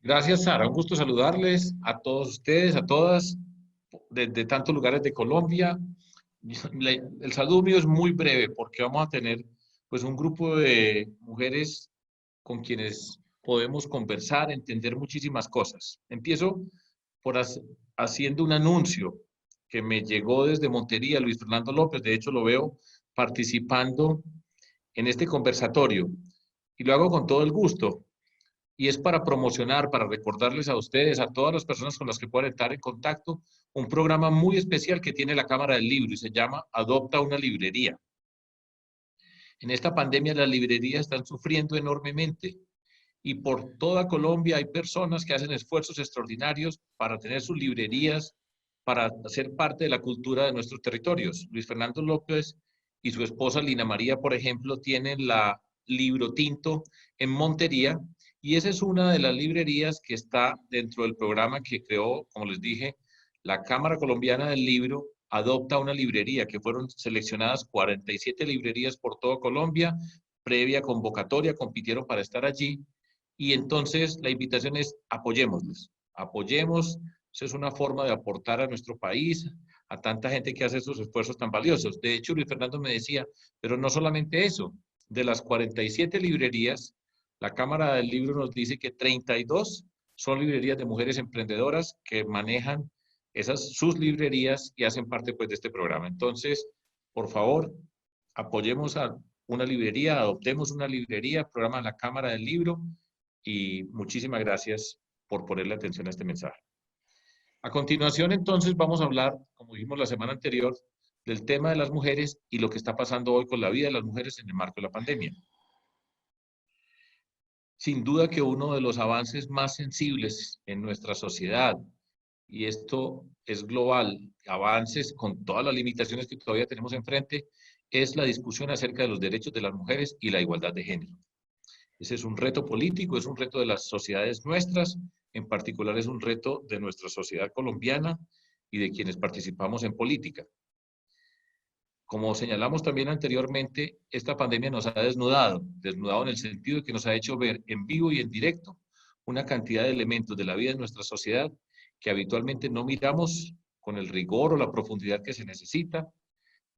Gracias, Sara. Un gusto saludarles a todos ustedes, a todas, desde tantos lugares de Colombia. El saludo mío es muy breve porque vamos a tener pues un grupo de mujeres con quienes podemos conversar, entender muchísimas cosas. Empiezo por haciendo un anuncio que me llegó desde Montería, Luis Fernando López. De hecho, lo veo participando en este conversatorio y lo hago con todo el gusto. Y es para promocionar, para recordarles a ustedes, a todas las personas con las que puedan estar en contacto, un programa muy especial que tiene la Cámara del Libro y se llama Adopta una librería. En esta pandemia las librerías están sufriendo enormemente y por toda Colombia hay personas que hacen esfuerzos extraordinarios para tener sus librerías, para ser parte de la cultura de nuestros territorios. Luis Fernando López y su esposa Lina María, por ejemplo, tienen la Libro Tinto en Montería, y esa es una de las librerías que está dentro del programa que creó, como les dije, la Cámara Colombiana del Libro. Adopta una librería, que fueron seleccionadas 47 librerías por toda Colombia, previa convocatoria, compitieron para estar allí, y entonces la invitación es apoyémoslos, apoyemos, eso es una forma de aportar a nuestro país, a tanta gente que hace esos esfuerzos tan valiosos. De hecho, Luis Fernando me decía, pero no solamente eso, de las 47 librerías, la Cámara del Libro nos dice que 32 son librerías de mujeres emprendedoras que manejan sus librerías y hacen parte pues de este programa. Entonces, por favor, apoyemos a una librería, adoptemos una librería, programa de la Cámara del Libro, y muchísimas gracias por ponerle atención a este mensaje. A continuación, entonces, vamos a hablar, como dijimos la semana anterior, del tema de las mujeres y lo que está pasando hoy con la vida de las mujeres en el marco de la pandemia. Sin duda que uno de los avances más sensibles en nuestra sociedad, y esto es global, avances con todas las limitaciones que todavía tenemos enfrente, es la discusión acerca de los derechos de las mujeres y la igualdad de género. Ese es un reto político, es un reto de las sociedades nuestras, en particular es un reto de nuestra sociedad colombiana y de quienes participamos en política. Como señalamos también anteriormente, esta pandemia nos ha desnudado en el sentido de que nos ha hecho ver en vivo y en directo una cantidad de elementos de la vida de nuestra sociedad que habitualmente no miramos con el rigor o la profundidad que se necesita,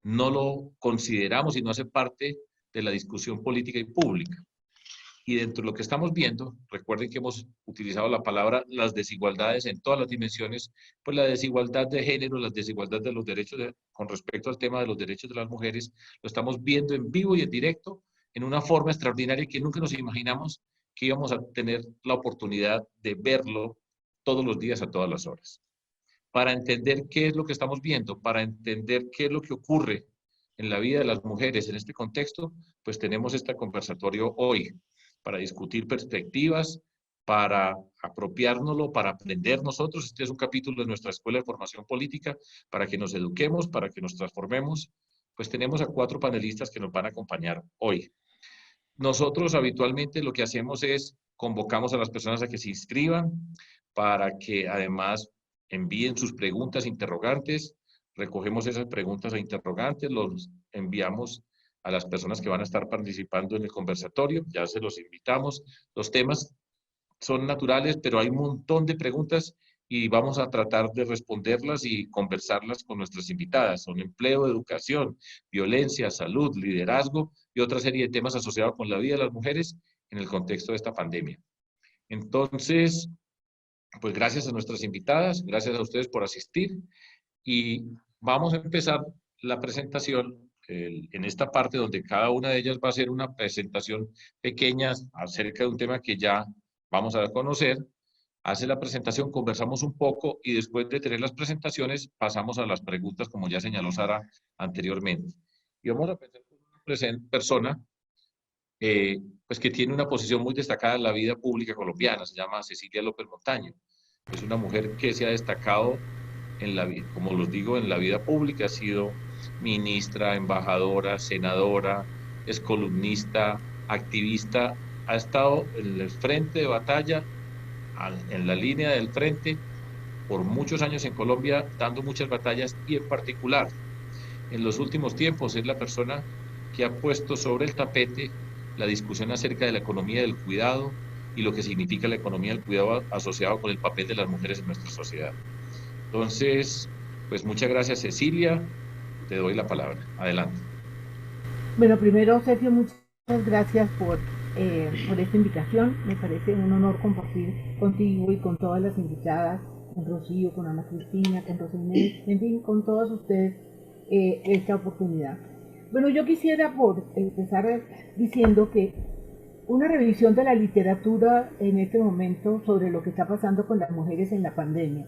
no lo consideramos y no hace parte de la discusión política y pública. Y dentro de lo que estamos viendo, recuerden que hemos utilizado la palabra las desigualdades en todas las dimensiones, pues la desigualdad de género, la desigualdad de los derechos con respecto al tema de los derechos de las mujeres, lo estamos viendo en vivo y en directo, en una forma extraordinaria que nunca nos imaginamos que íbamos a tener la oportunidad de verlo todos los días a todas las horas. Para entender qué es lo que estamos viendo, para entender qué es lo que ocurre en la vida de las mujeres en este contexto, pues tenemos este conversatorio hoy para discutir perspectivas, para apropiárnoslo, para aprender nosotros. Este es un capítulo de nuestra Escuela de Formación Política para que nos eduquemos, para que nos transformemos. Pues tenemos a 4 panelistas que nos van a acompañar hoy. Nosotros habitualmente lo que hacemos es convocamos a las personas a que se inscriban para que además envíen sus preguntas, interrogantes, recogemos esas preguntas e interrogantes, los enviamos a las personas que van a estar participando en el conversatorio, ya se los invitamos. Los temas son naturales, pero hay un montón de preguntas y vamos a tratar de responderlas y conversarlas con nuestras invitadas. Son empleo, educación, violencia, salud, liderazgo y otra serie de temas asociados con la vida de las mujeres en el contexto de esta pandemia. Entonces, pues gracias a nuestras invitadas, gracias a ustedes por asistir y vamos a empezar la presentación en esta parte donde cada una de ellas va a hacer una presentación pequeña acerca de un tema que ya vamos a conocer. Hace la presentación, conversamos un poco y después de tener las presentaciones pasamos a las preguntas, como ya señaló Sara anteriormente. Y vamos a empezar con una persona pues que tiene una posición muy destacada en la vida pública colombiana, se llama Cecilia López Montaño. Es una mujer que se ha destacado en la vida, como los digo, en la vida pública, ha sido ministra, embajadora, senadora, es columnista, activista, ha estado en el frente de batalla, en la línea del frente, por muchos años en Colombia, dando muchas batallas y en particular, en los últimos tiempos es la persona que ha puesto sobre el tapete la discusión acerca de la economía del cuidado y lo que significa la economía del cuidado asociado con el papel de las mujeres en nuestra sociedad. Entonces, pues muchas gracias, Cecilia. Te doy la palabra. Adelante. Bueno, primero, Sergio, muchas gracias por esta invitación. Me parece un honor compartir contigo y con todas las invitadas, con Rocío, con Ana Cristina, con Rosinés, en fin, con todos ustedes esta oportunidad. Bueno, yo quisiera por empezar diciendo que una revisión de la literatura en este momento sobre lo que está pasando con las mujeres en la pandemia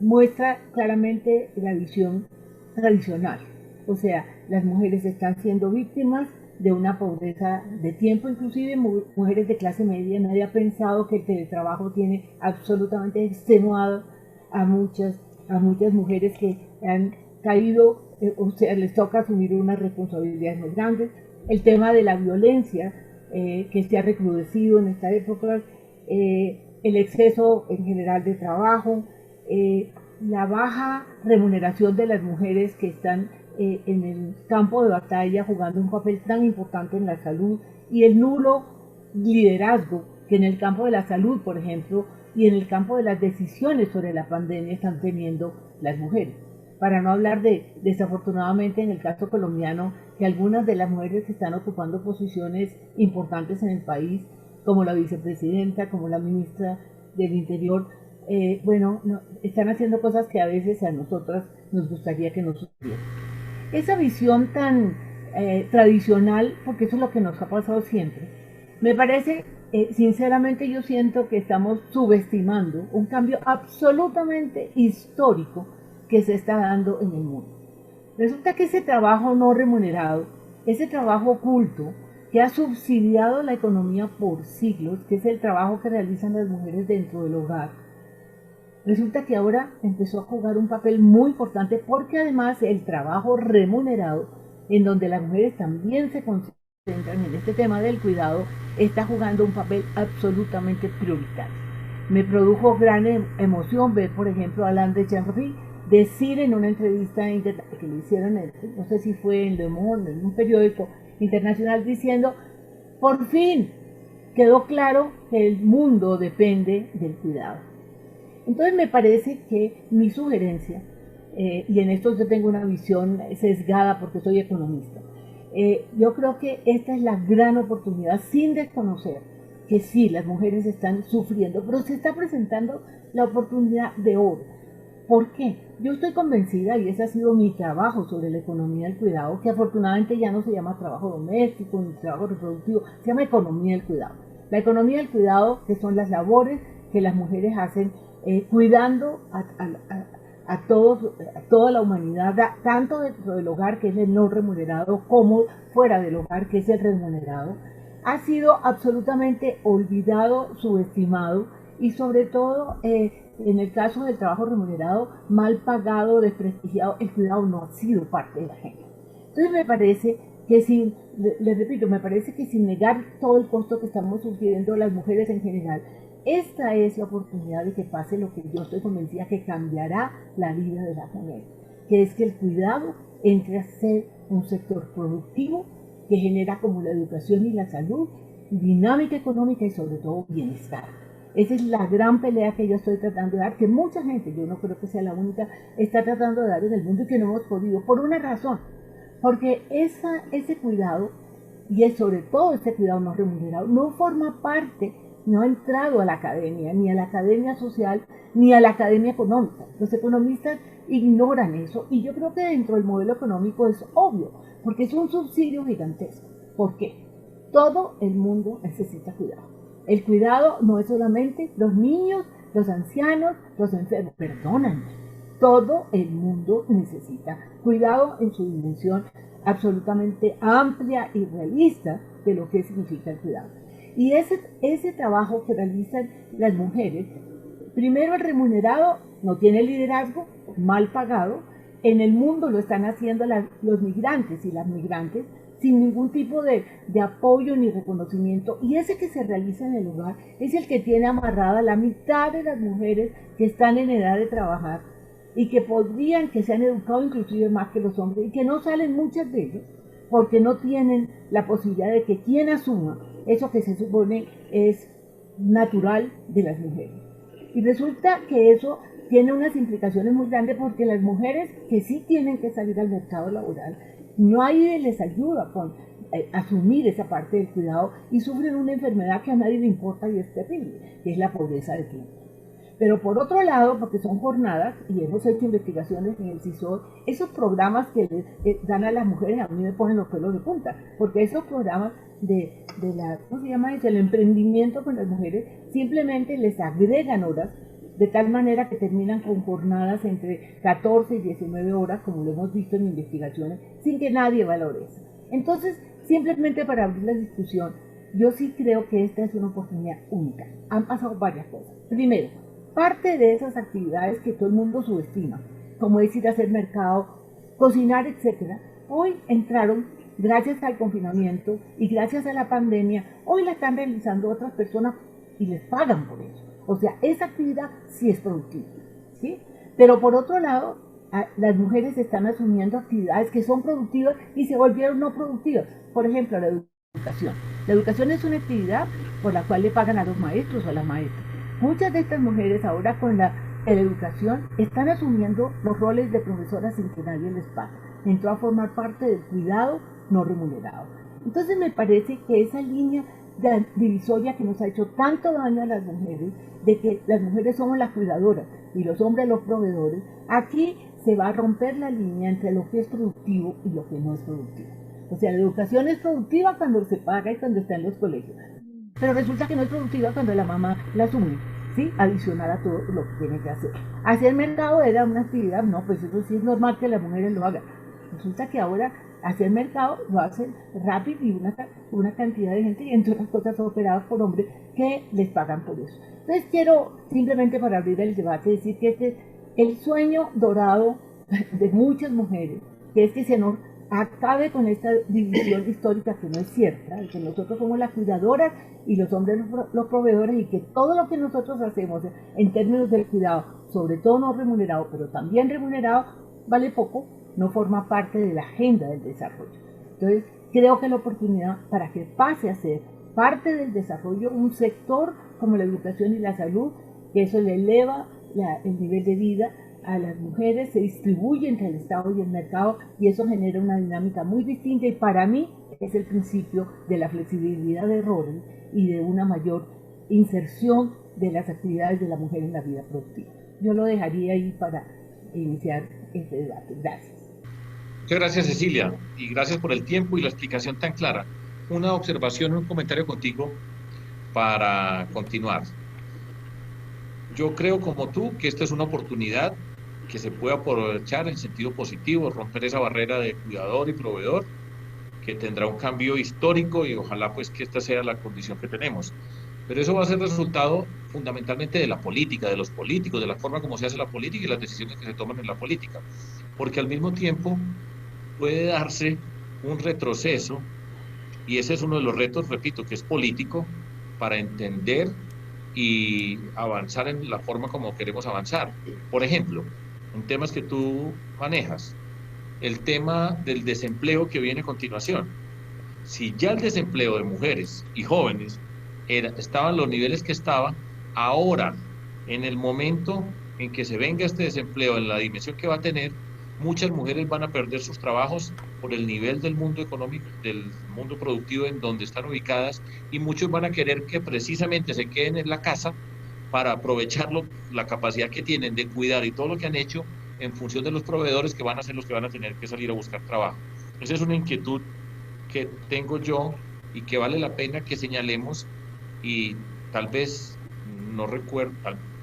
muestra claramente la visión tradicional. O sea, las mujeres están siendo víctimas de una pobreza de tiempo, inclusive mujeres de clase media. Nadie ha pensado que el teletrabajo tiene absolutamente extenuado a muchas mujeres que han caído, o sea, les toca asumir unas responsabilidades muy grandes. El tema de la violencia que se ha recrudecido en esta época, el exceso en general de trabajo, la baja remuneración de las mujeres que están en el campo de batalla jugando un papel tan importante en la salud y el nulo liderazgo que en el campo de la salud, por ejemplo, y en el campo de las decisiones sobre la pandemia están teniendo las mujeres. Para no hablar de, desafortunadamente, en el caso colombiano, que algunas de las mujeres que están ocupando posiciones importantes en el país, como la vicepresidenta, como la ministra del Interior, bueno, no, están haciendo cosas que a veces a nosotras nos gustaría que no sucedieran. Esa visión tan tradicional, porque eso es lo que nos ha pasado siempre, me parece, sinceramente yo siento que estamos subestimando un cambio absolutamente histórico que se está dando en el mundo. Resulta que ese trabajo no remunerado, ese trabajo oculto, que ha subsidiado la economía por siglos, que es el trabajo que realizan las mujeres dentro del hogar, resulta que ahora empezó a jugar un papel muy importante porque además el trabajo remunerado, en donde las mujeres también se concentran en este tema del cuidado, está jugando un papel absolutamente prioritario. Me produjo gran emoción ver, por ejemplo, a Alain de Charry decir en una entrevista que le hicieron, no sé si fue en Le Monde, en un periódico internacional, diciendo, por fin quedó claro que el mundo depende del cuidado. Entonces me parece que mi sugerencia, y en esto yo tengo una visión sesgada porque soy economista, yo creo que esta es la gran oportunidad, sin desconocer que sí, las mujeres están sufriendo, pero se está presentando la oportunidad de oro. ¿Por qué? Yo estoy convencida, y ese ha sido mi trabajo sobre la economía del cuidado, que afortunadamente ya no se llama trabajo doméstico ni trabajo reproductivo, se llama economía del cuidado. La economía del cuidado, que son las labores que las mujeres hacen cuidando a toda la humanidad, tanto dentro del hogar, que es el no remunerado, como fuera del hogar, que es el remunerado, ha sido absolutamente olvidado, subestimado y sobre todo en el caso del trabajo remunerado, mal pagado, desprestigiado. El cuidado no ha sido parte de la gente. Entonces me parece que les repito, me parece que sin negar todo el costo que estamos sufriendo las mujeres en general, esta es la oportunidad de que pase lo que yo estoy convencida que cambiará la vida de las mujeres, que es que el cuidado entre a ser un sector productivo que genera como la educación y la salud, dinámica económica y sobre todo bienestar. Esa es la gran pelea que yo estoy tratando de dar, que mucha gente, yo no creo que sea la única, está tratando de dar en el mundo y que no hemos podido, por una razón, porque ese cuidado, y es sobre todo este cuidado no remunerado, no forma parte, no ha entrado a la academia, ni a la academia social, ni a la academia económica. Los economistas ignoran eso y yo creo que dentro del modelo económico es obvio, porque es un subsidio gigantesco. ¿Por qué? Todo el mundo necesita cuidado. El cuidado no es solamente los niños, los ancianos, los enfermos, perdónenme. Todo el mundo necesita cuidado en su dimensión absolutamente amplia y realista de lo que significa el cuidado. Y ese trabajo que realizan las mujeres, primero el remunerado no tiene liderazgo, mal pagado, en el mundo lo están haciendo los migrantes y las migrantes sin ningún tipo de apoyo ni reconocimiento, y ese que se realiza en el hogar es el que tiene amarrada la mitad de las mujeres que están en edad de trabajar y que podrían, que se han educado inclusive más que los hombres y que no salen muchas de ellos porque no tienen la posibilidad de que quien asuma eso que se supone es natural de las mujeres. Y resulta que eso tiene unas implicaciones muy grandes porque las mujeres que sí tienen que salir al mercado laboral, no hay les ayuda con asumir esa parte del cuidado y sufren una enfermedad que a nadie le importa y es terrible, que es la pobreza de tiempo. Pero por otro lado, porque son jornadas, y hemos hecho investigaciones en el CISOR, esos programas que dan a las mujeres, a mí me ponen los pelos de punta, porque esos programas de la, ¿cómo se llama eso? El emprendimiento con las mujeres, simplemente les agregan horas, de tal manera que terminan con jornadas entre 14 y 19 horas, como lo hemos visto en investigaciones, sin que nadie valore eso. Entonces, simplemente para abrir la discusión, yo sí creo que esta es una oportunidad única. Han pasado varias cosas. Primero, parte de esas actividades que todo el mundo subestima, como es ir a hacer mercado, cocinar, etc., hoy entraron gracias al confinamiento y gracias a la pandemia, hoy la están realizando otras personas y les pagan por eso. O sea, esa actividad sí es productiva, ¿sí? Pero por otro lado, las mujeres están asumiendo actividades que son productivas y se volvieron no productivas. Por ejemplo, la educación. La educación es una actividad por la cual le pagan a los maestros o a las maestras. Muchas de estas mujeres ahora con la educación están asumiendo los roles de profesoras sin que nadie les pague. Entró a formar parte del cuidado no remunerado. Entonces me parece que esa línea de divisoria que nos ha hecho tanto daño a las mujeres, de que las mujeres somos las cuidadoras y los hombres los proveedores, aquí se va a romper la línea entre lo que es productivo y lo que no es productivo. O sea, la educación es productiva cuando se paga y cuando está en los colegios, pero resulta que no es productiva cuando la mamá la asume, ¿sí? Adicional a todo lo que tiene que hacer. Hacer mercado era una actividad, no, pues eso sí es normal que las mujeres lo hagan. Resulta que ahora hacer mercado lo hacen rápido y una cantidad de gente, y entre otras cosas operadas por hombres que les pagan por eso. Entonces quiero simplemente para abrir el debate decir que este es el sueño dorado de muchas mujeres, que es que se nos acabe con esta división histórica que no es cierta, que nosotros somos las cuidadoras y los hombres los proveedores, y que todo lo que nosotros hacemos en términos del cuidado, sobre todo no remunerado, pero también remunerado, vale poco, no forma parte de la agenda del desarrollo. Entonces, creo que la oportunidad para que pase a ser parte del desarrollo un sector como la educación y la salud, que eso le eleva el nivel de vida a las mujeres, se distribuye entre el Estado y el mercado, y eso genera una dinámica muy distinta, y para mí es el principio de la flexibilidad de roles y de una mayor inserción de las actividades de la mujer en la vida productiva. Yo lo dejaría ahí para iniciar este debate. Gracias. Muchas gracias, Cecilia, y gracias por el tiempo y la explicación tan clara. Una observación, un comentario contigo para continuar. Yo creo como tú que esta es una oportunidad que se puede aprovechar en sentido positivo, romper esa barrera de cuidador y proveedor, que tendrá un cambio histórico y ojalá pues que esta sea la condición que tenemos. Pero eso va a ser resultado fundamentalmente de la política, de los políticos, de la forma como se hace la política y las decisiones que se toman en la política. Porque al mismo tiempo puede darse un retroceso, y ese es uno de los retos, repito, que es político, para entender y avanzar en la forma como queremos avanzar. Por ejemplo, en temas que tú manejas, el tema del desempleo que viene a continuación. Si ya el desempleo de mujeres y jóvenes estaban los niveles que estaban, ahora, en el momento en que se venga este desempleo en la dimensión que va a tener, muchas mujeres van a perder sus trabajos por el nivel del mundo económico, del mundo productivo en donde están ubicadas, y muchos van a querer que precisamente se queden en la casa para aprovechar la capacidad que tienen de cuidar y todo lo que han hecho en función de los proveedores que van a ser los que van a tener que salir a buscar trabajo. Esa es una inquietud que tengo yo y que vale la pena que señalemos, y tal vez no recuerdo,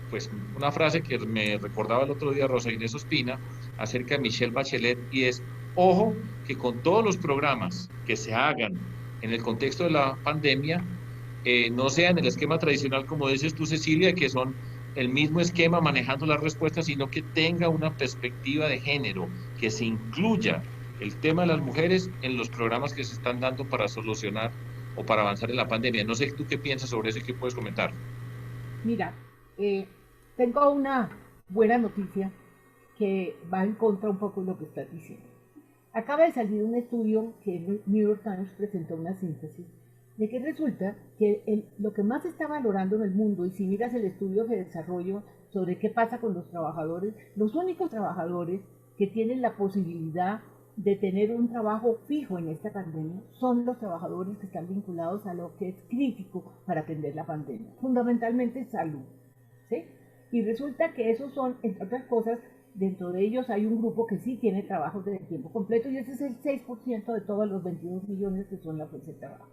pues una frase que me recordaba el otro día Rosa Inés Ospina acerca de Michelle Bachelet, y es, ojo, que con todos los programas que se hagan en el contexto de la pandemia, no sea en el esquema tradicional, como dices tú, Cecilia, que son el mismo esquema manejando las respuestas, sino que tenga una perspectiva de género, que se incluya el tema de las mujeres en los programas que se están dando para solucionar o para avanzar en la pandemia. No sé tú qué piensas sobre eso y qué puedes comentar. Mira, tengo una buena noticia que va en contra un poco de lo que estás diciendo. Acaba de salir un estudio que el New York Times presentó una síntesis, de que resulta que lo que más se está valorando en el mundo, y si miras el estudio de desarrollo sobre qué pasa con los trabajadores, los únicos trabajadores que tienen la posibilidad de tener un trabajo fijo en esta pandemia son los trabajadores que están vinculados a lo que es crítico para atender la pandemia, fundamentalmente salud, ¿sí? Y resulta que esos son, entre otras cosas, dentro de ellos hay un grupo que sí tiene trabajos de tiempo completo y ese es el 6% de todos los 22 millones que son la fuerza de trabajo.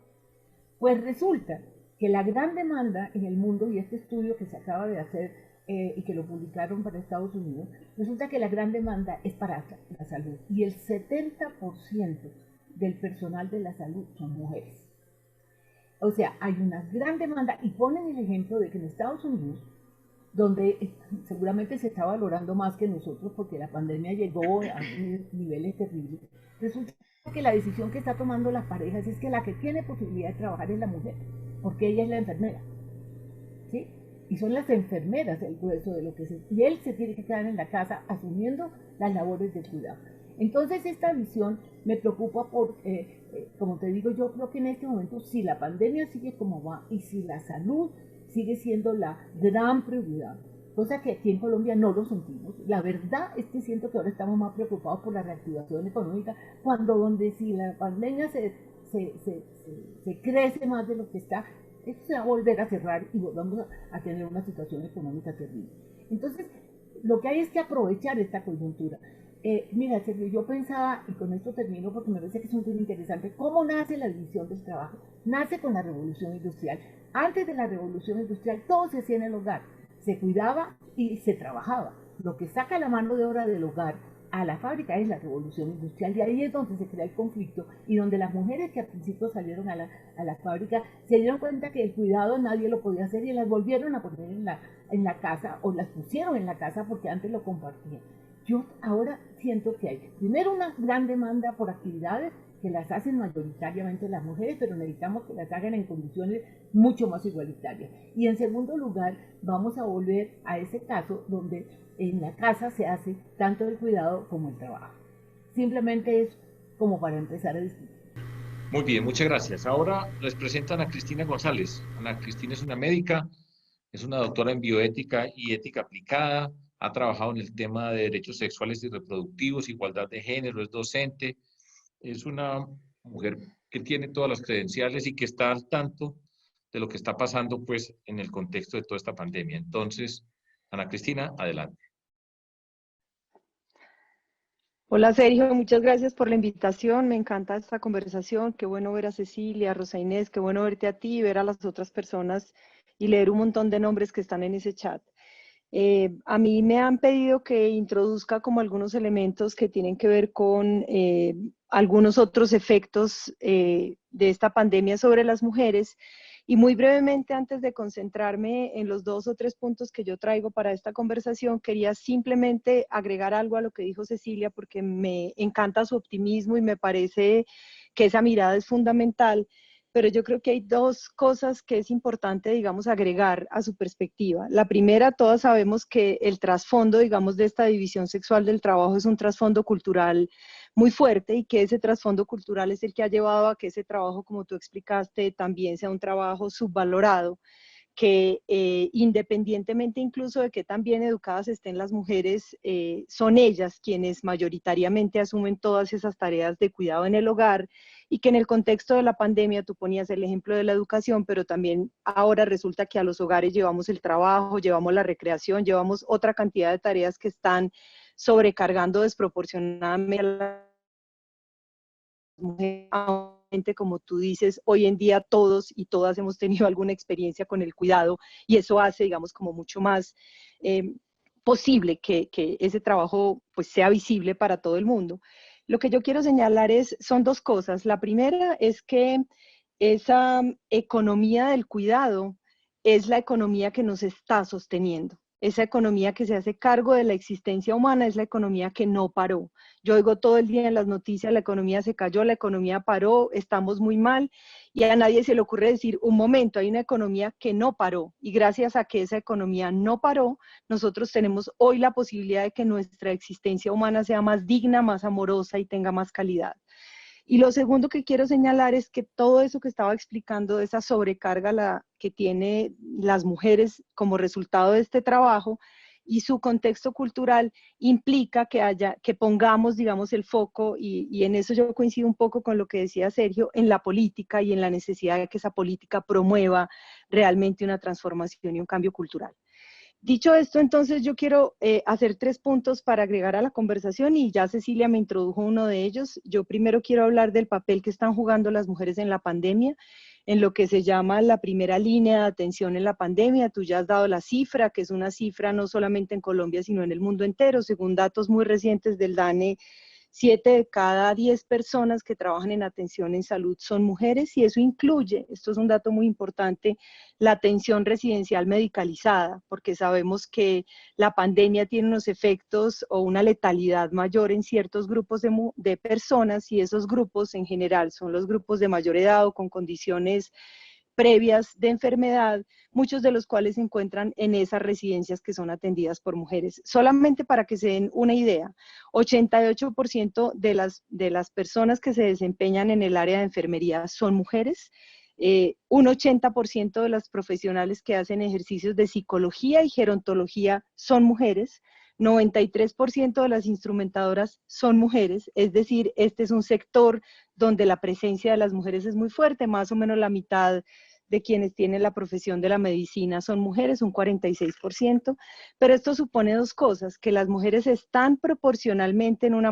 Pues resulta que la gran demanda en el mundo, y este estudio que se acaba de hacer y que lo publicaron para Estados Unidos, resulta que la gran demanda es para la salud y el 70% del personal de la salud son mujeres. O sea, hay una gran demanda y ponen el ejemplo de que en Estados Unidos, donde seguramente se está valorando más que nosotros porque la pandemia llegó a niveles terribles, resulta que la decisión que está tomando las parejas es que la que tiene posibilidad de trabajar es la mujer, porque ella es la enfermera, ¿sí? Y son las enfermeras el grueso de lo que se... Y él se tiene que quedar en la casa asumiendo las labores de cuidado. Entonces esta visión me preocupa porque, como te digo, yo creo que en este momento si la pandemia sigue como va y si la salud sigue siendo la gran prioridad, cosa que aquí en Colombia no lo sentimos. La verdad es que siento que ahora estamos más preocupados por la reactivación económica, cuando donde si la pandemia se crece más de lo que está, esto se va a volver a cerrar y volvamos a tener una situación económica terrible. Entonces, lo que hay es que aprovechar esta coyuntura. Mira, Sergio, yo pensaba, y con esto termino porque me parece que es un tema interesante, ¿cómo nace la división del trabajo? Nace con la revolución industrial. Antes de la revolución industrial todo se hacía en el hogar, se cuidaba y se trabajaba. Lo que saca la mano de obra del hogar a la fábrica es la revolución industrial, y ahí es donde se crea el conflicto y donde las mujeres que al principio salieron a la fábrica se dieron cuenta que el cuidado nadie lo podía hacer y las volvieron a poner en la casa, o las pusieron en la casa porque antes lo compartían. Yo ahora siento que hay primero una gran demanda por actividades que las hacen mayoritariamente las mujeres, pero necesitamos que las hagan en condiciones mucho más igualitarias. Y en segundo lugar, vamos a volver a ese caso donde en la casa se hace tanto el cuidado como el trabajo. Simplemente es como para empezar a discutir. Muy bien, muchas gracias. Ahora les presento a Ana Cristina González. Ana Cristina es una médica, es una doctora en bioética y ética aplicada, ha trabajado en el tema de derechos sexuales y reproductivos, igualdad de género, es docente, es una mujer que tiene todas las credenciales y que está al tanto de lo que está pasando pues en el contexto de toda esta pandemia. Entonces, Ana Cristina, adelante. Hola Sergio, muchas gracias por la invitación, me encanta esta conversación, qué bueno ver a Cecilia, a Rosa Inés, qué bueno verte a ti y ver a las otras personas y leer un montón de nombres que están en ese chat. A mí me han pedido que introduzca como algunos elementos que tienen que ver con algunos otros efectos de esta pandemia sobre las mujeres. Y muy brevemente, antes de concentrarme en los 2 o 3 puntos que yo traigo para esta conversación, quería simplemente agregar algo a lo que dijo Cecilia, porque me encanta su optimismo y me parece que esa mirada es fundamental. Pero yo creo que hay 2 cosas que es importante, digamos, agregar a su perspectiva. La primera, todas sabemos que el trasfondo, digamos, de esta división sexual del trabajo es un trasfondo cultural muy fuerte y que ese trasfondo cultural es el que ha llevado a que ese trabajo, como tú explicaste, también sea un trabajo subvalorado, que independientemente incluso de que tan bien educadas estén las mujeres, son ellas quienes mayoritariamente asumen todas esas tareas de cuidado en el hogar, y que en el contexto de la pandemia, tú ponías el ejemplo de la educación, pero también ahora resulta que a los hogares llevamos el trabajo, llevamos la recreación, llevamos otra cantidad de tareas que están sobrecargando desproporcionadamente a las mujeres. Como tú dices, hoy en día todos y todas hemos tenido alguna experiencia con el cuidado y eso hace, digamos, como mucho más posible que ese trabajo pues sea visible para todo el mundo. Lo que yo quiero señalar son 2 cosas. La primera es que esa economía del cuidado es la economía que nos está sosteniendo. Esa economía que se hace cargo de la existencia humana es la economía que no paró. Yo oigo todo el día en las noticias, la economía se cayó, la economía paró, estamos muy mal, y a nadie se le ocurre decir, un momento, hay una economía que no paró, y gracias a que esa economía no paró, nosotros tenemos hoy la posibilidad de que nuestra existencia humana sea más digna, más amorosa y tenga más calidad. Y lo segundo que quiero señalar es que todo eso que estaba explicando, esa sobrecarga que tienen las mujeres como resultado de este trabajo y su contexto cultural implica que pongamos, digamos, el foco, y en eso yo coincido un poco con lo que decía Sergio, en la política y en la necesidad de que esa política promueva realmente una transformación y un cambio cultural. Dicho esto, entonces yo quiero hacer 3 puntos para agregar a la conversación y ya Cecilia me introdujo uno de ellos. Yo primero quiero hablar del papel que están jugando las mujeres en la pandemia, en lo que se llama la primera línea de atención en la pandemia. Tú ya has dado la cifra, que es una cifra no solamente en Colombia, sino en el mundo entero. Según datos muy recientes del DANE, 7 de cada 10 personas que trabajan en atención en salud son mujeres y eso incluye, esto es un dato muy importante, la atención residencial medicalizada, porque sabemos que la pandemia tiene unos efectos o una letalidad mayor en ciertos grupos de personas y esos grupos en general son los grupos de mayor edad o con condiciones previas de enfermedad, muchos de los cuales se encuentran en esas residencias que son atendidas por mujeres. Solamente para que se den una idea, 88% de las personas que se desempeñan en el área de enfermería son mujeres, un 80% de las profesionales que hacen ejercicios de psicología y gerontología son mujeres, 93% de las instrumentadoras son mujeres, es decir, este es un sector donde la presencia de las mujeres es muy fuerte, más o menos la mitad de quienes tienen la profesión de la medicina son mujeres, un 46%, pero esto supone 2 cosas, que las mujeres están proporcionalmente en una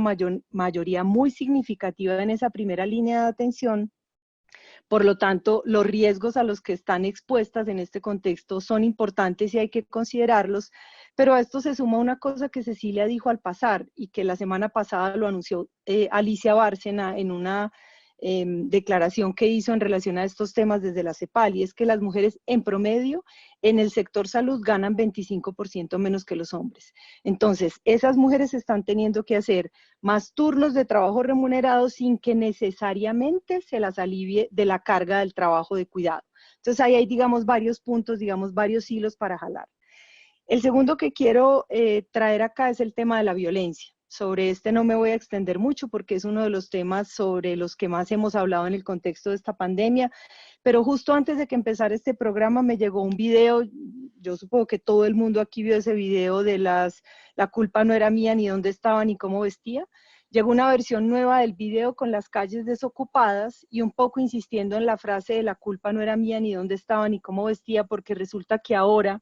mayoría muy significativa en esa primera línea de atención. Por lo tanto, los riesgos a los que están expuestas en este contexto son importantes y hay que considerarlos, pero a esto se suma una cosa que Cecilia dijo al pasar y que la semana pasada lo anunció Alicia Bárcena en una declaración que hizo en relación a estos temas desde la CEPAL, y es que las mujeres en promedio en el sector salud ganan 25% menos que los hombres. Entonces, esas mujeres están teniendo que hacer más turnos de trabajo remunerados sin que necesariamente se las alivie de la carga del trabajo de cuidado. Entonces, ahí hay, digamos, varios puntos, digamos, varios hilos para jalar. El segundo que quiero traer acá es el tema de la violencia. Sobre este no me voy a extender mucho porque es uno de los temas sobre los que más hemos hablado en el contexto de esta pandemia, pero justo antes de que empezara este programa me llegó un video, yo supongo que todo el mundo aquí vio ese video de la culpa no era mía, ni dónde estaba, ni cómo vestía. Llegó una versión nueva del video con las calles desocupadas y un poco insistiendo en la frase de la culpa no era mía, ni dónde estaba, ni cómo vestía, porque resulta que ahora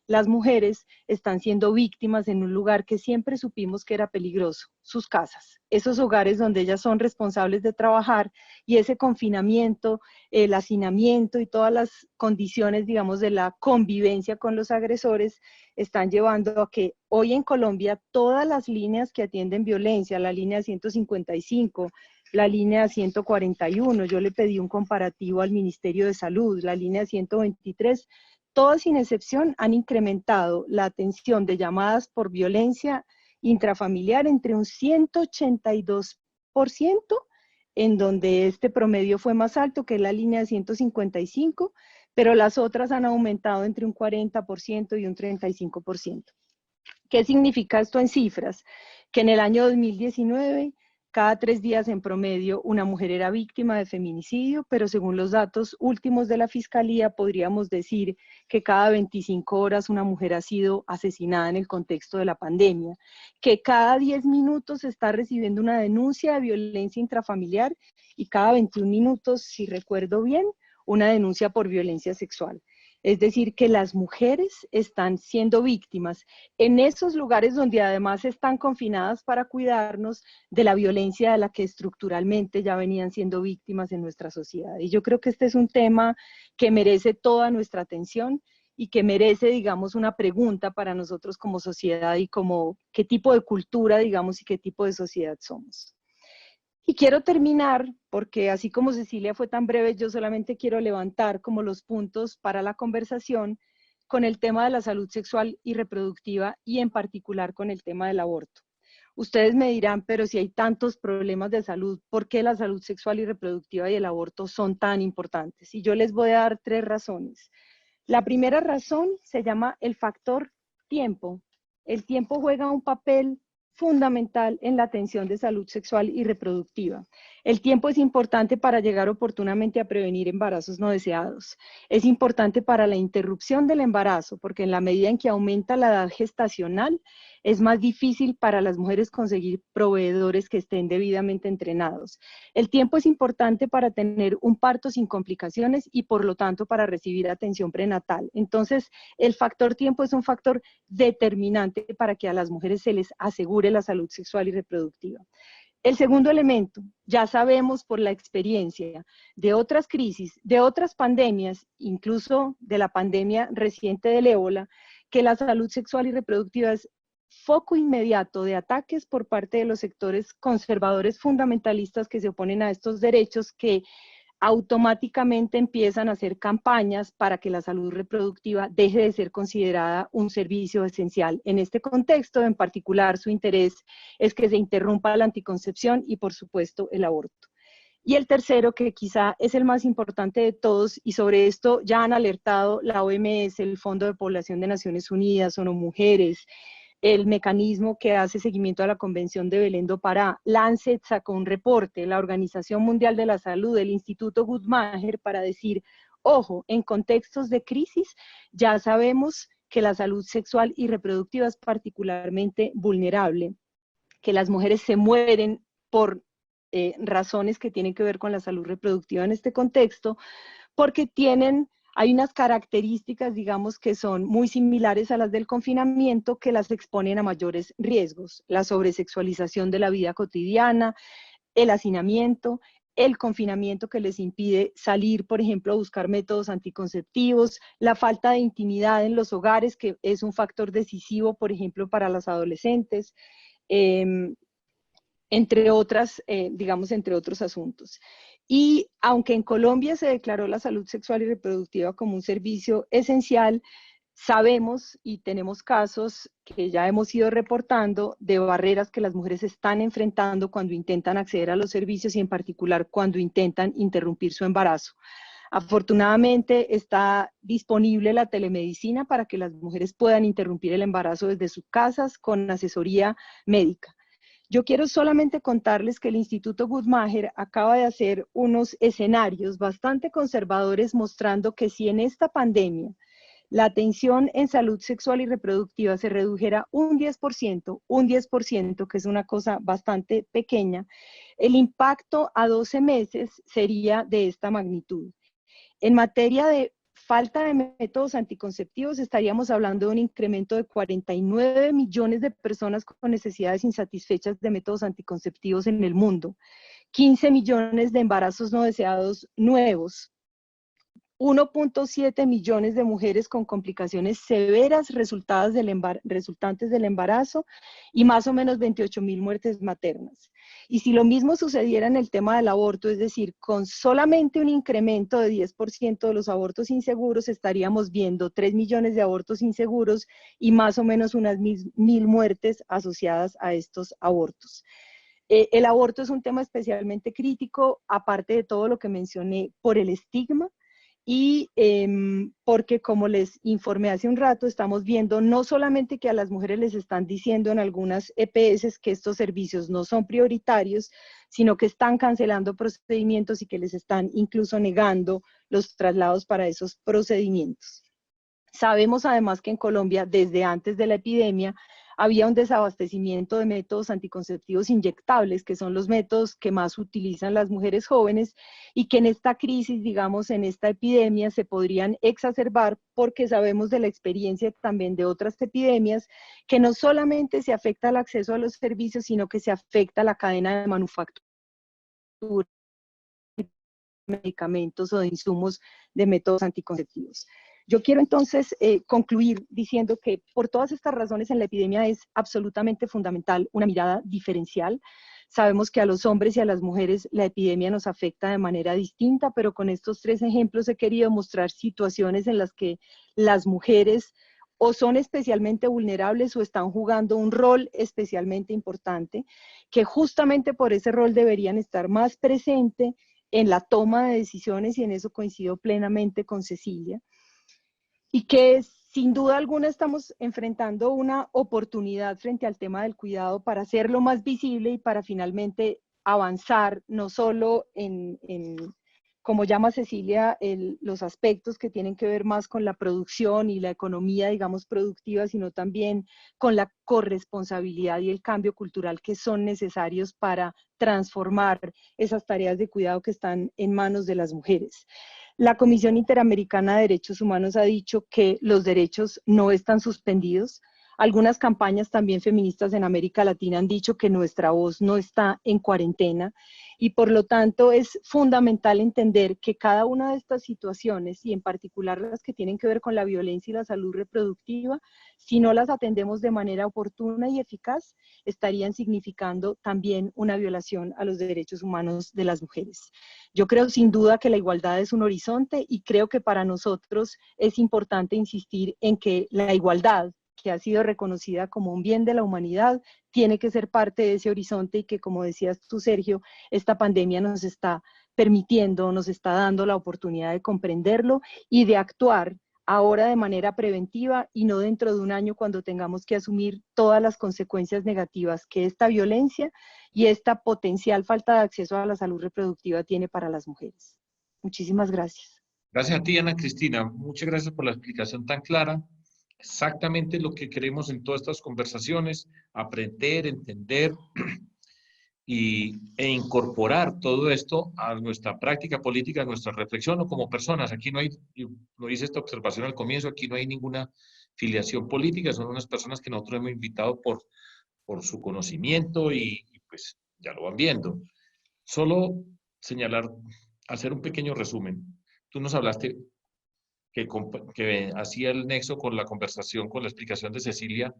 las mujeres están siendo víctimas en un lugar que siempre supimos que era peligroso, sus casas, esos hogares donde ellas son responsables de trabajar y ese confinamiento, el hacinamiento y todas las condiciones, digamos, de la convivencia con los agresores están llevando a que hoy en Colombia todas las líneas que atienden violencia, la línea 155, la línea 141, yo le pedí un comparativo al Ministerio de Salud, la línea 123, todas sin excepción han incrementado la atención de llamadas por violencia intrafamiliar entre un 182%, en donde este promedio fue más alto que la línea de 155, pero las otras han aumentado entre un 40% y un 35%. ¿Qué significa esto en cifras? Que en el año 2019 cada 3 días en promedio una mujer era víctima de feminicidio, pero según los datos últimos de la Fiscalía podríamos decir que cada 25 horas una mujer ha sido asesinada en el contexto de la pandemia, que cada 10 minutos se está recibiendo una denuncia de violencia intrafamiliar y cada 21 minutos, si recuerdo bien, una denuncia por violencia sexual. Es decir, que las mujeres están siendo víctimas en esos lugares donde además están confinadas para cuidarnos de la violencia de la que estructuralmente ya venían siendo víctimas en nuestra sociedad. Y yo creo que este es un tema que merece toda nuestra atención y que merece, digamos, una pregunta para nosotros como sociedad y como qué tipo de cultura, digamos, y qué tipo de sociedad somos. Y quiero terminar, porque así como Cecilia fue tan breve, yo solamente quiero levantar como los puntos para la conversación con el tema de la salud sexual y reproductiva y en particular con el tema del aborto. Ustedes me dirán, pero si hay tantos problemas de salud, ¿por qué la salud sexual y reproductiva y el aborto son tan importantes? Y yo les voy a dar 3 razones. La primera razón se llama el factor tiempo. El tiempo juega un papel fundamental en la atención de salud sexual y reproductiva. El tiempo es importante para llegar oportunamente a prevenir embarazos no deseados. Es importante para la interrupción del embarazo, porque en la medida en que aumenta la edad gestacional, es más difícil para las mujeres conseguir proveedores que estén debidamente entrenados. El tiempo es importante para tener un parto sin complicaciones y por lo tanto para recibir atención prenatal. Entonces, el factor tiempo es un factor determinante para que a las mujeres se les asegure la salud sexual y reproductiva. El segundo elemento, ya sabemos por la experiencia de otras crisis, de otras pandemias, incluso de la pandemia reciente del ébola, que la salud sexual y reproductiva es foco inmediato de ataques por parte de los sectores conservadores fundamentalistas que se oponen a estos derechos, que automáticamente empiezan a hacer campañas para que la salud reproductiva deje de ser considerada un servicio esencial. En este contexto, en particular, su interés es que se interrumpa la anticoncepción y, por supuesto, el aborto. Y el tercero, que quizá es el más importante de todos, y sobre esto ya han alertado la OMS, el Fondo de Población de Naciones Unidas, ONU Mujeres, el mecanismo que hace seguimiento a la Convención de Belén do Pará. Lancet sacó un reporte, la Organización Mundial de la Salud, el Instituto Guttmacher, para decir, ojo, en contextos de crisis ya sabemos que la salud sexual y reproductiva es particularmente vulnerable, que las mujeres se mueren por razones que tienen que ver con la salud reproductiva en este contexto, porque hay unas características, digamos, que son muy similares a las del confinamiento, que las exponen a mayores riesgos: la sobresexualización de la vida cotidiana, el hacinamiento, el confinamiento que les impide salir, por ejemplo, a buscar métodos anticonceptivos, la falta de intimidad en los hogares, que es un factor decisivo, por ejemplo, para las adolescentes, entre otros asuntos. Y aunque en Colombia se declaró la salud sexual y reproductiva como un servicio esencial, sabemos y tenemos casos que ya hemos ido reportando de barreras que las mujeres están enfrentando cuando intentan acceder a los servicios y en particular cuando intentan interrumpir su embarazo. Afortunadamente está disponible la telemedicina para que las mujeres puedan interrumpir el embarazo desde sus casas con asesoría médica. Yo quiero solamente contarles que el Instituto Guttmacher acaba de hacer unos escenarios bastante conservadores mostrando que si en esta pandemia la atención en salud sexual y reproductiva se redujera un 10%, que es una cosa bastante pequeña, el impacto a 12 meses sería de esta magnitud. En materia de falta de métodos anticonceptivos, estaríamos hablando de un incremento de 49 millones de personas con necesidades insatisfechas de métodos anticonceptivos en el mundo, 15 millones de embarazos no deseados nuevos, 1.7 millones de mujeres con complicaciones severas resultantes del embarazo y más o menos 28.000 muertes maternas. Y si lo mismo sucediera en el tema del aborto, es decir, con solamente un incremento de 10% de los abortos inseguros, estaríamos viendo 3 millones de abortos inseguros y más o menos unas 1.000 muertes asociadas a estos abortos. El aborto es un tema especialmente crítico, aparte de todo lo que mencioné, por el estigma, y porque, como les informé hace un rato, estamos viendo no solamente que a las mujeres les están diciendo en algunas EPS que estos servicios no son prioritarios, sino que están cancelando procedimientos y que les están incluso negando los traslados para esos procedimientos. Sabemos además que en Colombia, desde antes de la epidemia, había un desabastecimiento de métodos anticonceptivos inyectables, que son los métodos que más utilizan las mujeres jóvenes y que en esta crisis, digamos, en esta epidemia, se podrían exacerbar porque sabemos de la experiencia también de otras epidemias que no solamente se afecta el acceso a los servicios, sino que se afecta la cadena de manufactura de medicamentos o de insumos de métodos anticonceptivos. Yo quiero entonces concluir diciendo que por todas estas razones en la epidemia es absolutamente fundamental una mirada diferencial. Sabemos que a los hombres y a las mujeres la epidemia nos afecta de manera distinta, pero con estos 3 ejemplos he querido mostrar situaciones en las que las mujeres o son especialmente vulnerables o están jugando un rol especialmente importante, que justamente por ese rol deberían estar más presentes en la toma de decisiones, y en eso coincido plenamente con Cecilia. Y que sin duda alguna estamos enfrentando una oportunidad frente al tema del cuidado para hacerlo más visible y para finalmente avanzar no solo como llama Cecilia, los aspectos que tienen que ver más con la producción y la economía, digamos, productiva, sino también con la corresponsabilidad y el cambio cultural que son necesarios para transformar esas tareas de cuidado que están en manos de las mujeres. La Comisión Interamericana de Derechos Humanos ha dicho que los derechos no están suspendidos. Algunas campañas también feministas en América Latina han dicho que nuestra voz no está en cuarentena y por lo tanto es fundamental entender que cada una de estas situaciones y en particular las que tienen que ver con la violencia y la salud reproductiva, si no las atendemos de manera oportuna y eficaz, estarían significando también una violación a los derechos humanos de las mujeres. Yo creo sin duda que la igualdad es un horizonte y creo que para nosotros es importante insistir en que la igualdad, que ha sido reconocida como un bien de la humanidad, tiene que ser parte de ese horizonte y que, como decías tú, Sergio, esta pandemia nos está permitiendo, nos está dando la oportunidad de comprenderlo y de actuar ahora de manera preventiva y no dentro de un año cuando tengamos que asumir todas las consecuencias negativas que esta violencia y esta potencial falta de acceso a la salud reproductiva tiene para las mujeres. Muchísimas gracias. Gracias a ti, Ana Cristina. Muchas gracias por la explicación tan clara. Exactamente lo que queremos en todas estas conversaciones, aprender, entender e incorporar todo esto a nuestra práctica política, a nuestra reflexión o como personas. Aquí no hay, lo hice esta observación al comienzo, aquí no hay ninguna filiación política, son unas personas que nosotros hemos invitado por su conocimiento y pues ya lo van viendo. Solo señalar, hacer un pequeño resumen. Tú nos hablaste que hacía el nexo con la conversación, con la explicación de Cecilia,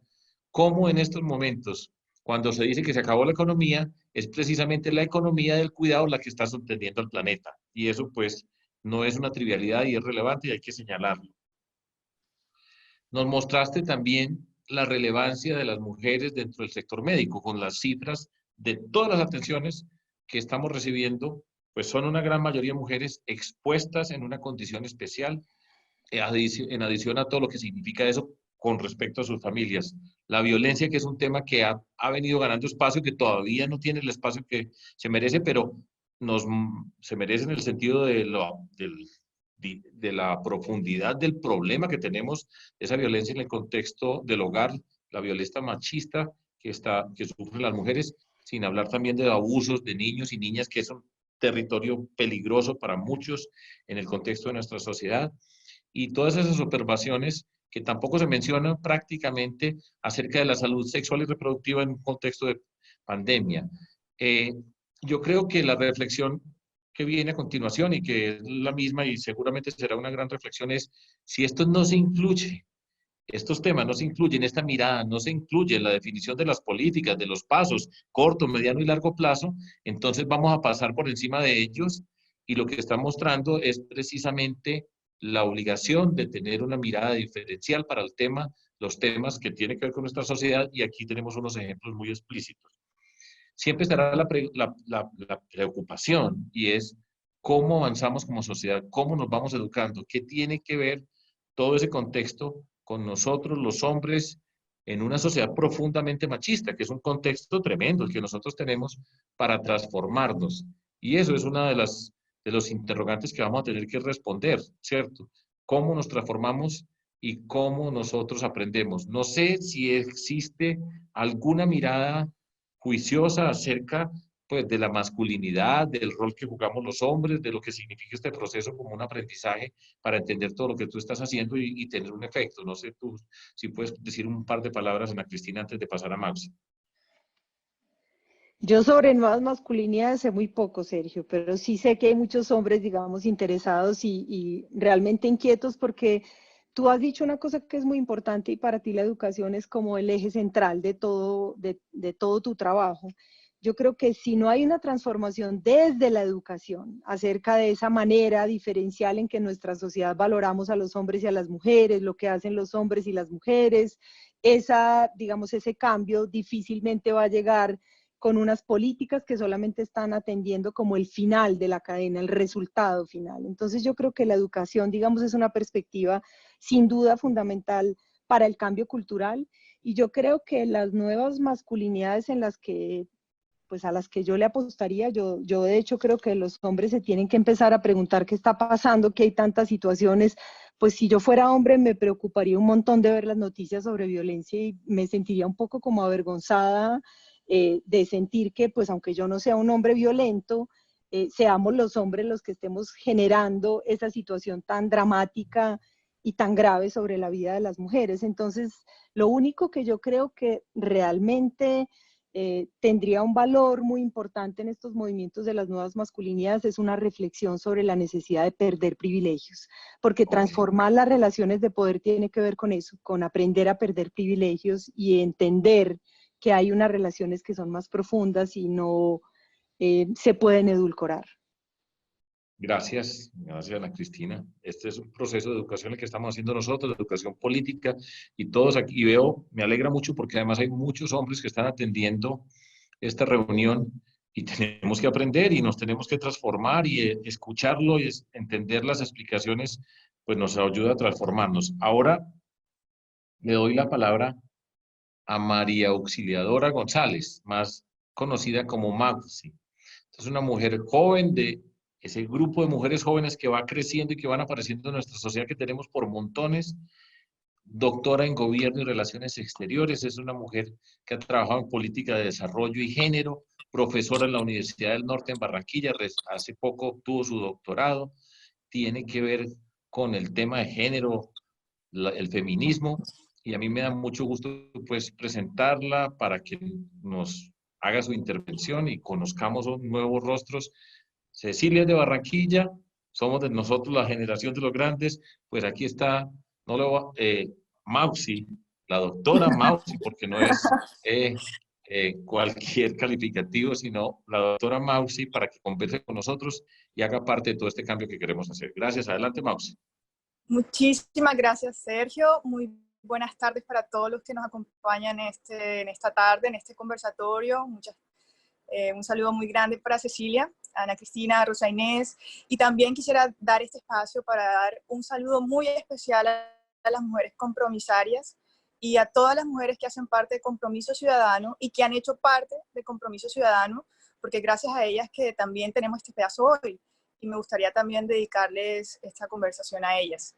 cómo en estos momentos, cuando se dice que se acabó la economía, es precisamente la economía del cuidado la que está sosteniendo al planeta. Y eso pues no es una trivialidad y es relevante y hay que señalarlo. Nos mostraste también la relevancia de las mujeres dentro del sector médico, con las cifras de todas las atenciones que estamos recibiendo, pues son una gran mayoría mujeres expuestas en una condición especial en adición a todo lo que significa eso con respecto a sus familias. La violencia, que es un tema que ha venido ganando espacio, que todavía no tiene el espacio que se merece, pero se merece en el sentido de la profundidad del problema que tenemos, esa violencia en el contexto del hogar, la violencia machista que sufren las mujeres, sin hablar también de abusos de niños y niñas, que es un territorio peligroso para muchos en el contexto de nuestra sociedad. Y todas esas observaciones que tampoco se mencionan prácticamente acerca de la salud sexual y reproductiva en un contexto de pandemia. Yo creo que la reflexión que viene a continuación y que es la misma y seguramente será una gran reflexión es si esto no se incluye, estos temas no se incluyen, esta mirada no se incluye en la definición de las políticas, de los pasos, corto, mediano y largo plazo, entonces vamos a pasar por encima de ellos y lo que está mostrando es precisamente la obligación de tener una mirada diferencial para el tema, los temas que tienen que ver con nuestra sociedad y aquí tenemos unos ejemplos muy explícitos. Siempre estará la preocupación y es cómo avanzamos como sociedad, cómo nos vamos educando, qué tiene que ver todo ese contexto con nosotros los hombres en una sociedad profundamente machista, que es un contexto tremendo el que nosotros tenemos para transformarnos. Y eso es una de los interrogantes que vamos a tener que responder, ¿cierto? ¿Cómo nos transformamos y cómo nosotros aprendemos? No sé si existe alguna mirada juiciosa acerca pues, de la masculinidad, del rol que jugamos los hombres, de lo que significa este proceso como un aprendizaje para entender todo lo que tú estás haciendo y tener un efecto. No sé tú si puedes decir un par de palabras, Ana Cristina, antes de pasar a Max. Yo sobre nuevas masculinidades sé muy poco, Sergio, pero sí sé que hay muchos hombres, digamos, interesados y realmente inquietos porque tú has dicho una cosa que es muy importante y para ti la educación es como el eje central de todo tu trabajo. Yo creo que si no hay una transformación desde la educación acerca de esa manera diferencial en que en nuestra sociedad valoramos a los hombres y a las mujeres, lo que hacen los hombres y las mujeres, digamos, ese cambio difícilmente va a llegar con unas políticas que solamente están atendiendo como el final de la cadena, el resultado final. Entonces yo creo que la educación, digamos, es una perspectiva sin duda fundamental para el cambio cultural, y yo creo que las nuevas masculinidades en las que, pues a las que yo le apostaría, yo de hecho creo que los hombres se tienen que empezar a preguntar qué está pasando, que hay tantas situaciones. Pues si yo fuera hombre me preocuparía un montón de ver las noticias sobre violencia y me sentiría un poco como avergonzada de sentir que, pues aunque yo no sea un hombre violento, seamos los hombres los que estemos generando esa situación tan dramática y tan grave sobre la vida de las mujeres. Entonces, lo único que yo creo que realmente tendría un valor muy importante en estos movimientos de las nuevas masculinidades es una reflexión sobre la necesidad de perder privilegios, porque transformar las relaciones de poder tiene que ver con eso, con aprender a perder privilegios y entender que hay unas relaciones que son más profundas y no se pueden edulcorar. Gracias, Ana Cristina. Este es un proceso de educación el que estamos haciendo nosotros, de educación política, y todos aquí, y veo, me alegra mucho porque además hay muchos hombres que están atendiendo esta reunión y tenemos que aprender y nos tenemos que transformar y escucharlo y entender las explicaciones, pues nos ayuda a transformarnos. Ahora le doy la palabra a María Auxiliadora González, más conocida como Mausi. Es una mujer joven de ese grupo de mujeres jóvenes que va creciendo y que van apareciendo en nuestra sociedad, que tenemos por montones. Doctora en Gobierno y Relaciones Exteriores, es una mujer que ha trabajado en política de desarrollo y género, profesora en la Universidad del Norte en Barranquilla, hace poco obtuvo su doctorado, tiene que ver con el tema de género, el feminismo, y a mí me da mucho gusto pues presentarla para que nos haga su intervención y conozcamos nuevos rostros. Cecilia es de Barranquilla, somos de nosotros la generación de los grandes, pues aquí está, no lo Mausi, la doctora Mausi, porque no es cualquier calificativo, sino la doctora Mausi, para que converse con nosotros y haga parte de todo este cambio que queremos hacer. Gracias, adelante Mausi. Muchísimas gracias, Sergio. Muy buenas tardes para todos los que nos acompañan en esta tarde, en este conversatorio. Un saludo muy grande para Cecilia, Ana Cristina, Rosa Inés, y también quisiera dar este espacio para dar un saludo muy especial a las mujeres compromisarias y a todas las mujeres que hacen parte de Compromiso Ciudadano y que han hecho parte de Compromiso Ciudadano, porque gracias a ellas que también tenemos este pedazo hoy, y me gustaría también dedicarles esta conversación a ellas.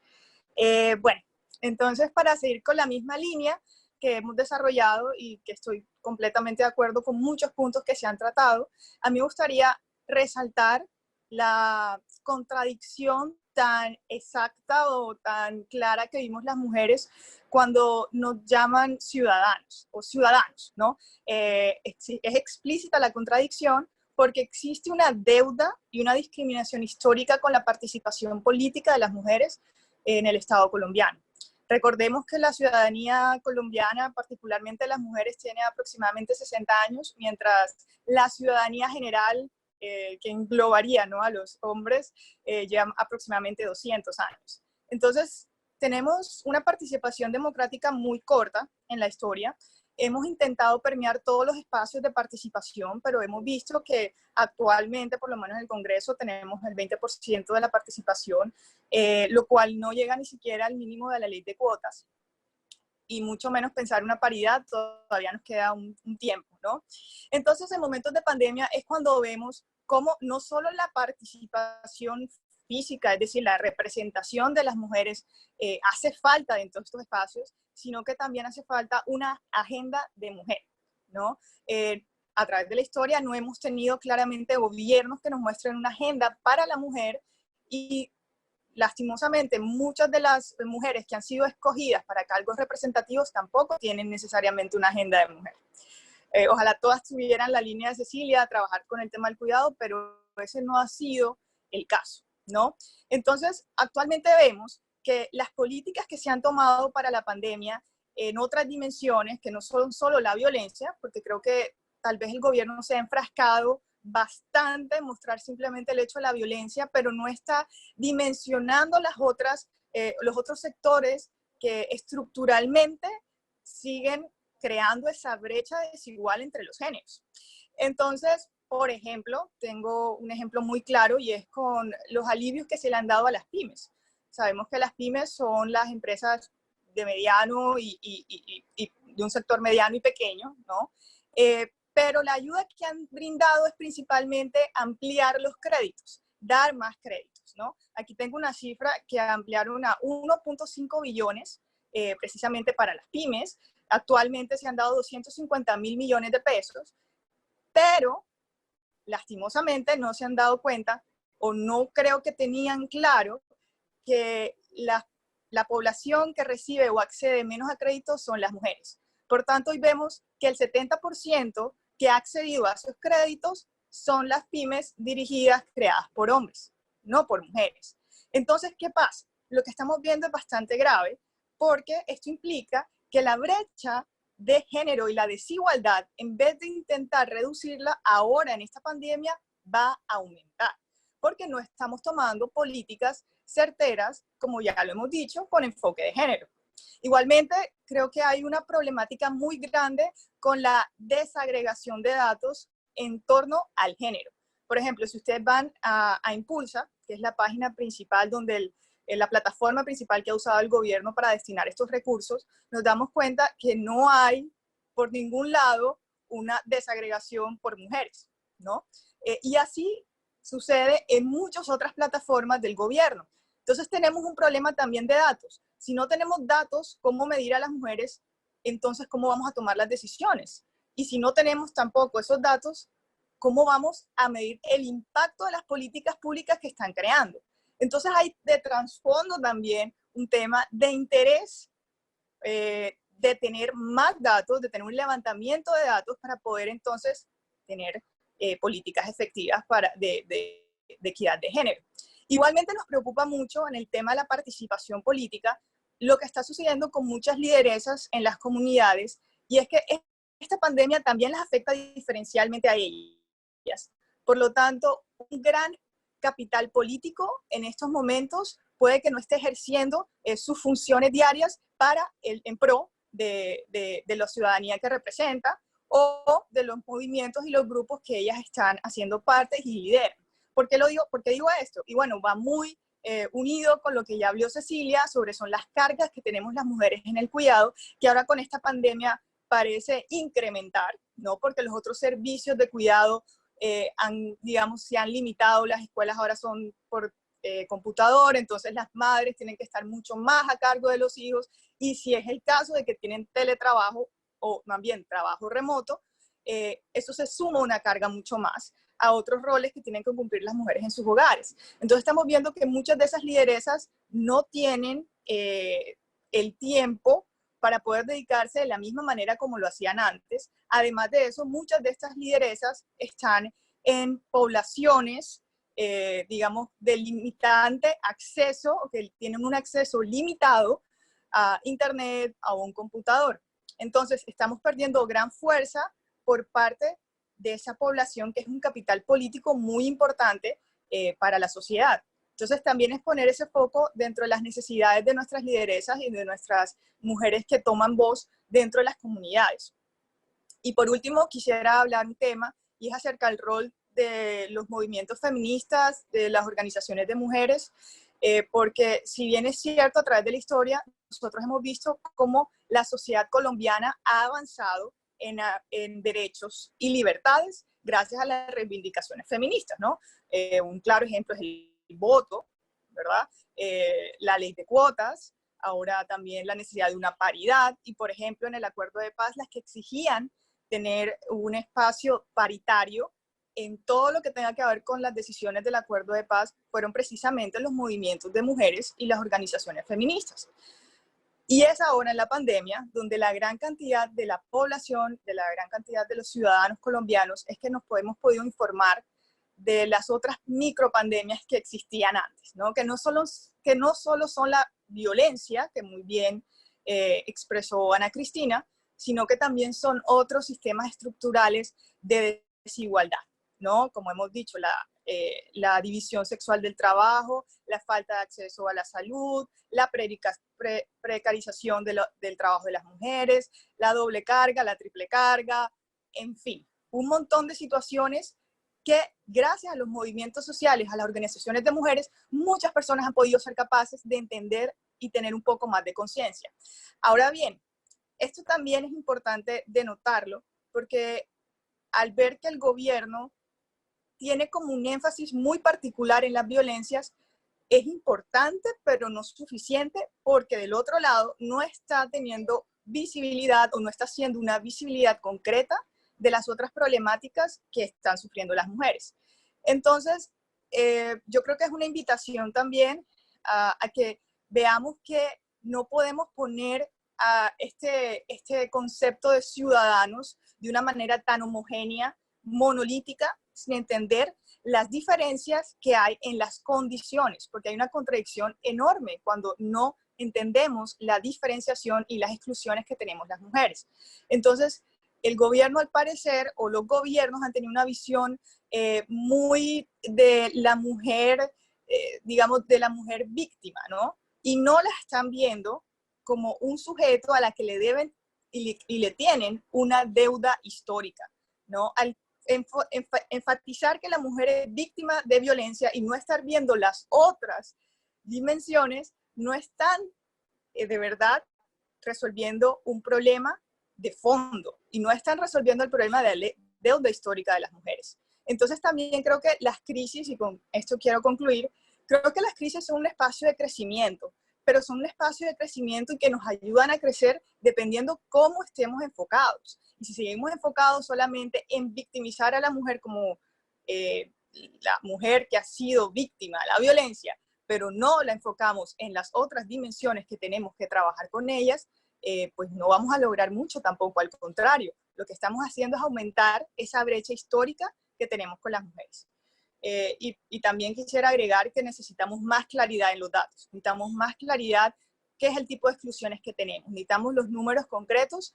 Bueno, entonces para seguir con la misma línea que hemos desarrollado y que estoy completamente de acuerdo con muchos puntos que se han tratado, a mí me gustaría resaltar la contradicción tan exacta o tan clara que vimos las mujeres cuando nos llaman ciudadanos o ciudadanos, ¿no? Es explícita la contradicción porque existe una deuda y una discriminación histórica con la participación política de las mujeres en el Estado colombiano. Recordemos que la ciudadanía colombiana, particularmente las mujeres, tiene aproximadamente 60 años, mientras la ciudadanía general, que englobaría, ¿no?, a los hombres, lleva aproximadamente 200 años. Entonces, tenemos una participación democrática muy corta en la historia. Hemos intentado permear todos los espacios de participación, pero hemos visto que actualmente, por lo menos en el Congreso, tenemos el 20% de la participación, lo cual no llega ni siquiera al mínimo de la ley de cuotas. Y mucho menos pensar una paridad, todavía nos queda un tiempo, ¿no? Entonces, en momentos de pandemia es cuando vemos cómo no solo la participación física, es decir, la representación de las mujeres hace falta dentro de estos espacios, sino que también hace falta una agenda de mujer, ¿no? A través de la historia no hemos tenido claramente gobiernos que nos muestren una agenda para la mujer y lastimosamente muchas de las mujeres que han sido escogidas para cargos representativos tampoco tienen necesariamente una agenda de mujer. Ojalá todas tuvieran la línea de Cecilia, trabajar con el tema del cuidado, pero ese no ha sido el caso, ¿no? Entonces, actualmente vemos que las políticas que se han tomado para la pandemia en otras dimensiones, que no son solo la violencia, porque creo que tal vez el gobierno se ha enfrascado bastante en mostrar simplemente el hecho de la violencia, pero no está dimensionando los otros sectores que estructuralmente siguen creando esa brecha desigual entre los géneros. Entonces, por ejemplo, tengo un ejemplo muy claro y es con los alivios que se le han dado a las pymes. Sabemos que las pymes son las empresas de mediano y de un sector mediano y pequeño, ¿no? Pero la ayuda que han brindado es principalmente ampliar los créditos, dar más créditos, ¿no? Aquí tengo una cifra que ampliaron a 1.5 billones precisamente para las pymes. Actualmente se han dado 250.000 millones de pesos, pero lastimosamente no se han dado cuenta o no creo que tenían claro que la población que recibe o accede menos a créditos son las mujeres. Por tanto, hoy vemos que el 70% que ha accedido a esos créditos son las pymes dirigidas, creadas por hombres, no por mujeres. Entonces, ¿qué pasa? Lo que estamos viendo es bastante grave porque esto implica que la brecha de género y la desigualdad, en vez de intentar reducirla ahora en esta pandemia, va a aumentar, porque no estamos tomando políticas certeras, como ya lo hemos dicho, con enfoque de género. Igualmente, creo que hay una problemática muy grande con la desagregación de datos en torno al género. Por ejemplo, si ustedes van a Impulsa, que es la página principal donde la plataforma principal que ha usado el gobierno para destinar estos recursos, nos damos cuenta que no hay por ningún lado una desagregación por mujeres, ¿no? Y así sucede en muchas otras plataformas del gobierno. Entonces tenemos un problema también de datos. Si no tenemos datos, ¿cómo medir a las mujeres? Entonces, ¿cómo vamos a tomar las decisiones? Y si no tenemos tampoco esos datos, ¿cómo vamos a medir el impacto de las políticas públicas que están creando? Entonces hay de trasfondo también un tema de interés de tener más datos, de tener un levantamiento de datos para poder entonces tener políticas efectivas de equidad de género. Igualmente nos preocupa mucho en el tema de la participación política lo que está sucediendo con muchas lideresas en las comunidades, y es que esta pandemia también las afecta diferencialmente a ellas. Por lo tanto, un gran capital político en estos momentos puede que no esté ejerciendo sus funciones diarias en pro de la ciudadanía que representa o de los movimientos y los grupos que ellas están haciendo parte y lideran. ¿Por qué digo esto? Y bueno, va muy unido con lo que ya habló Cecilia sobre son las cargas que tenemos las mujeres en el cuidado, que ahora con esta pandemia parece incrementar, ¿no? Porque los otros servicios de cuidado se han limitado, las escuelas ahora son por computador, entonces las madres tienen que estar mucho más a cargo de los hijos, y si es el caso de que tienen teletrabajo o más bien trabajo remoto, eso se suma una carga mucho más a otros roles que tienen que cumplir las mujeres en sus hogares. Entonces estamos viendo que muchas de esas lideresas no tienen el tiempo para poder dedicarse de la misma manera como lo hacían antes. Además de eso, muchas de estas lideresas están en poblaciones, digamos, de limitante acceso, o que tienen un acceso limitado a internet, a un computador. Entonces, estamos perdiendo gran fuerza por parte de esa población, que es un capital político muy importante para la sociedad. Entonces también es poner ese foco dentro de las necesidades de nuestras lideresas y de nuestras mujeres que toman voz dentro de las comunidades. Y por último, quisiera hablar un tema, y es acerca del rol de los movimientos feministas, de las organizaciones de mujeres, porque si bien es cierto, a través de la historia, nosotros hemos visto cómo la sociedad colombiana ha avanzado en derechos y libertades gracias a las reivindicaciones feministas, ¿no? Un claro ejemplo es el voto, ¿verdad? La ley de cuotas, ahora también la necesidad de una paridad, y por ejemplo en el acuerdo de paz las que exigían tener un espacio paritario en todo lo que tenga que ver con las decisiones del acuerdo de paz fueron precisamente los movimientos de mujeres y las organizaciones feministas. Y es ahora en la pandemia donde la gran cantidad de la población, de la gran cantidad de los ciudadanos colombianos, es que nos hemos podido informar de las otras micropandemias que existían antes, ¿no? Que no solo son la violencia, que muy bien expresó Ana Cristina, sino que también son otros sistemas estructurales de desigualdad, ¿no? Como hemos dicho, la división sexual del trabajo, la falta de acceso a la salud, la precarización del trabajo de las mujeres, la doble carga, la triple carga, en fin. un montón de situaciones que gracias a los movimientos sociales, a las organizaciones de mujeres, muchas personas han podido ser capaces de entender y tener un poco más de conciencia. Ahora bien, esto también es importante de notarlo, porque al ver que el gobierno tiene como un énfasis muy particular en las violencias, es importante, pero no suficiente, porque del otro lado no está teniendo visibilidad o no está haciendo una visibilidad concreta de las otras problemáticas que están sufriendo las mujeres. Entonces, yo creo que es una invitación también a que veamos que no podemos poner a este concepto de ciudadanos de una manera tan homogénea, monolítica, sin entender las diferencias que hay en las condiciones, porque hay una contradicción enorme cuando no entendemos la diferenciación y las exclusiones que tenemos las mujeres. Entonces, el gobierno, al parecer, o los gobiernos han tenido una visión muy de la mujer, digamos, de la mujer víctima, ¿no? Y no la están viendo como un sujeto a la que le deben y le tienen una deuda histórica, ¿no? Al enfatizar que la mujer es víctima de violencia y no estar viendo las otras dimensiones, no están de verdad resolviendo un problema de fondo y no están resolviendo el problema de la deuda histórica de las mujeres. Entonces también creo que las crisis, y con esto quiero concluir, creo que las crisis son un espacio de crecimiento, pero son un espacio de crecimiento y que nos ayudan a crecer dependiendo cómo estemos enfocados. Y si seguimos enfocados solamente en victimizar a la mujer como la mujer que ha sido víctima de la violencia, pero no la enfocamos en las otras dimensiones que tenemos que trabajar con ellas, pues no vamos a lograr mucho tampoco, al contrario. Lo que estamos haciendo es aumentar esa brecha histórica que tenemos con las mujeres. Y también quisiera agregar que necesitamos más claridad en los datos, necesitamos más claridad qué es el tipo de exclusiones que tenemos, necesitamos los números concretos,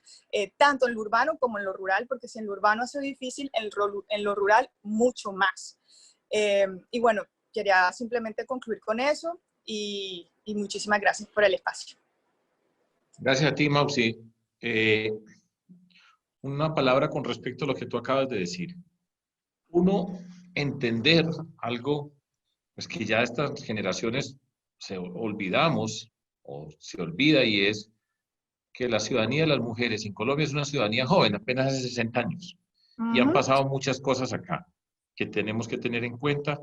tanto en lo urbano como en lo rural, porque si en lo urbano ha sido difícil, en lo rural mucho más. Y bueno, quería simplemente concluir con eso y muchísimas gracias por el espacio. Gracias a ti, Mausi. Una palabra con respecto a lo que tú acabas de decir. Uno, entender algo, pues que ya estas generaciones olvidamos o se olvida, y es que la ciudadanía de las mujeres en Colombia es una ciudadanía joven, apenas hace 60 años. Y han pasado muchas cosas acá que tenemos que tener en cuenta,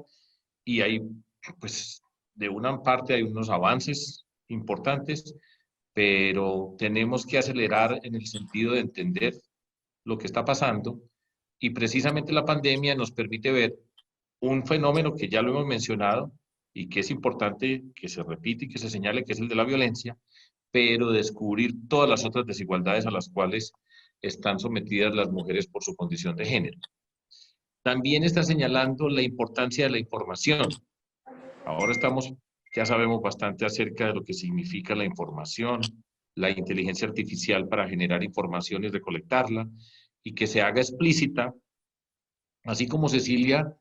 y hay, pues, de una parte hay unos avances importantes, pero tenemos que acelerar en el sentido de entender lo que está pasando, y precisamente la pandemia nos permite ver un fenómeno que ya lo hemos mencionado y que es importante que se repite y que se señale, que es el de la violencia, pero descubrir todas las otras desigualdades a las cuales están sometidas las mujeres por su condición de género. También está señalando la importancia de la información. Ahora ya sabemos bastante acerca de lo que significa la información, la inteligencia artificial para generar información y recolectarla, y que se haga explícita, así como Cecilia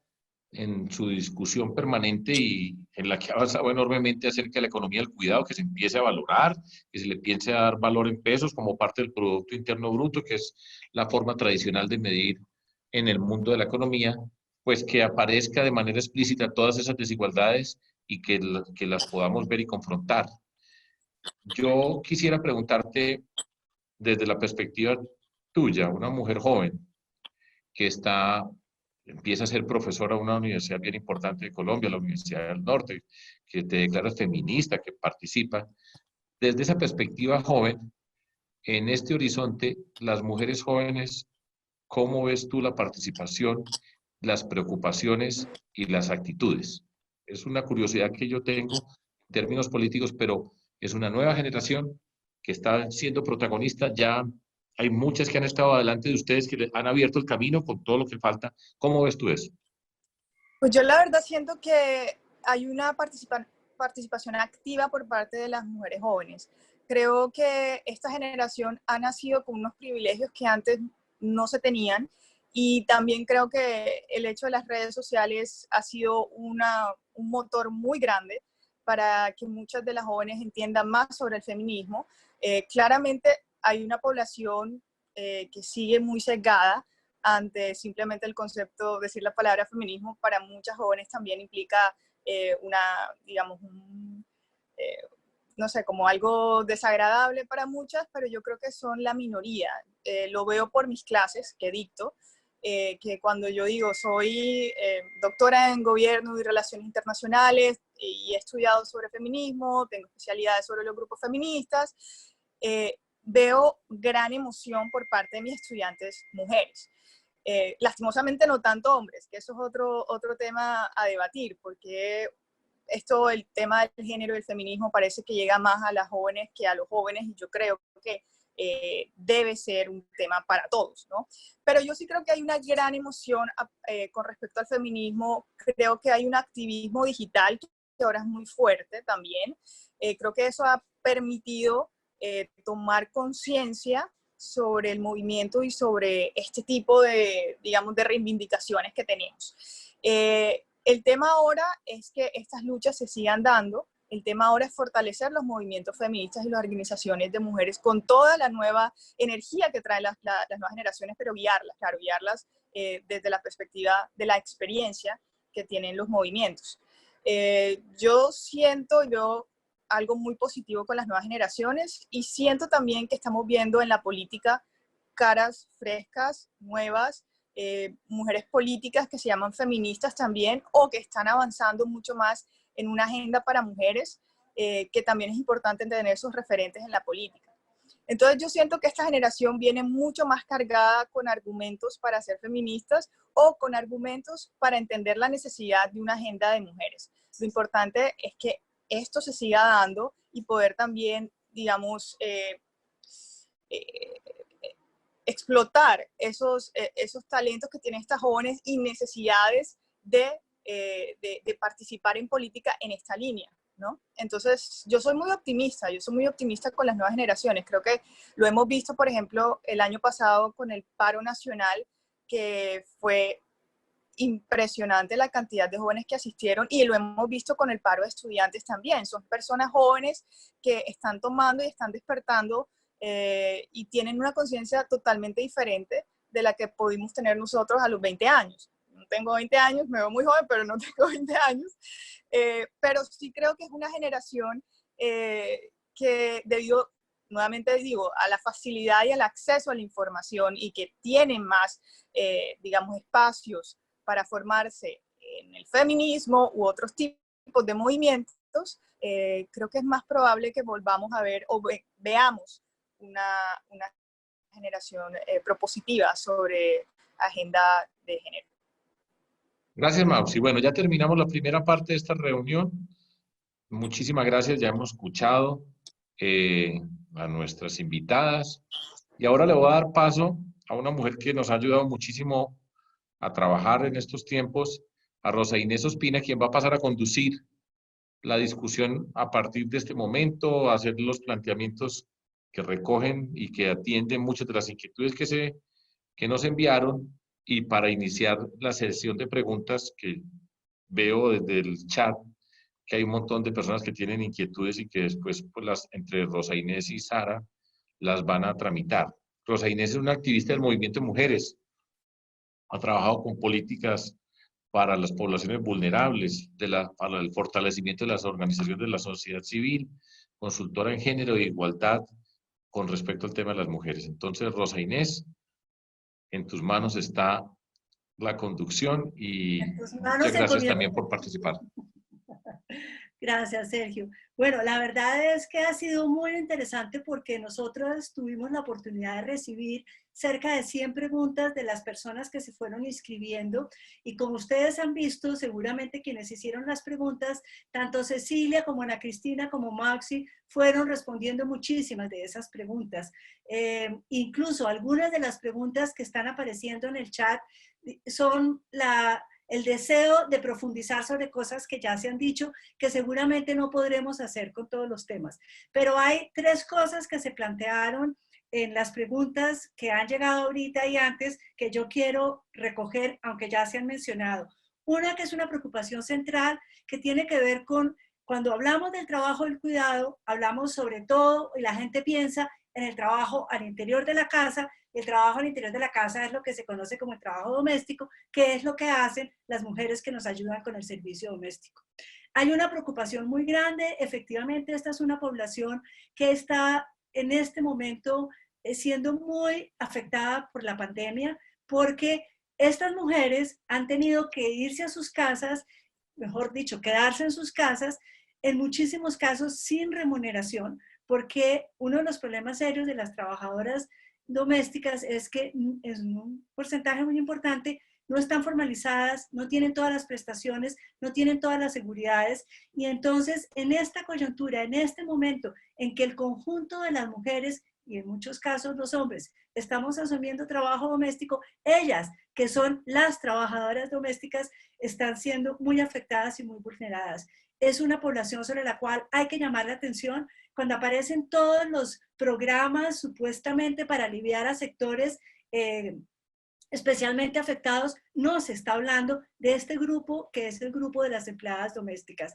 en su discusión permanente y en la que ha avanzado enormemente acerca de la economía del cuidado, que se empiece a valorar, que se le piense a dar valor en pesos como parte del Producto Interno Bruto, que es la forma tradicional de medir en el mundo de la economía, pues que aparezca de manera explícita todas esas desigualdades y que las podamos ver y confrontar. Yo quisiera preguntarte desde la perspectiva tuya, una mujer joven que empieza a ser profesora de una universidad bien importante de Colombia, la Universidad del Norte, que te declaras feminista, que participa. Desde esa perspectiva joven, en este horizonte, las mujeres jóvenes, ¿cómo ves tú la participación, las preocupaciones y las actitudes? Es una curiosidad que yo tengo en términos políticos, pero es una nueva generación que está siendo protagonista. Ya hay muchas que han estado adelante de ustedes, que han abierto el camino con todo lo que falta. ¿Cómo ves tú eso? Pues yo la verdad siento que hay una participación activa por parte de las mujeres jóvenes. Creo que esta generación ha nacido con unos privilegios que antes no se tenían, y también creo que el hecho de las redes sociales ha sido un motor muy grande para que muchas de las jóvenes entiendan más sobre el feminismo. Claramente hay una población que sigue muy sesgada ante simplemente el concepto, decir la palabra feminismo, para muchas jóvenes también implica digamos, no sé, como algo desagradable para muchas, pero yo creo que son la minoría. Lo veo por mis clases que dicto, que cuando yo digo soy doctora en gobierno y relaciones internacionales y he estudiado sobre feminismo, tengo especialidades sobre los grupos feministas, veo gran emoción por parte de mis estudiantes mujeres. Lastimosamente no tanto hombres, que eso es otro tema a debatir, porque el tema del género y el feminismo parece que llega más a las jóvenes que a los jóvenes, y yo creo que debe ser un tema para todos, ¿no? Pero yo sí creo que hay una gran emoción con respecto al feminismo. Creo que hay un activismo digital que ahora es muy fuerte también. Creo que eso ha permitido tomar conciencia sobre el movimiento y sobre este tipo de, digamos, de reivindicaciones que tenemos. El tema ahora es que estas luchas se sigan dando. El tema ahora es fortalecer los movimientos feministas y las organizaciones de mujeres con toda la nueva energía que traen las nuevas generaciones, pero guiarlas desde la perspectiva de la experiencia que tienen los movimientos. Yo siento algo muy positivo con las nuevas generaciones, y siento también que estamos viendo en la política caras frescas, nuevas, mujeres políticas que se llaman feministas también, o que están avanzando mucho más en una agenda para mujeres, que también es importante tener sus referentes en la política. Entonces yo siento que esta generación viene mucho más cargada con argumentos para ser feministas, o con argumentos para entender la necesidad de una agenda de mujeres. Lo importante es que esto se siga dando y poder también, digamos, explotar esos talentos que tienen estas jóvenes y necesidades de participar en política en esta línea, ¿no? Entonces, yo soy muy optimista con las nuevas generaciones. Creo que lo hemos visto, por ejemplo, el año pasado con el paro nacional, que fue impresionante la cantidad de jóvenes que asistieron, y lo hemos visto con el paro de estudiantes también. Son personas jóvenes que están tomando y están despertando y tienen una conciencia totalmente diferente de la que pudimos tener nosotros a los 20 años. No tengo 20 años, me veo muy joven, pero no tengo 20 años. Pero sí creo que es una generación que debido, nuevamente digo, a la facilidad y al acceso a la información, y que tienen más, digamos, espacios para formarse en el feminismo u otros tipos de movimientos, creo que es más probable que volvamos a ver o veamos una generación propositiva sobre agenda de género. Gracias, Mausi. Bueno, ya terminamos la primera parte de esta reunión. Muchísimas gracias, ya hemos escuchado a nuestras invitadas. Y ahora le voy a dar paso a una mujer que nos ha ayudado muchísimo a trabajar en estos tiempos, a Rosa Inés Ospina, quien va a pasar a conducir la discusión a partir de este momento, a hacer los planteamientos que recogen y que atienden muchas de las inquietudes que nos enviaron, y para iniciar la sesión de preguntas, que veo desde el chat que hay un montón de personas que tienen inquietudes y que después, pues, entre Rosa Inés y Sara las van a tramitar. Rosa Inés es una activista del movimiento de mujeres, ha trabajado con políticas para las poblaciones vulnerables, para el fortalecimiento de las organizaciones de la sociedad civil, consultora en género e igualdad con respecto al tema de las mujeres. Entonces, Rosa Inés, en tus manos está la conducción, y muchas gracias también por participar. Gracias, Sergio. Bueno, la verdad es que ha sido muy interesante, porque nosotros tuvimos la oportunidad de recibir cerca de 100 preguntas de las personas que se fueron inscribiendo, y como ustedes han visto, seguramente quienes hicieron las preguntas, tanto Cecilia como Ana Cristina como Maxi, fueron respondiendo muchísimas de esas preguntas. Incluso algunas de las preguntas que están apareciendo en el chat son el deseo de profundizar sobre cosas que ya se han dicho, que seguramente no podremos hacer con todos los temas. Pero hay 3 cosas que se plantearon en las preguntas que han llegado ahorita y antes, que yo quiero recoger, aunque ya se han mencionado. Una, que es una preocupación central, que tiene que ver con, cuando hablamos del trabajo del cuidado, hablamos sobre todo, y la gente piensa en el trabajo al interior de la casa, El trabajo al interior de la casa es lo que se conoce como el trabajo doméstico, que es lo que hacen las mujeres que nos ayudan con el servicio doméstico. Hay una preocupación muy grande, efectivamente esta es una población que está en este momento siendo muy afectada por la pandemia, porque estas mujeres han tenido que irse a sus casas, mejor dicho, quedarse en sus casas, en muchísimos casos sin remuneración, porque uno de los problemas serios de las trabajadoras domésticas es que es un porcentaje muy importante, no están formalizadas, no tienen todas las prestaciones, no tienen todas las seguridades, y entonces en esta coyuntura, en este momento en que el conjunto de las mujeres y en muchos casos los hombres estamos asumiendo trabajo doméstico, ellas, que son las trabajadoras domésticas, están siendo muy afectadas y muy vulneradas. Es una población sobre la cual hay que llamar la atención cuando aparecen todos los programas supuestamente para aliviar a sectores especialmente afectados, no se está hablando de este grupo que es el grupo de las empleadas domésticas.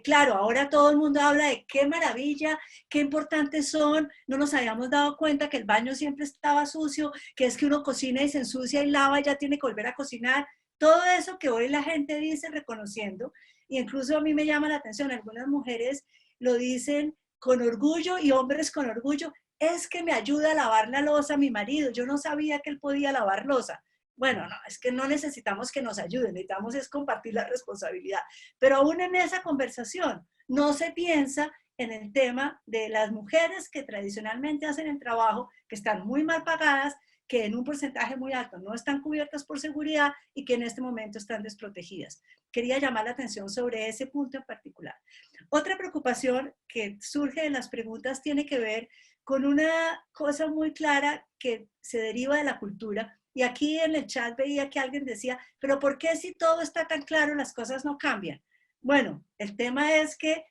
Claro, ahora todo el mundo habla de qué maravilla, qué importantes son, no nos habíamos dado cuenta que el baño siempre estaba sucio, que es que uno cocina y se ensucia y lava y ya tiene que volver a cocinar, todo eso que hoy la gente dice reconociendo, y incluso a mí me llama la atención, algunas mujeres lo dicen con orgullo y hombres con orgullo, es que me ayuda a lavar la loza mi marido, yo no sabía que él podía lavar loza. Bueno, no, es que no necesitamos que nos ayuden, necesitamos es compartir la responsabilidad. Pero aún en esa conversación no se piensa en el tema de las mujeres que tradicionalmente hacen el trabajo, que están muy mal pagadas, que en un porcentaje muy alto no están cubiertas por seguridad y que en este momento están desprotegidas. Quería llamar la atención sobre ese punto en particular. Otra preocupación que surge de las preguntas tiene que ver con una cosa muy clara que se deriva de la cultura. Y aquí en el chat veía que alguien decía, pero ¿por qué si todo está tan claro las cosas no cambian? Bueno, el tema es que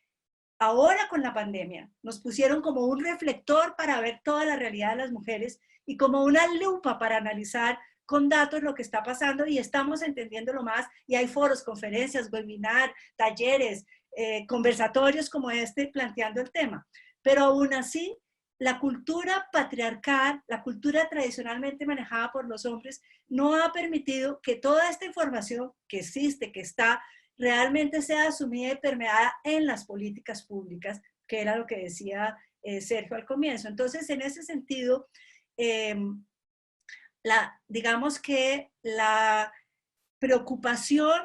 ahora con la pandemia nos pusieron como un reflector para ver toda la realidad de las mujeres y como una lupa para analizar con datos lo que está pasando y estamos entendiéndolo más y hay foros, conferencias, webinar, talleres, conversatorios como este planteando el tema. Pero aún así, la cultura patriarcal, la cultura tradicionalmente manejada por los hombres, no ha permitido que toda esta información que existe, que está, realmente sea asumida y permeada en las políticas públicas, que era lo que decía Sergio al comienzo. Entonces, en ese sentido, digamos que la preocupación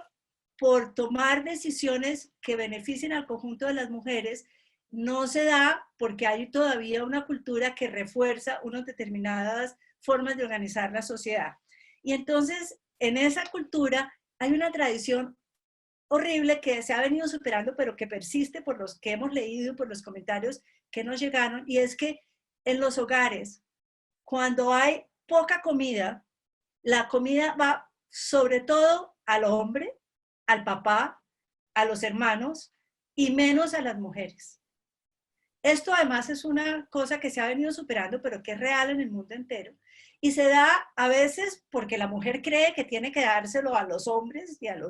por tomar decisiones que beneficien al conjunto de las mujeres no se da porque hay todavía una cultura que refuerza unas determinadas formas de organizar la sociedad. Y entonces, en esa cultura hay una tradición horrible que se ha venido superando, pero que persiste por los que hemos leído y por los comentarios que nos llegaron, y es que en los hogares, cuando hay poca comida, la comida va sobre todo al hombre, al papá, a los hermanos y menos a las mujeres. Esto además es una cosa que se ha venido superando, pero que es real en el mundo entero. Y se da a veces porque la mujer cree que tiene que dárselo a los hombres y al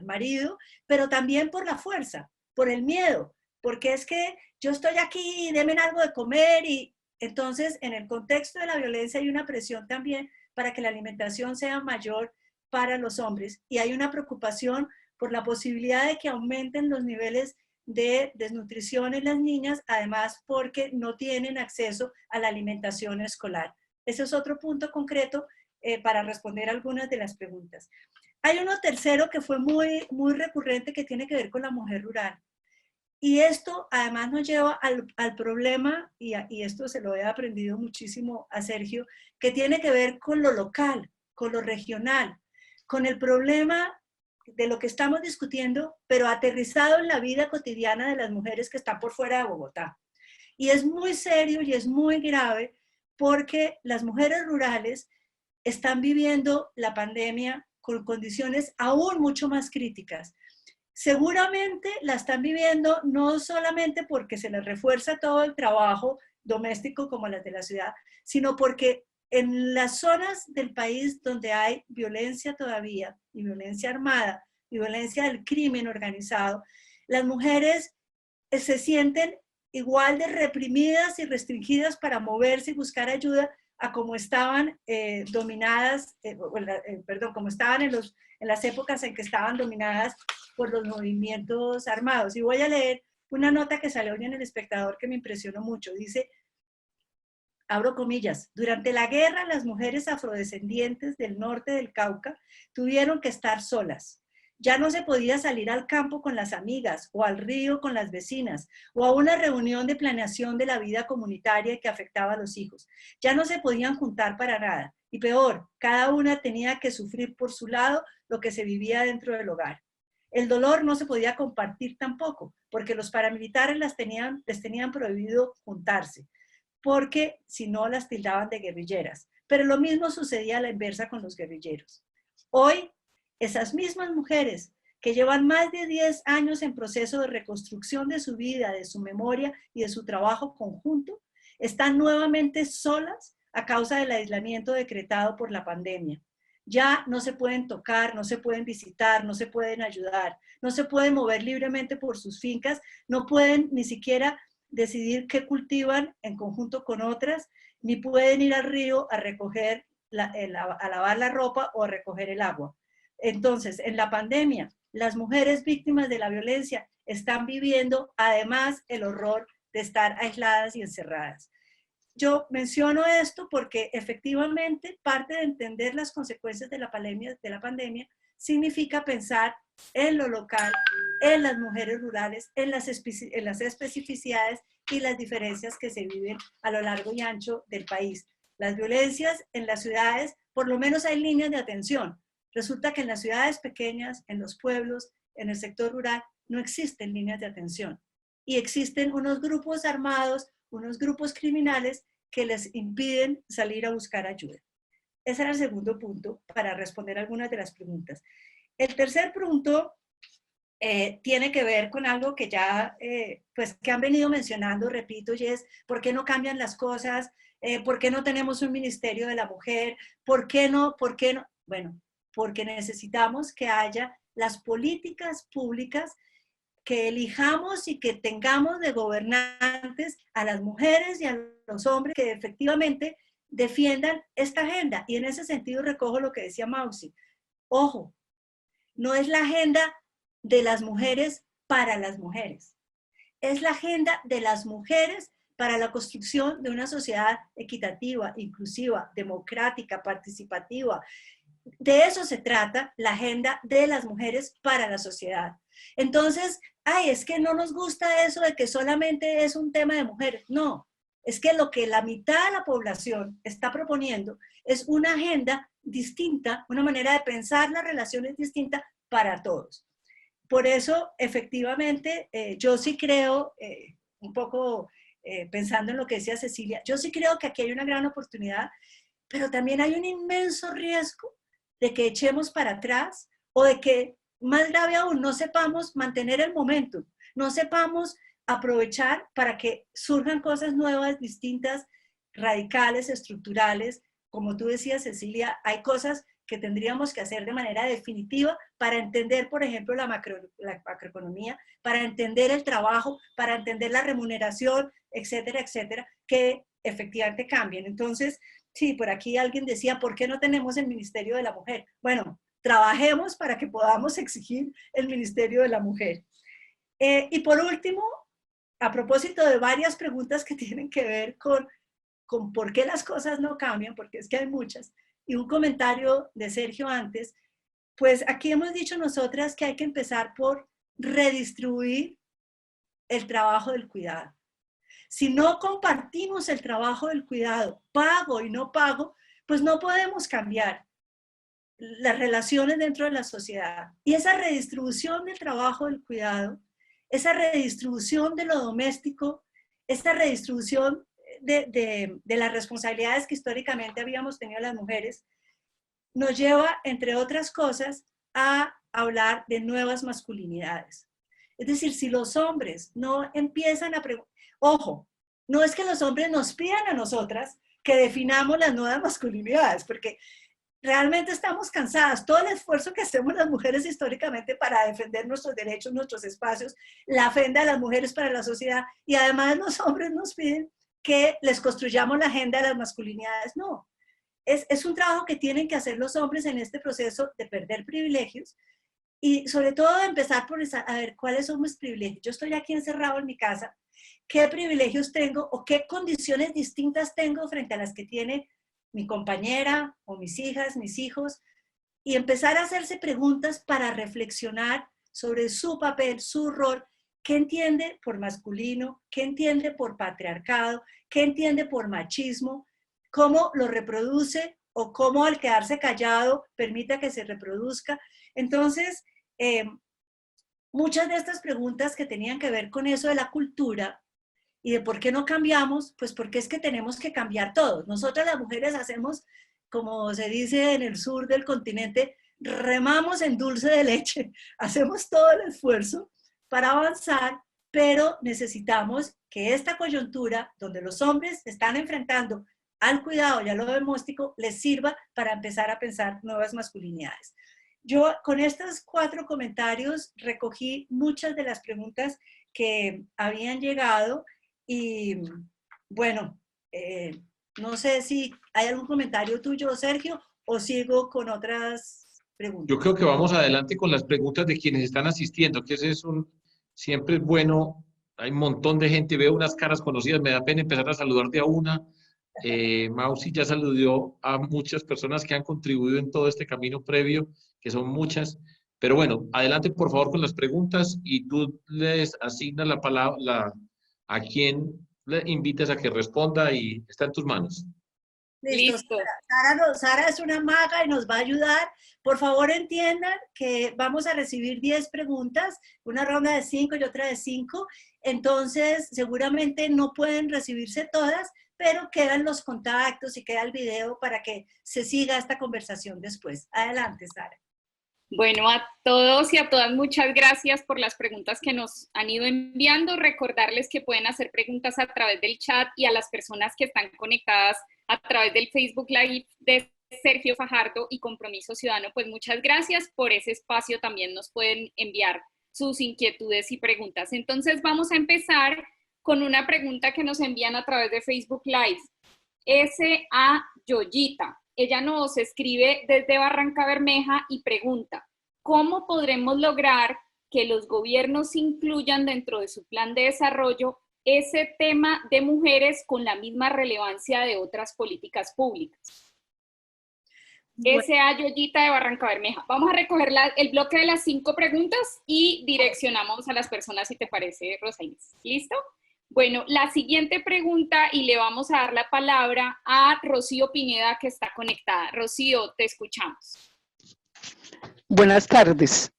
marido, pero también por la fuerza, por el miedo, porque es que yo estoy aquí, denme algo de comer, y entonces en el contexto de la violencia hay una presión también para que la alimentación sea mayor para los hombres y hay una preocupación por la posibilidad de que aumenten los niveles de desnutrición en las niñas, además porque no tienen acceso a la alimentación escolar. Ese es otro punto concreto para responder algunas de las preguntas. Hay uno tercero que fue muy recurrente que tiene que ver con la mujer rural. Y esto además nos lleva al problema, y esto se lo he aprendido muchísimo a Sergio, que tiene que ver con lo local, con lo regional, con el problema de lo que estamos discutiendo, pero aterrizado en la vida cotidiana de las mujeres que están por fuera de Bogotá. Y es muy serio y es muy grave porque las mujeres rurales están viviendo la pandemia con condiciones aún mucho más críticas. Seguramente la están viviendo no solamente porque se les refuerza todo el trabajo doméstico como las de la ciudad, sino porque en las zonas del país donde hay violencia todavía, y violencia armada, y violencia del crimen organizado, las mujeres se sienten igual de reprimidas y restringidas para moverse y buscar ayuda a como estaban dominadas, como estaban en las épocas en que estaban dominadas por los movimientos armados. Y voy a leer una nota que salió hoy en El Espectador que me impresionó mucho. Dice, abro comillas, durante la guerra las mujeres afrodescendientes del norte del Cauca tuvieron que estar solas. Ya no se podía salir al campo con las amigas o al río con las vecinas o a una reunión de planeación de la vida comunitaria que afectaba a los hijos. Ya no se podían juntar para nada. Y peor, cada una tenía que sufrir por su lado lo que se vivía dentro del hogar. El dolor no se podía compartir tampoco, porque los paramilitares les tenían prohibido juntarse, porque si no las tildaban de guerrilleras. Pero lo mismo sucedía a la inversa con los guerrilleros. Hoy, esas mismas mujeres que llevan más de 10 años en proceso de reconstrucción de su vida, de su memoria y de su trabajo conjunto, están nuevamente solas a causa del aislamiento decretado por la pandemia. Ya no se pueden tocar, no se pueden visitar, no se pueden ayudar, no se pueden mover libremente por sus fincas, no pueden ni siquiera decidir qué cultivan en conjunto con otras, ni pueden ir al río a recoger, a lavar la ropa o a recoger el agua. Entonces, en la pandemia, las mujeres víctimas de la violencia están viviendo además el horror de estar aisladas y encerradas. Yo menciono esto porque efectivamente parte de entender las consecuencias de la pandemia significa pensar en lo local, en las mujeres rurales, en las especificidades y las diferencias que se viven a lo largo y ancho del país. Las violencias en las ciudades, por lo menos hay líneas de atención. Resulta que en las ciudades pequeñas, en los pueblos, en el sector rural, no existen líneas de atención. Y existen unos grupos armados, unos grupos criminales que les impiden salir a buscar ayuda. Ese era el segundo punto para responder algunas de las preguntas. El tercer punto tiene que ver con algo que ya, pues, que han venido mencionando, repito, y es, ¿por qué no cambian las cosas? ¿Por qué no tenemos un Ministerio de la Mujer? ¿Por qué no? ¿Por qué no? Bueno, porque necesitamos que haya las políticas públicas que elijamos y que tengamos de gobernantes a las mujeres y a los hombres que efectivamente defiendan esta agenda. Y en ese sentido recojo lo que decía Mausi. Ojo, no es la agenda de las mujeres para las mujeres. Es la agenda de las mujeres para la construcción de una sociedad equitativa, inclusiva, democrática, participativa. De eso se trata la agenda de las mujeres para la sociedad. Entonces, es que no nos gusta eso de que solamente es un tema de mujeres. No, es que lo que la mitad de la población está proponiendo es una agenda distinta, una manera de pensar las relaciones distinta para todos. Por eso, efectivamente, yo sí creo, un poco pensando en lo que decía Cecilia, yo sí creo que aquí hay una gran oportunidad, pero también hay un inmenso riesgo de que echemos para atrás o de que, más grave aún, no sepamos mantener el momento, no sepamos aprovechar para que surjan cosas nuevas, distintas, radicales, estructurales. Como tú decías, Cecilia, hay cosas que tendríamos que hacer de manera definitiva para entender, por ejemplo, la macroeconomía, para entender el trabajo, para entender la remuneración, etcétera, etcétera, que efectivamente cambien. Entonces, sí, por aquí alguien decía, ¿por qué no tenemos el Ministerio de la Mujer? Bueno, trabajemos para que podamos exigir el Ministerio de la Mujer. Y por último, a propósito de varias preguntas que tienen que ver con por qué las cosas no cambian, porque es que hay muchas, y un comentario de Sergio antes, pues aquí hemos dicho nosotras que hay que empezar por redistribuir el trabajo del cuidado. Si no compartimos el trabajo del cuidado, pago y no pago, pues no podemos cambiar las relaciones dentro de la sociedad. Y esa redistribución del trabajo del cuidado, esa redistribución de lo doméstico, esa redistribución de las responsabilidades que históricamente habíamos tenido las mujeres, nos lleva, entre otras cosas, a hablar de nuevas masculinidades. Es decir, si los hombres no empiezan a preguntar, ojo, no es que los hombres nos pidan a nosotras que definamos las nuevas masculinidades, porque realmente estamos cansadas. Todo el esfuerzo que hacemos las mujeres históricamente para defender nuestros derechos, nuestros espacios, la agenda de las mujeres para la sociedad, y además los hombres nos piden que les construyamos la agenda de las masculinidades. No, es un trabajo que tienen que hacer los hombres en este proceso de perder privilegios, y sobre todo empezar por a ver cuáles son mis privilegios. Yo estoy aquí encerrado en mi casa, ¿qué privilegios tengo o qué condiciones distintas tengo frente a las que tiene mi compañera o mis hijas, mis hijos? Y empezar a hacerse preguntas para reflexionar sobre su papel, su rol, qué entiende por masculino, qué entiende por patriarcado, qué entiende por machismo, cómo lo reproduce o cómo al quedarse callado permite que se reproduzca. Entonces, muchas de estas preguntas que tenían que ver con eso de la cultura y de por qué no cambiamos, pues porque es que tenemos que cambiar todos. Nosotras las mujeres hacemos, como se dice en el sur del continente, remamos en dulce de leche, hacemos todo el esfuerzo para avanzar, pero necesitamos que esta coyuntura, donde los hombres se están enfrentando al cuidado y a lo doméstico, les sirva para empezar a pensar nuevas masculinidades. Yo con estos 4 comentarios recogí muchas de las preguntas que habían llegado y bueno, no sé si hay algún comentario tuyo, Sergio, o sigo con otras preguntas. Yo creo que vamos adelante con las preguntas de quienes están asistiendo, que ese es siempre es bueno. Hay un montón de gente, veo unas caras conocidas, me da pena empezar a saludar de a una. Mausi ya saludó a muchas personas que han contribuido en todo este camino previo, que son muchas. Pero bueno, adelante por favor con las preguntas y tú les asignas la palabra a quien le invites a que responda y está en tus manos. Listo. Sara es una maga y nos va a ayudar. Por favor, entiendan que vamos a recibir 10 preguntas, una ronda de 5 y otra de 5. Entonces, seguramente no pueden recibirse todas, pero quedan los contactos y queda el video para que se siga esta conversación después. Adelante, Sara. Bueno, a todos y a todas, muchas gracias por las preguntas que nos han ido enviando. Recordarles que pueden hacer preguntas a través del chat y a las personas que están conectadas a través del Facebook Live de Sergio Fajardo y Compromiso Ciudadano, pues muchas gracias por ese espacio. También nos pueden enviar sus inquietudes y preguntas. Entonces vamos a empezar con una pregunta que nos envían a través de Facebook Live. S.A. Yoyita. Ella nos escribe desde Barrancabermeja y pregunta, ¿cómo podremos lograr que los gobiernos incluyan dentro de su plan de desarrollo ese tema de mujeres con la misma relevancia de otras políticas públicas? Bueno. S.A. Yoyita de Barrancabermeja. Vamos a recoger el bloque de las 5 preguntas y direccionamos a las personas, si te parece, Rosa Inés. ¿Listo? Bueno, la siguiente pregunta, y le vamos a dar la palabra a Rocío Pineda, que está conectada. Rocío, te escuchamos. Buenas tardes.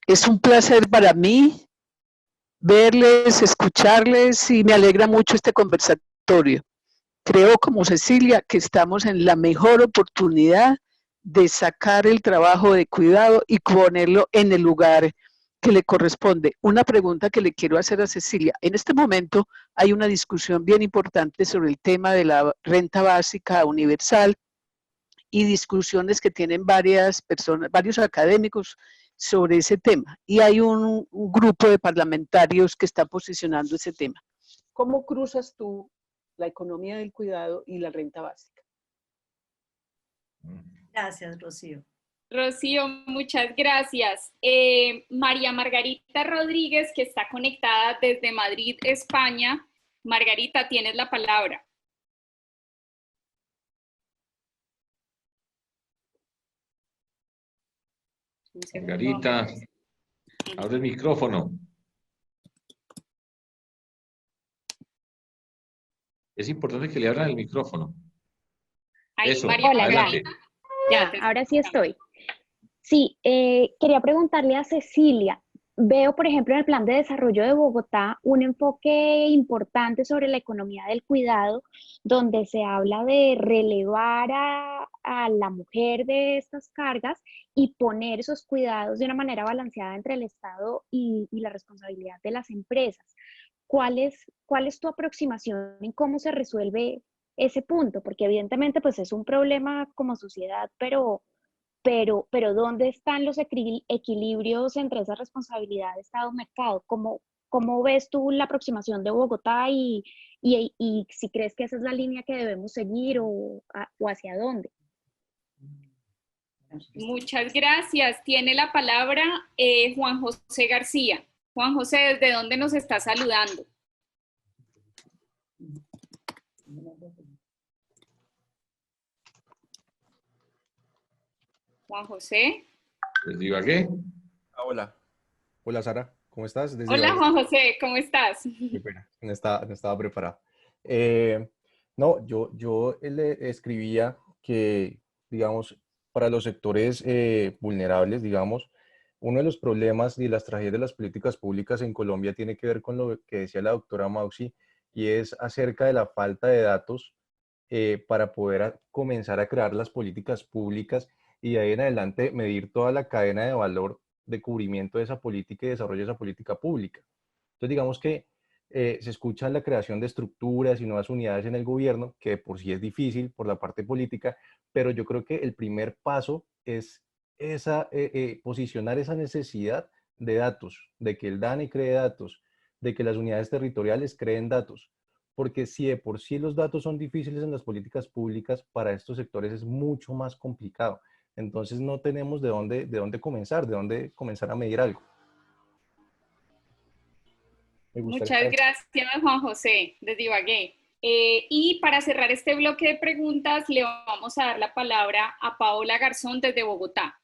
Es un placer para mí verles, escucharles, y me alegra mucho este conversatorio. Creo, como Cecilia, que estamos en la mejor oportunidad de sacar el trabajo de cuidado y ponerlo en el lugar que le corresponde. Una pregunta que le quiero hacer a Cecilia. En este momento hay una discusión bien importante sobre el tema de la renta básica universal y discusiones que tienen varias personas, varios académicos sobre ese tema. Y hay un grupo de parlamentarios que está posicionando ese tema. ¿Cómo cruzas tú la economía del cuidado y la renta básica? Gracias, Rocío. Rocío, muchas gracias. María Margarita Rodríguez, que está conectada desde Madrid, España. Margarita, tienes la palabra. Margarita, abre el micrófono. Es importante que le abran el micrófono. Ahí, eso, María Hola, Margarita. ya, ahora sí estoy. Sí, quería preguntarle a Cecilia, veo por ejemplo en el Plan de Desarrollo de Bogotá un enfoque importante sobre la economía del cuidado, donde se habla de relevar a la mujer de estas cargas y poner esos cuidados de una manera balanceada entre el Estado y la responsabilidad de las empresas. ¿Cuál es tu aproximación en cómo se resuelve ese punto? Porque evidentemente pues es un problema como sociedad, pero pero ¿dónde están los equilibrios entre esa responsabilidad de Estado-mercado? ¿Cómo ves tú la aproximación de Bogotá y si crees que esa es la línea que debemos seguir o hacia dónde? Muchas gracias. Tiene la palabra Juan José García. Juan José, ¿desde dónde nos está saludando? Juan José. ¿Les Ibagué? Hola. Hola, Sara. ¿Cómo estás? Hola, Juan José. ¿Cómo estás? Qué pena, no estaba preparado. No, yo le escribía que, digamos, para los sectores vulnerables, digamos, uno de los problemas y las tragedias de las políticas públicas en Colombia tiene que ver con lo que decía la doctora Mausi, y es acerca de la falta de datos para poder comenzar a crear las políticas públicas y de ahí en adelante medir toda la cadena de valor de cubrimiento de esa política y desarrollo de esa política pública. Entonces, digamos que se escucha la creación de estructuras y nuevas unidades en el gobierno, que por sí es difícil por la parte política, pero yo creo que el primer paso es posicionar esa necesidad de datos, de que el DANE cree datos, de que las unidades territoriales creen datos, porque si de por sí los datos son difíciles en las políticas públicas, para estos sectores es mucho más complicado. Entonces no tenemos de dónde comenzar a medir algo. Muchas gracias, Juan José, desde Ibagué. Y para cerrar este bloque de preguntas, le vamos a dar la palabra a Paola Garzón desde Bogotá.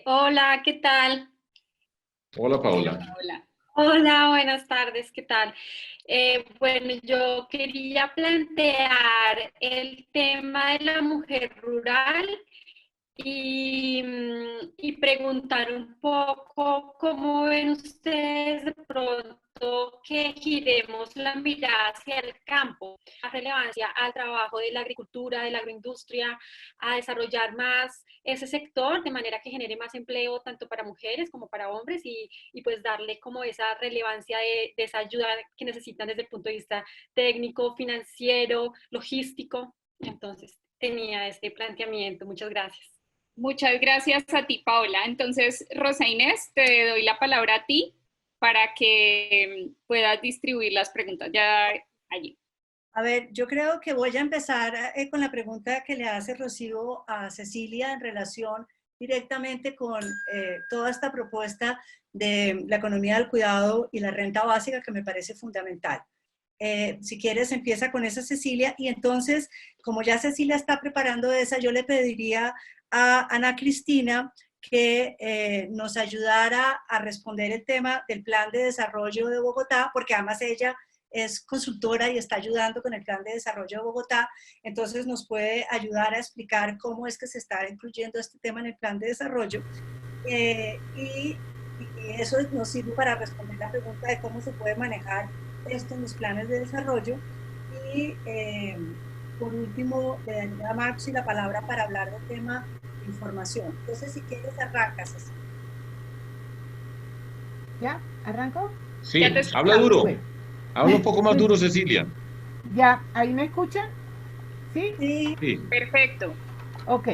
Hola, ¿qué tal? Hola, Paola. Hola. Hola, buenas tardes, ¿qué tal? Bueno, yo quería plantear el tema de la mujer rural y preguntar un poco cómo ven ustedes de pronto que giremos la mirada hacia el campo, la relevancia al trabajo de la agricultura, de la agroindustria, a desarrollar más ese sector de manera que genere más empleo tanto para mujeres como para hombres y pues darle como esa relevancia de esa ayuda que necesitan desde el punto de vista técnico, financiero, logístico. Entonces tenía este planteamiento. Muchas gracias. Muchas gracias a ti, Paola. Entonces, Rosa Inés, te doy la palabra a ti para que puedas distribuir las preguntas ya allí. A ver, yo creo que voy a empezar con la pregunta que le hace Rocío a Cecilia en relación directamente con toda esta propuesta de la economía del cuidado y la renta básica, que me parece fundamental. Si quieres, empieza con esa, Cecilia, y entonces, como ya Cecilia está preparando esa, yo le pediría a Ana Cristina que nos ayudara a responder el tema del Plan de Desarrollo de Bogotá, porque además ella es consultora y está ayudando con el Plan de Desarrollo de Bogotá, entonces nos puede ayudar a explicar cómo es que se está incluyendo este tema en el Plan de Desarrollo. Y eso nos sirve para responder la pregunta de cómo se puede manejar esto en los planes de desarrollo. Y por último, le daría a Maxi la palabra para hablar del tema de información. Entonces, si quieres, arrancas así. ¿Ya? ¿Arranco? Sí, habla duro. Bueno. Habla un poco más duro, Cecilia. ¿Ya? ¿Ahí me escuchan? ¿Sí? Sí. Perfecto. Ok.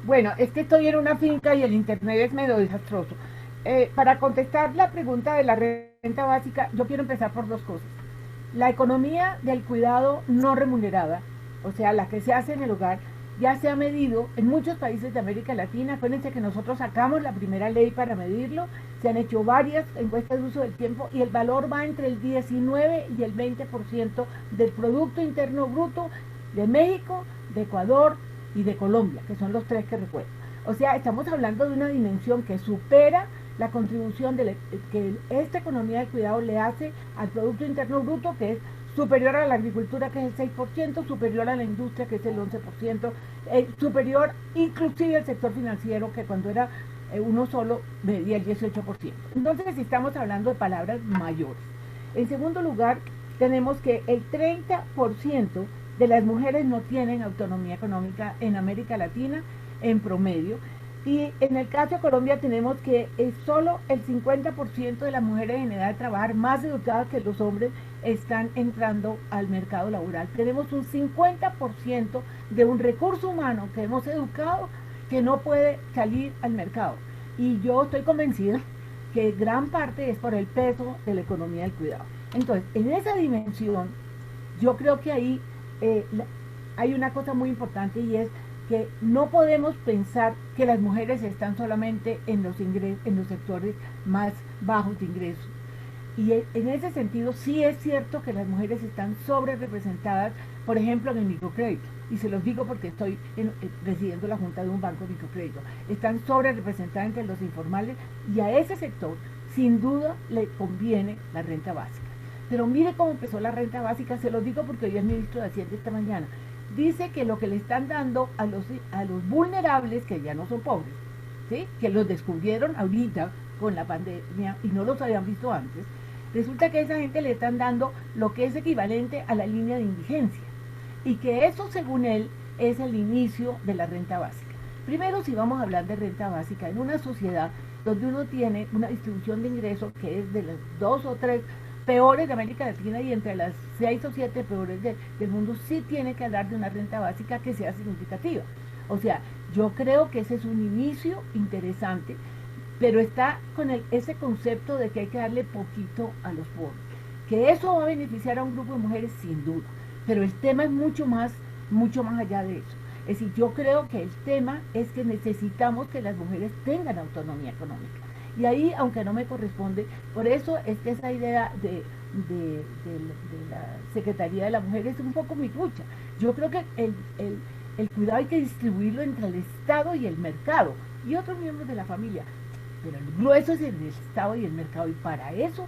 Bueno, es que estoy en una finca y el internet es medio desastroso. Para contestar la pregunta de la renta básica, yo quiero empezar por dos cosas. La economía del cuidado no remunerada, o sea, la que se hace en el hogar, ya se ha medido en muchos países de América Latina. Acuérdense que nosotros sacamos la primera ley para medirlo, se han hecho varias encuestas de uso del tiempo y el valor va entre el 19 y el 20% del Producto Interno Bruto de México, de Ecuador y de Colombia, que son los tres que recuerdo. O sea, estamos hablando de una dimensión que supera la contribución que esta economía del cuidado le hace al Producto Interno Bruto, que es superior a la agricultura, que es el 6%, superior a la industria, que es el 11%, superior inclusive al sector financiero, que cuando era uno solo medía el 18%. Entonces estamos hablando de palabras mayores. En segundo lugar, tenemos que el 30% de las mujeres no tienen autonomía económica en América Latina en promedio. Y en el caso de Colombia tenemos que solo el 50% de las mujeres en edad de trabajar, más educadas que los hombres, están entrando al mercado laboral. Tenemos un 50% de un recurso humano que hemos educado que no puede salir al mercado. Y yo estoy convencida que gran parte es por el peso de la economía del cuidado. Entonces, en esa dimensión, yo creo que ahí hay una cosa muy importante, y es que no podemos pensar que las mujeres están solamente en los sectores más bajos de ingresos. Y en ese sentido sí es cierto que las mujeres están sobre representadas, por ejemplo, en el microcrédito. Y se los digo porque estoy presidiendo la junta de un banco de microcrédito. Están sobre representadas entre los informales, y a ese sector sin duda le conviene la renta básica. Pero mire cómo empezó la renta básica, se los digo porque hoy el ministro de Hacienda esta mañana dice que lo que le están dando a los vulnerables, que ya no son pobres, ¿sí?, que los descubrieron ahorita con la pandemia y no los habían visto antes, resulta que a esa gente le están dando lo que es equivalente a la línea de indigencia, y que eso, según él, es el inicio de la renta básica. Primero, si vamos a hablar de renta básica, en una sociedad donde uno tiene una distribución de ingresos que es de las 2 o 3 peores de América Latina y entre las 6 o 7 peores del mundo, sí tiene que hablar de una renta básica que sea significativa. O sea, yo creo que ese es un inicio interesante, pero está con ese concepto de que hay que darle poquito a los pobres. Que eso va a beneficiar a un grupo de mujeres, sin duda, pero el tema es mucho más allá de eso. Es decir, yo creo que el tema es que necesitamos que las mujeres tengan autonomía económica. Y ahí, aunque no me corresponde, por eso es que esa idea de la Secretaría de la Mujer es un poco mi lucha. Yo creo que el cuidado hay que distribuirlo entre el Estado y el mercado y otros miembros de la familia, pero el grueso es el Estado y el mercado, y para eso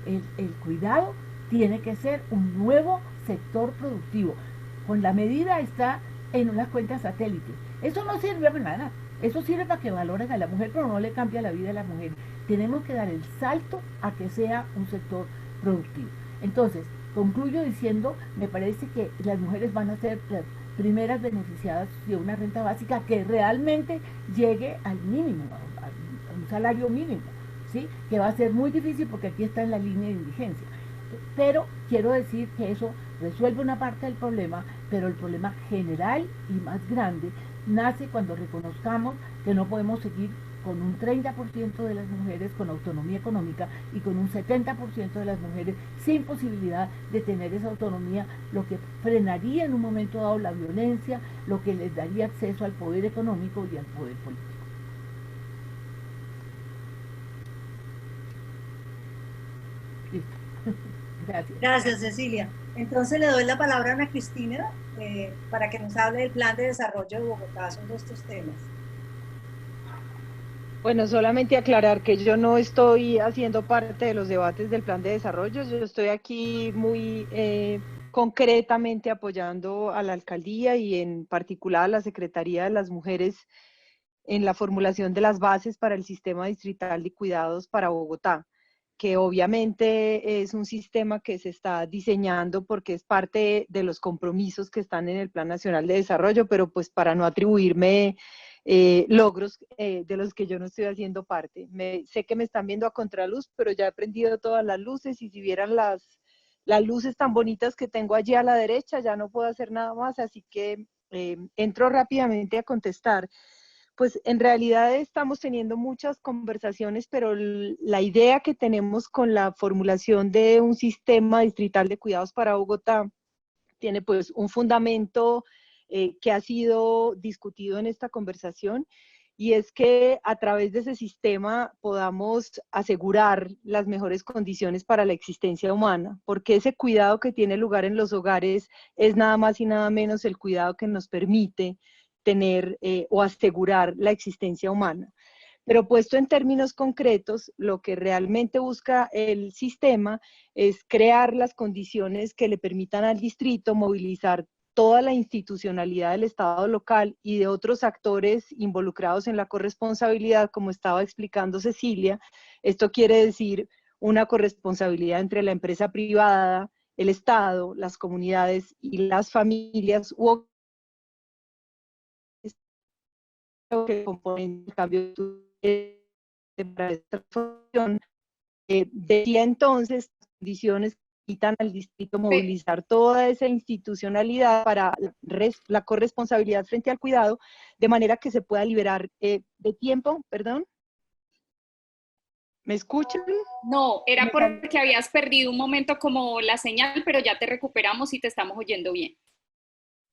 el cuidado tiene que ser un nuevo sector productivo. Con la medida está en unas cuentas satélites. Eso no sirve para nada. Eso sirve para que valoren a la mujer, pero no le cambia la vida a la mujer. Tenemos que dar el salto a que sea un sector productivo. Entonces, concluyo diciendo, me parece que las mujeres van a ser las primeras beneficiadas de una renta básica que realmente llegue al mínimo, a un salario mínimo, ¿sí?, que va a ser muy difícil porque aquí está en la línea de indigencia. Pero quiero decir que eso resuelve una parte del problema, pero el problema general y más grande nace cuando reconozcamos que no podemos seguir con un 30% de las mujeres con autonomía económica y con un 70% de las mujeres sin posibilidad de tener esa autonomía, lo que frenaría en un momento dado la violencia, lo que les daría acceso al poder económico y al poder político. Listo. Gracias. Gracias, Cecilia. Entonces le doy la palabra a Ana Cristina para que nos hable del Plan de Desarrollo de Bogotá sobre estos temas. Bueno, solamente aclarar que yo no estoy haciendo parte de los debates del Plan de Desarrollo, yo estoy aquí muy concretamente apoyando a la alcaldía y en particular a la Secretaría de las Mujeres en la formulación de las bases para el sistema distrital de cuidados para Bogotá, que obviamente es un sistema que se está diseñando porque es parte de los compromisos que están en el Plan Nacional de Desarrollo, pero pues para no atribuirme logros de los que yo no estoy haciendo parte. Sé que me están viendo a contraluz, pero ya he prendido todas las luces, y si vieran las luces tan bonitas que tengo allí a la derecha, ya no puedo hacer nada más, así que entro rápidamente a contestar. Pues en realidad estamos teniendo muchas conversaciones, pero la idea que tenemos con la formulación de un sistema distrital de cuidados para Bogotá tiene pues un fundamento que ha sido discutido en esta conversación, y es que a través de ese sistema podamos asegurar las mejores condiciones para la existencia humana, porque ese cuidado que tiene lugar en los hogares es nada más y nada menos el cuidado que nos permite tener o asegurar la existencia humana. Pero puesto en términos concretos, lo que realmente busca el sistema es crear las condiciones que le permitan al distrito movilizar toda la institucionalidad del Estado local y de otros actores involucrados en la corresponsabilidad, como estaba explicando Cecilia. Esto quiere decir una corresponsabilidad entre la empresa privada, el Estado, las comunidades y las familias que componen el cambio para esta transformación. Decía entonces condiciones permitan al distrito movilizar toda esa institucionalidad para la corresponsabilidad frente al cuidado, de manera que se pueda liberar de tiempo, perdón. ¿Me escuchan? No, era porque habías perdido un momento como la señal, pero ya te recuperamos y te estamos oyendo bien.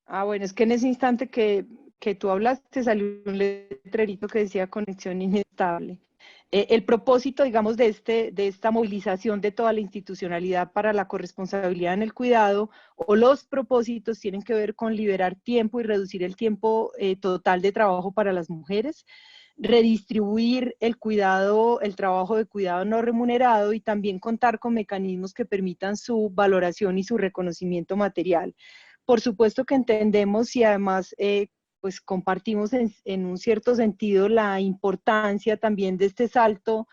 Ah, bueno, es que en ese instante que tú hablaste salió un letrerito que decía conexión inestable. El propósito, digamos, de esta movilización de toda la institucionalidad para la corresponsabilidad en el cuidado, o los propósitos tienen que ver con liberar tiempo y reducir el tiempo total de trabajo para las mujeres, redistribuir el cuidado, el trabajo de cuidado no remunerado y también contar con mecanismos que permitan su valoración y su reconocimiento material. Por supuesto que entendemos y además pues compartimos en un cierto sentido la importancia también de este salto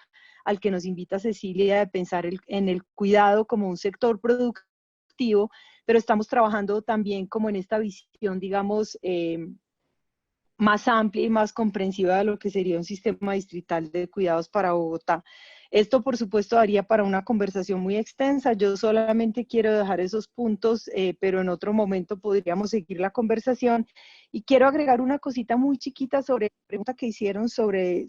al que nos invita Cecilia de pensar en el cuidado como un sector productivo, pero estamos trabajando también como en esta visión, digamos, más amplia y más comprensiva de lo que sería un sistema distrital de cuidados para Bogotá. Esto, por supuesto, daría para una conversación muy extensa. Yo solamente quiero dejar esos puntos, pero en otro momento podríamos seguir la conversación. Y quiero agregar una cosita muy chiquita sobre la pregunta que hicieron sobre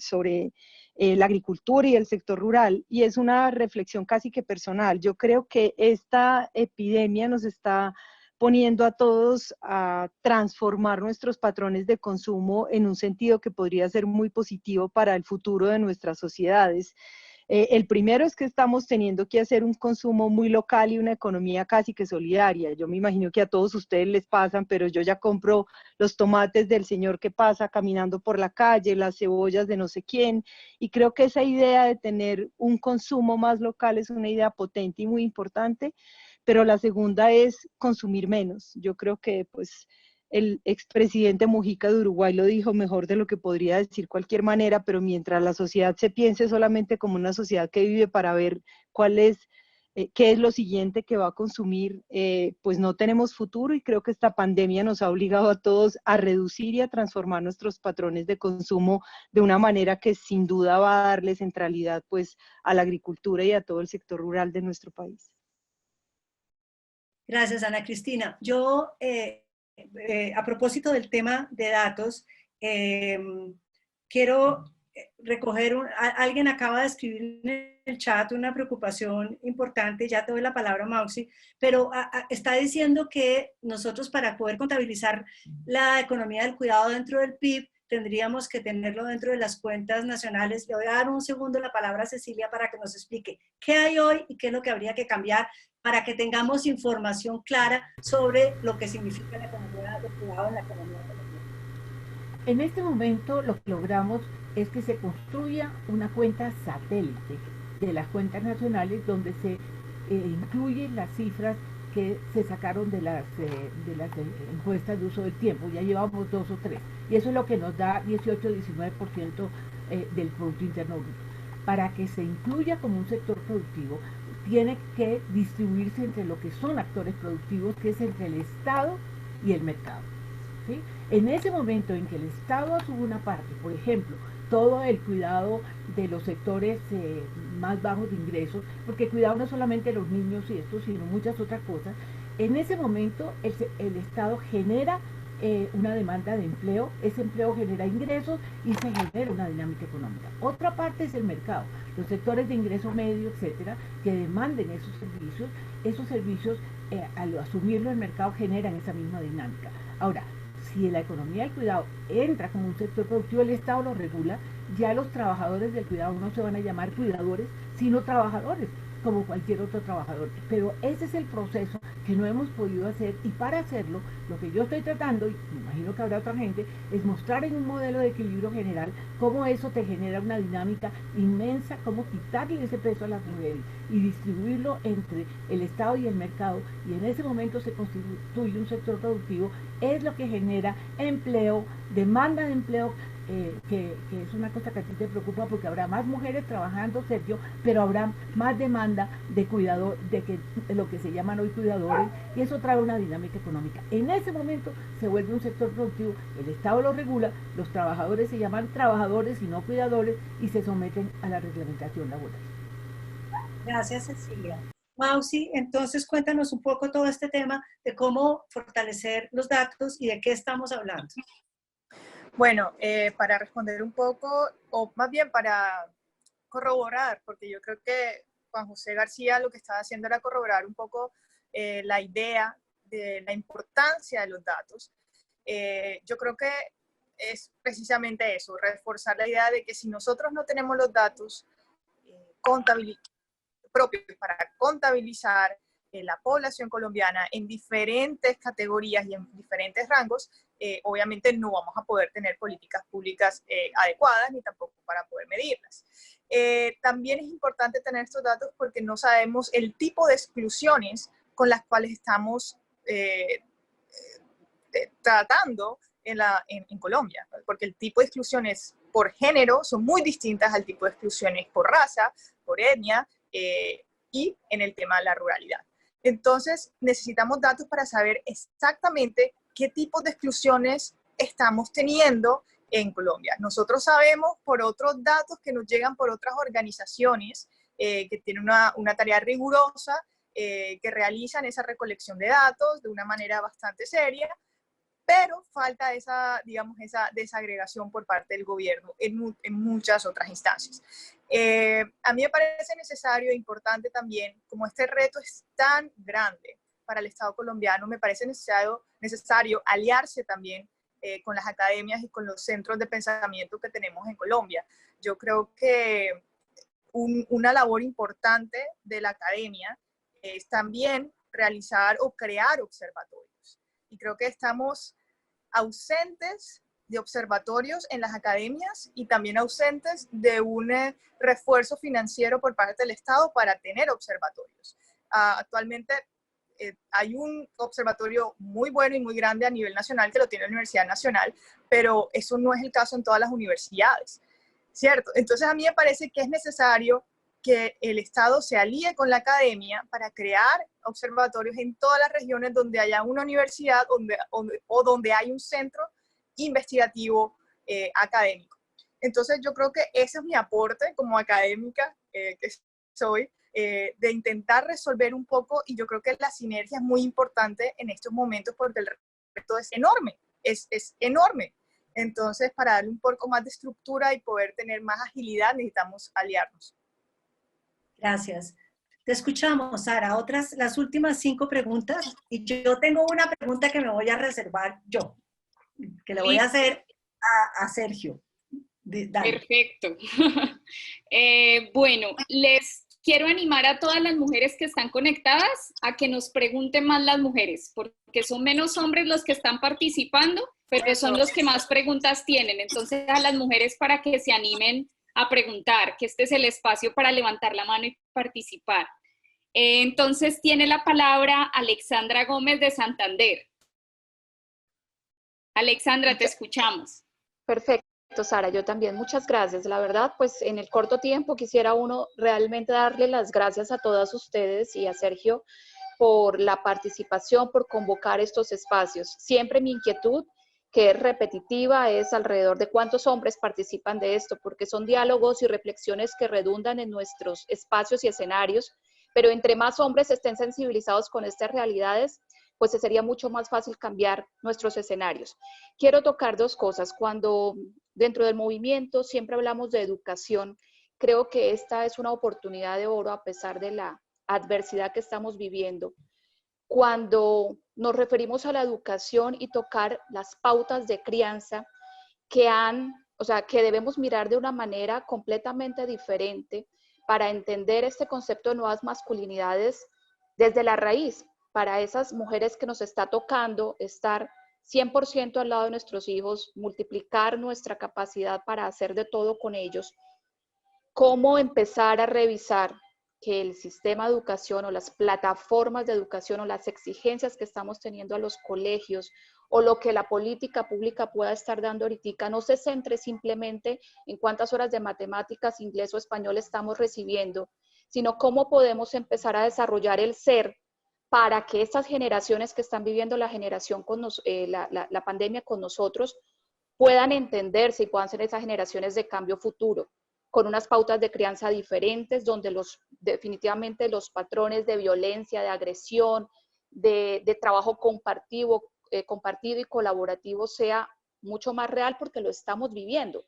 la agricultura y el sector rural. Y es una reflexión casi que personal. Yo creo que esta epidemia nos está poniendo a todos a transformar nuestros patrones de consumo en un sentido que podría ser muy positivo para el futuro de nuestras sociedades. El primero es que estamos teniendo que hacer un consumo muy local y una economía casi que solidaria. Yo me imagino que a todos ustedes les pasan, pero yo ya compro los tomates del señor que pasa caminando por la calle, las cebollas de no sé quién, y creo que esa idea de tener un consumo más local es una idea potente y muy importante. Pero la segunda es consumir menos. Yo creo que pues el expresidente Mujica de Uruguay lo dijo mejor de lo que podría decir cualquier manera, pero mientras la sociedad se piense solamente como una sociedad que vive para ver cuál es, qué es lo siguiente que va a consumir, pues no tenemos futuro, y creo que esta pandemia nos ha obligado a todos a reducir y a transformar nuestros patrones de consumo de una manera que sin duda va a darle centralidad pues a la agricultura y a todo el sector rural de nuestro país. Gracias, Ana Cristina. Yo, a propósito del tema de datos, quiero recoger, alguien acaba de escribir en el chat una preocupación importante, ya te doy la palabra, Mauxi, pero está diciendo que nosotros para poder contabilizar la economía del cuidado dentro del PIB, tendríamos que tenerlo dentro de las cuentas nacionales. Le voy a dar un segundo la palabra a Cecilia para que nos explique qué hay hoy y qué es lo que habría que cambiar para que tengamos información clara sobre lo que significa la economía del cuidado en la economía colombiana. En este momento lo que logramos es que se construya una cuenta satélite de las cuentas nacionales donde se incluyen las cifras que se sacaron de las encuestas de uso del tiempo. Ya llevamos 2 o 3, y eso es lo que nos da 18-19% del Producto Interno Bruto. Para que se incluya como un sector productivo, tiene que distribuirse entre lo que son actores productivos, que es entre el Estado y el mercado, ¿sí? En ese momento en que el Estado asume una parte, por ejemplo, todo el cuidado de los sectores más bajos de ingresos, porque cuidado no solamente de los niños y esto, sino muchas otras cosas, en ese momento el Estado genera una demanda de empleo, ese empleo genera ingresos y se genera una dinámica económica. Otra parte es el mercado, los sectores de ingreso medio, etcétera, que demanden esos servicios al asumirlo el mercado generan esa misma dinámica. Ahora, si la economía del cuidado entra como un sector productivo, el Estado lo regula, ya los trabajadores del cuidado no se van a llamar cuidadores, sino trabajadores, como cualquier otro trabajador. Pero ese es el proceso que no hemos podido hacer, y para hacerlo, lo que yo estoy tratando, y me imagino que habrá otra gente, es mostrar en un modelo de equilibrio general cómo eso te genera una dinámica inmensa, cómo quitarle ese peso a las mujeres y distribuirlo entre el Estado y el mercado, y en ese momento se constituye un sector productivo, es lo que genera empleo, demanda de empleo, que es una cosa que a ti te preocupa porque habrá más mujeres trabajando, Sergio, pero habrá más demanda de cuidador, de lo que se llaman hoy cuidadores, y eso trae una dinámica económica. En ese momento se vuelve un sector productivo, el Estado lo regula, los trabajadores se llaman trabajadores y no cuidadores y se someten a la reglamentación laboral. Gracias, Cecilia. Mausi, entonces cuéntanos un poco todo este tema de cómo fortalecer los datos y de qué estamos hablando. Bueno, para responder un poco, o más bien para corroborar, porque yo creo que Juan José García lo que estaba haciendo era corroborar un poco la idea de la importancia de los datos. Yo creo que es precisamente eso, reforzar la idea de que si nosotros no tenemos los datos propios para contabilizar la población colombiana en diferentes categorías y en diferentes rangos, obviamente no vamos a poder tener políticas públicas adecuadas ni tampoco para poder medirlas. También es importante tener estos datos porque no sabemos el tipo de exclusiones con las cuales estamos tratando en Colombia, porque el tipo de exclusiones por género son muy distintas al tipo de exclusiones por raza, por etnia y en el tema de la ruralidad. Entonces, necesitamos datos para saber exactamente qué tipo de exclusiones estamos teniendo en Colombia. Nosotros sabemos por otros datos que nos llegan por otras organizaciones que tienen una tarea rigurosa, que realizan esa recolección de datos de una manera bastante seria, pero falta esa, digamos, esa desagregación por parte del gobierno en muchas otras instancias. A mí me parece necesario e importante también, como este reto es tan grande para el Estado colombiano, me parece necesario aliarse también con las academias y con los centros de pensamiento que tenemos en Colombia. Yo creo que una labor importante de la academia es también realizar o crear observatorios. Y creo que estamos ausentes de observatorios en las academias y también ausentes de un refuerzo financiero por parte del Estado para tener observatorios. Actualmente hay un observatorio muy bueno y muy grande a nivel nacional que lo tiene la Universidad Nacional, pero eso no es el caso en todas las universidades, ¿cierto? Entonces a mí me parece que es necesario que el Estado se alíe con la academia para crear observatorios en todas las regiones donde haya una universidad o donde hay un centro investigativo académico. Entonces yo creo que ese es mi aporte como académica que soy, de intentar resolver un poco, y yo creo que la sinergia es muy importante en estos momentos porque el reto es enorme, es enorme. Entonces, para darle un poco más de estructura y poder tener más agilidad, necesitamos aliarnos. Gracias. Te escuchamos, Sara. Las últimas 5 preguntas. Y yo tengo una pregunta que me voy a reservar yo, que le voy a hacer a Sergio. Dale. Perfecto. Bueno, les quiero animar a todas las mujeres que están conectadas a que nos pregunten más las mujeres, porque son menos hombres los que están participando, pero son los que más preguntas tienen. Entonces, a las mujeres para que se animen a preguntar, que este es el espacio para levantar la mano y participar. Entonces tiene la palabra Alexandra Gómez de Santander. Alexandra, te escuchamos. Perfecto, Sara, yo también. Muchas gracias. La verdad, pues en el corto tiempo quisiera uno realmente darle las gracias a todas ustedes y a Sergio por la participación, por convocar estos espacios. Siempre mi inquietud, que es repetitiva, es alrededor de cuántos hombres participan de esto, porque son diálogos y reflexiones que redundan en nuestros espacios y escenarios, pero entre más hombres estén sensibilizados con estas realidades, pues sería mucho más fácil cambiar nuestros escenarios. Quiero tocar 2 cosas. Cuando dentro del movimiento siempre hablamos de educación, creo que esta es una oportunidad de oro a pesar de la adversidad que estamos viviendo. Cuando nos referimos a la educación y tocar las pautas de crianza que debemos mirar de una manera completamente diferente para entender este concepto de nuevas masculinidades desde la raíz, para esas mujeres que nos está tocando estar 100% al lado de nuestros hijos, multiplicar nuestra capacidad para hacer de todo con ellos, cómo empezar a revisar que el sistema de educación o las plataformas de educación o las exigencias que estamos teniendo a los colegios o lo que la política pública pueda estar dando ahorita no se centre simplemente en cuántas horas de matemáticas, inglés o español estamos recibiendo, sino cómo podemos empezar a desarrollar el ser para que estas generaciones que están viviendo la pandemia con nosotros puedan entenderse y puedan ser esas generaciones de cambio futuro. con unas pautas de crianza diferentes, donde definitivamente los patrones de violencia, de agresión, de trabajo compartido y colaborativo sea mucho más real, porque lo estamos viviendo.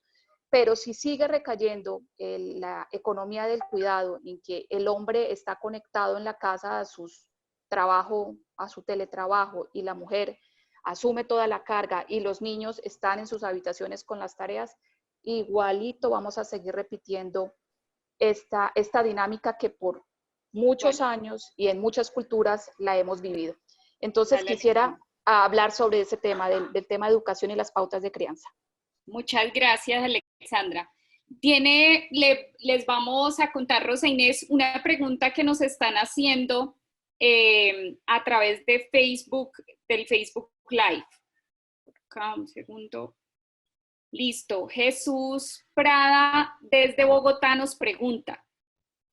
Pero si sigue recayendo la economía del cuidado, en que el hombre está conectado en la casa a su teletrabajo, y la mujer asume toda la carga y los niños están en sus habitaciones con las tareas, igualito vamos a seguir repitiendo esta dinámica que por muchos años y en muchas culturas la hemos vivido. Entonces quisiera hablar sobre ese tema, del tema de educación y las pautas de crianza. Muchas gracias, Alexandra. Les vamos a contar, Rosa Inés, una pregunta que nos están haciendo a través de Facebook, del Facebook Live. Acá, un segundo. Listo. Jesús Prada desde Bogotá nos pregunta: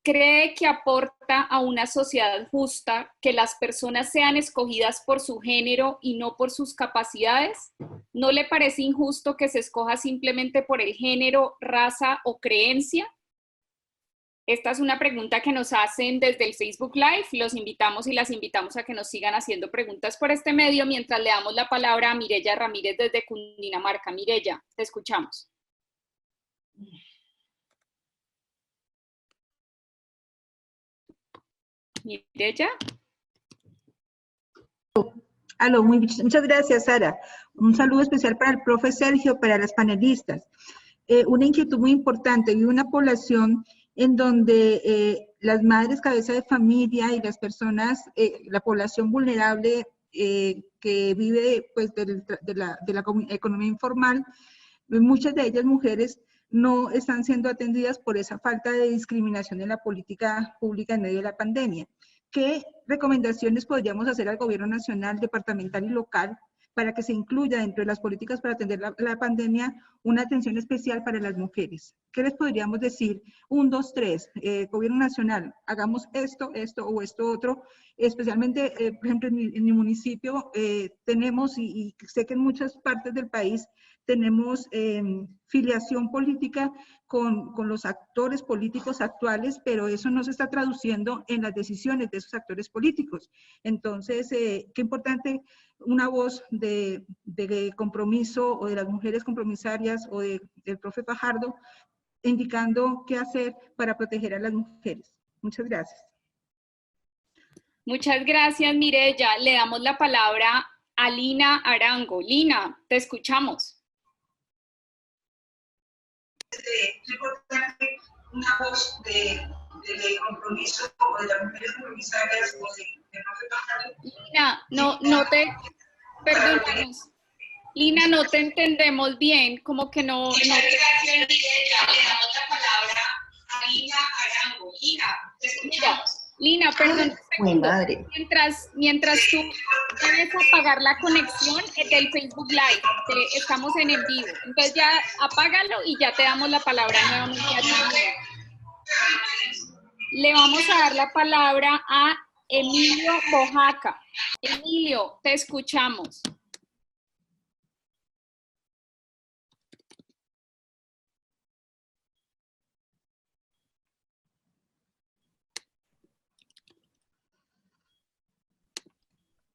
¿cree que aporta a una sociedad justa que las personas sean escogidas por su género y no por sus capacidades? ¿No le parece injusto que se escoja simplemente por el género, raza o creencia? Esta es una pregunta que nos hacen desde el Facebook Live. Los invitamos y las invitamos a que nos sigan haciendo preguntas por este medio mientras le damos la palabra a Mireya Ramírez desde Cundinamarca. Mireya, te escuchamos. Mireya. Aló, muchas gracias, Sara. Un saludo especial para el profe Sergio, para las panelistas. Una inquietud muy importante y una población en donde las madres cabeza de familia y las personas, la población vulnerable que vive pues, de la economía informal, muchas de ellas mujeres no están siendo atendidas por esa falta de discriminación en la política pública en medio de la pandemia. ¿Qué recomendaciones podríamos hacer al gobierno nacional, departamental y local para que se incluya dentro de las políticas para atender la pandemia una atención especial para las mujeres? ¿Qué les podríamos decir? 1, 2, 3, gobierno nacional, hagamos esto, esto o esto otro. Especialmente, por ejemplo, en mi municipio tenemos, y sé que en muchas partes del país, tenemos filiación política con los actores políticos actuales, pero eso no se está traduciendo en las decisiones de esos actores políticos. Entonces, qué importante una voz de compromiso, o de las mujeres compromisarias, o del profe Fajardo, indicando qué hacer para proteger a las mujeres. Muchas gracias. Muchas gracias, Mireya. Le damos la palabra a Lina Arango. Lina, te escuchamos. Es importante una voz de compromiso, o de las mujeres compromisarias, o de profe Fajardo. Lina, perdónanos. Lina, no te entendemos bien, como que no. Muchas gracias, Mireya. Le damos la palabra a Lina Arango. Lina, te escuchamos. Lina, perdón. Mientras tú debes apagar la conexión del Facebook Live, estamos en vivo. Entonces ya apágalo y ya te damos la palabra nuevamente a ti. Le vamos a dar la palabra a Emilio Bojaca. Emilio, te escuchamos.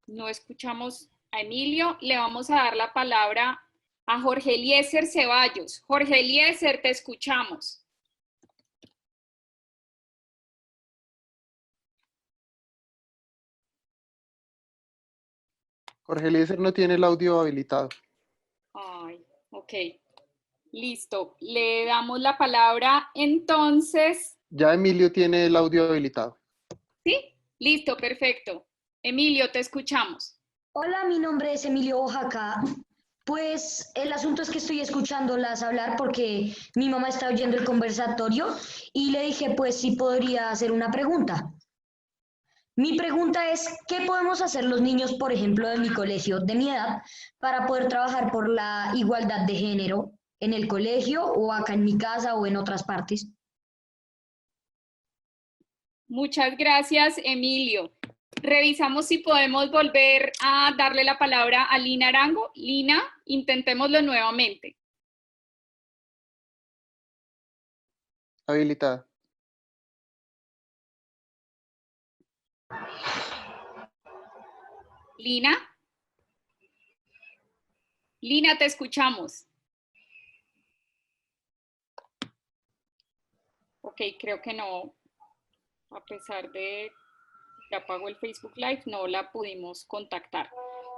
No escuchamos a Emilio. Le vamos a dar la palabra a Jorge Eliezer Ceballos. Jorge Eliezer, te escuchamos. Jorge Eliezer no tiene el audio habilitado. Ay, ok. Listo. Le damos la palabra entonces. Ya Emilio tiene el audio habilitado. ¿Sí? Listo, perfecto. Emilio, te escuchamos. Hola, mi nombre es Emilio Oaxaca. Pues el asunto es que estoy escuchándolas hablar porque mi mamá está oyendo el conversatorio y le dije pues si podría hacer una pregunta. Mi pregunta es, ¿qué podemos hacer los niños, por ejemplo, de mi colegio, de mi edad, para poder trabajar por la igualdad de género en el colegio o acá en mi casa o en otras partes? Muchas gracias, Emilio. Revisamos si podemos volver a darle la palabra a Lina Arango. Lina, intentémoslo nuevamente. Habilitada. Lina. Lina, te escuchamos. Ok, creo que no, a pesar de que apagó el Facebook Live, no la pudimos contactar.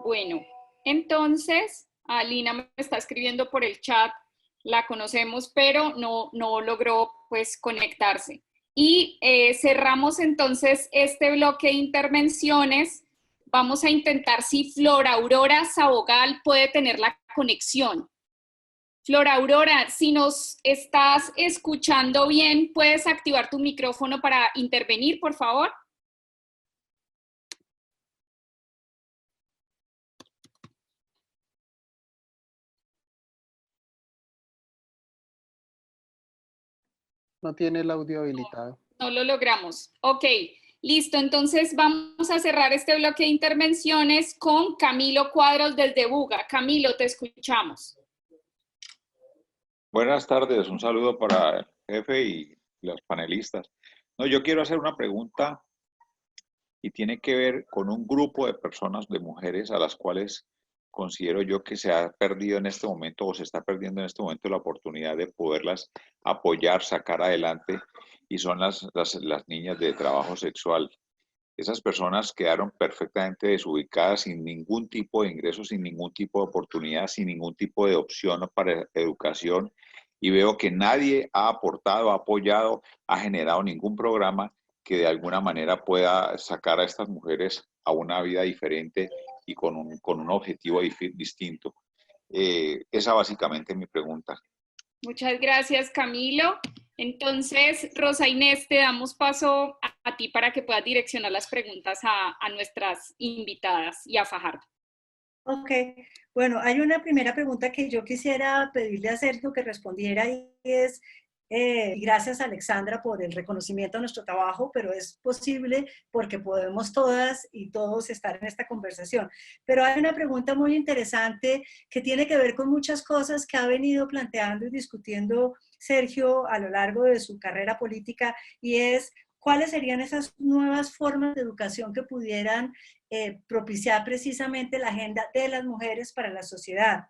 Bueno, entonces, Lina me está escribiendo por el chat, la conocemos, pero no logró pues conectarse. Y cerramos entonces este bloque de intervenciones. Vamos a intentar si Flora Aurora Sabogal puede tener la conexión. Flora Aurora, si nos estás escuchando bien, ¿puedes activar tu micrófono para intervenir, por favor? No tiene el audio habilitado. No lo logramos. Ok, listo. Entonces vamos a cerrar este bloque de intervenciones con Camilo Cuadros desde Buga. Camilo, te escuchamos. Buenas tardes, un saludo para el jefe y los panelistas. No, yo quiero hacer una pregunta y tiene que ver con un grupo de personas, de mujeres, a las cuales considero yo que se ha perdido en este momento o se está perdiendo en este momento la oportunidad de poderlas apoyar, sacar adelante, y son las niñas de trabajo sexual. Esas personas quedaron perfectamente desubicadas, sin ningún tipo de ingreso, sin ningún tipo de oportunidad, sin ningún tipo de opción para educación, y veo que nadie ha aportado, ha apoyado, ha generado ningún programa que de alguna manera pueda sacar a estas mujeres a una vida diferente y con un objetivo distinto. Esa básicamente es mi pregunta. Muchas gracias, Camilo. Entonces, Rosa Inés, te damos paso a ti para que puedas direccionar las preguntas a nuestras invitadas y a Fajardo. Ok, bueno, hay una primera pregunta que yo quisiera pedirle a Sergio que respondiera, y es, gracias Alexandra por el reconocimiento a nuestro trabajo, pero es posible porque podemos todas y todos estar en esta conversación. Pero hay una pregunta muy interesante que tiene que ver con muchas cosas que ha venido planteando y discutiendo Sergio a lo largo de su carrera política, y es: ¿cuáles serían esas nuevas formas de educación que pudieran propiciar precisamente la agenda de las mujeres para la sociedad?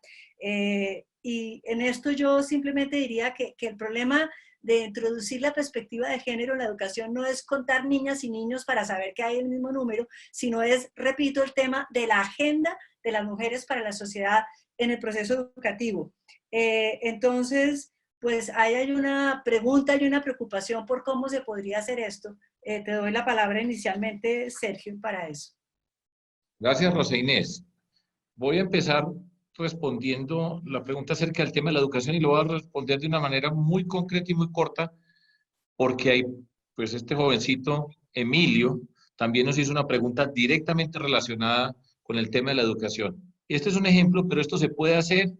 Y en esto yo simplemente diría que el problema de introducir la perspectiva de género en la educación no es contar niñas y niños para saber que hay el mismo número, sino es, repito, el tema de la agenda de las mujeres para la sociedad en el proceso educativo. Entonces, pues ahí hay una pregunta y una preocupación por cómo se podría hacer esto. Te doy la palabra inicialmente, Sergio, para eso. Gracias, Rosa Inés. Voy a empezar respondiendo la pregunta acerca del tema de la educación, y lo voy a responder de una manera muy concreta y muy corta, porque hay, pues este jovencito, Emilio, también nos hizo una pregunta directamente relacionada con el tema de la educación. Este es un ejemplo, pero esto se puede hacer,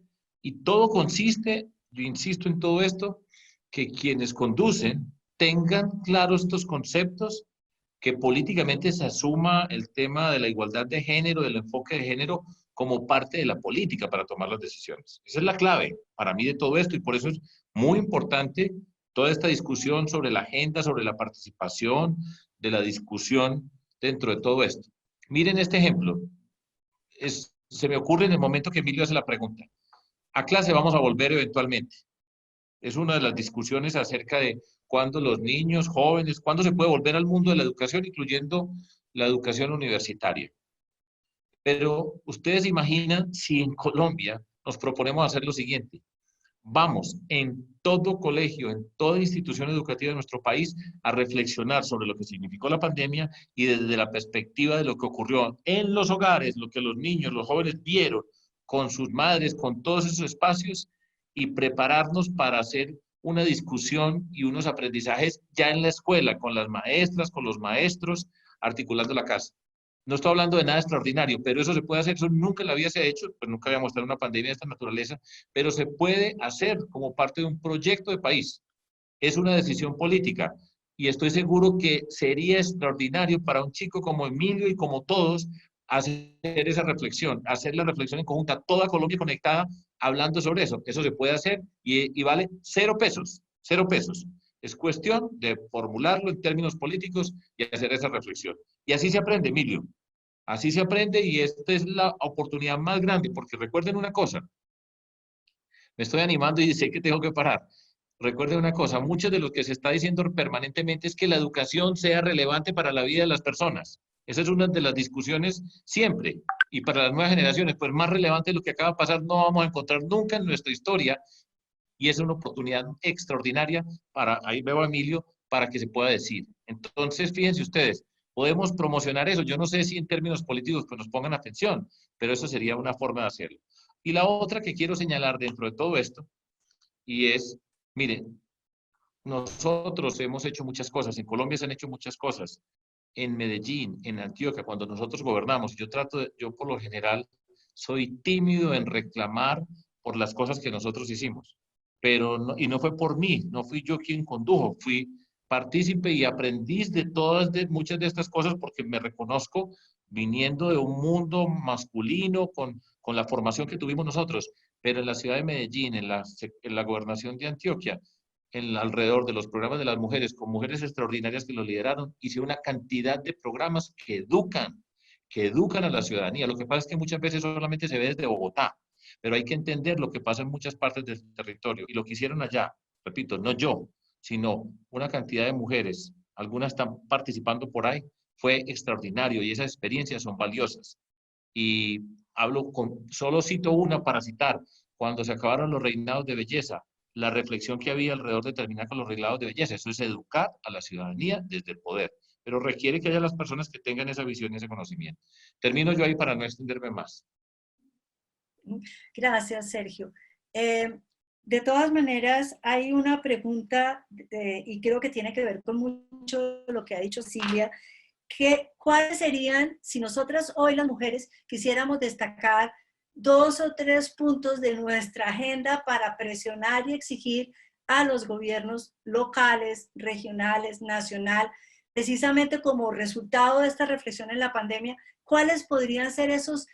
y todo consiste, yo insisto en todo esto, que quienes conducen tengan claros estos conceptos, que políticamente se asuma el tema de la igualdad de género, del enfoque de género, como parte de la política para tomar las decisiones. Esa es la clave para mí de todo esto, y por eso es muy importante toda esta discusión sobre la agenda, sobre la participación, de la discusión dentro de todo esto. Miren este ejemplo. Se me ocurre en el momento que Emilio hace la pregunta. A clase vamos a volver eventualmente. Es una de las discusiones acerca de cuándo los niños, jóvenes, cuándo se puede volver al mundo de la educación, incluyendo la educación universitaria. Pero ustedes imaginan si en Colombia nos proponemos hacer lo siguiente: vamos en todo colegio, en toda institución educativa de nuestro país, a reflexionar sobre lo que significó la pandemia, y desde la perspectiva de lo que ocurrió en los hogares, lo que los niños, los jóvenes vieron con sus madres, con todos esos espacios, y prepararnos para hacer una discusión y unos aprendizajes ya en la escuela, con las maestras, con los maestros, articulando la casa. No estoy hablando de nada extraordinario, pero eso se puede hacer. Eso nunca en la vida se ha hecho, pues nunca habíamos tenido una pandemia de esta naturaleza, pero se puede hacer como parte de un proyecto de país. Es una decisión política, y estoy seguro que sería extraordinario para un chico como Emilio y como todos hacer esa reflexión, hacer la reflexión en conjunta, toda Colombia conectada, hablando sobre eso. Eso se puede hacer, y vale 0 pesos, 0 pesos. Es cuestión de formularlo en términos políticos y hacer esa reflexión. Y así se aprende, Emilio. Así se aprende y esta es la oportunidad más grande, porque recuerden una cosa, me estoy animando y sé que tengo que parar. Recuerden una cosa, mucho de lo que se está diciendo permanentemente es que la educación sea relevante para la vida de las personas. Esa es una de las discusiones siempre. Y para las nuevas generaciones, pues más relevante de lo que acaba de pasar no vamos a encontrar nunca en nuestra historia. Y es una oportunidad extraordinaria para, ahí veo a Emilio, para que se pueda decir. Entonces, fíjense ustedes, podemos promocionar eso. Yo no sé si en términos políticos pues nos pongan atención, pero eso sería una forma de hacerlo. Y la otra que quiero señalar dentro de todo esto, y es, miren, nosotros hemos hecho muchas cosas, en Colombia se han hecho muchas cosas, en Medellín, en Antioquia, cuando nosotros gobernamos, yo por lo general soy tímido en reclamar por las cosas que nosotros hicimos, pero no, y no fue por mí, no fui yo quien condujo, fui partícipe y aprendiz de muchas de estas cosas porque me reconozco viniendo de un mundo masculino con la formación que tuvimos nosotros, pero en la ciudad de Medellín, en la gobernación de Antioquia, alrededor de los programas de las mujeres, con mujeres extraordinarias que lo lideraron, hice una cantidad de programas que educan a la ciudadanía. Lo que pasa es que muchas veces solamente se ve desde Bogotá, pero hay que entender lo que pasa en muchas partes del territorio. Y lo que hicieron allá, repito, no yo, sino una cantidad de mujeres, algunas están participando por ahí, fue extraordinario y esas experiencias son valiosas. Y solo cito una para citar, cuando se acabaron los reinados de belleza, la reflexión que había alrededor de terminar con los reinados de belleza, eso es educar a la ciudadanía desde el poder, pero requiere que haya las personas que tengan esa visión y ese conocimiento. Termino yo ahí para no extenderme más. Gracias, Sergio. De todas maneras, hay una pregunta, y creo que tiene que ver con mucho lo que ha dicho Silvia, ¿cuáles serían, si nosotras hoy las mujeres quisiéramos destacar 2 o 3 puntos de nuestra agenda para presionar y exigir a los gobiernos locales, regionales, nacional, precisamente como resultado de esta reflexión en la pandemia? ¿Cuáles podrían ser esos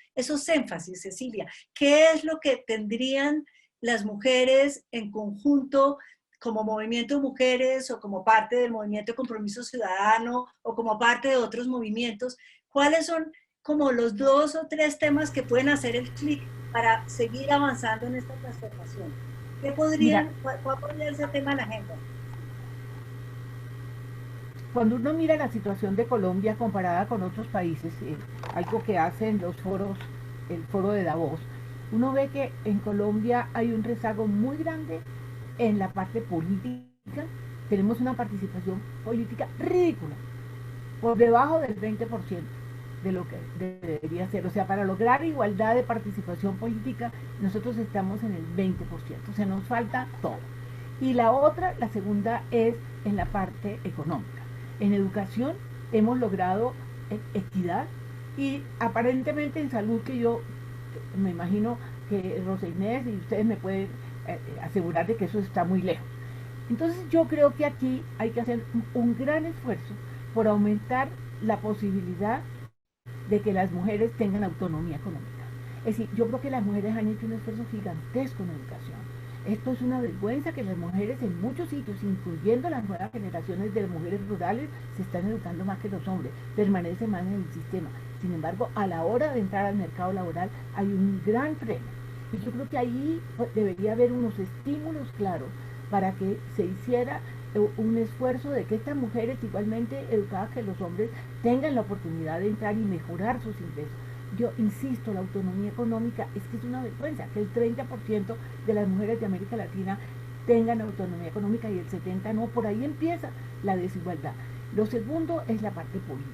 énfasis, Cecilia? ¿Qué es lo que tendrían las mujeres en conjunto como movimiento de mujeres o como parte del movimiento de compromiso ciudadano o como parte de otros movimientos? ¿Cuáles son como los 2 o 3 temas que pueden hacer el clic para seguir avanzando en esta transformación? ¿Cuál podría ser el tema de la agenda? Cuando uno mira la situación de Colombia comparada con otros países, algo que hacen los foros, el foro de Davos, uno ve que en Colombia hay un rezago muy grande en la parte política. Tenemos una participación política ridícula, por debajo del 20% de lo que debería ser. O sea, para lograr igualdad de participación política, nosotros estamos en el 20%, o sea, nos falta todo. Y la segunda es en la parte económica. En educación hemos logrado equidad y aparentemente en salud, que yo me imagino que Rosa Inés y ustedes me pueden asegurar de que eso está muy lejos. Entonces yo creo que aquí hay que hacer un gran esfuerzo por aumentar la posibilidad de que las mujeres tengan autonomía económica. Es decir, yo creo que las mujeres han hecho un esfuerzo gigantesco en educación. Esto es una vergüenza que las mujeres en muchos sitios, incluyendo las nuevas generaciones de mujeres rurales, se están educando más que los hombres, permanecen más en el sistema. Sin embargo, a la hora de entrar al mercado laboral hay un gran freno. Y yo creo que ahí debería haber unos estímulos claros para que se hiciera un esfuerzo de que estas mujeres, igualmente educadas que los hombres, tengan la oportunidad de entrar y mejorar sus ingresos. Yo insisto, la autonomía económica es que es una vergüenza, que el 30% de las mujeres de América Latina tengan autonomía económica y el 70% no. Por ahí empieza la desigualdad. Lo segundo es la parte política.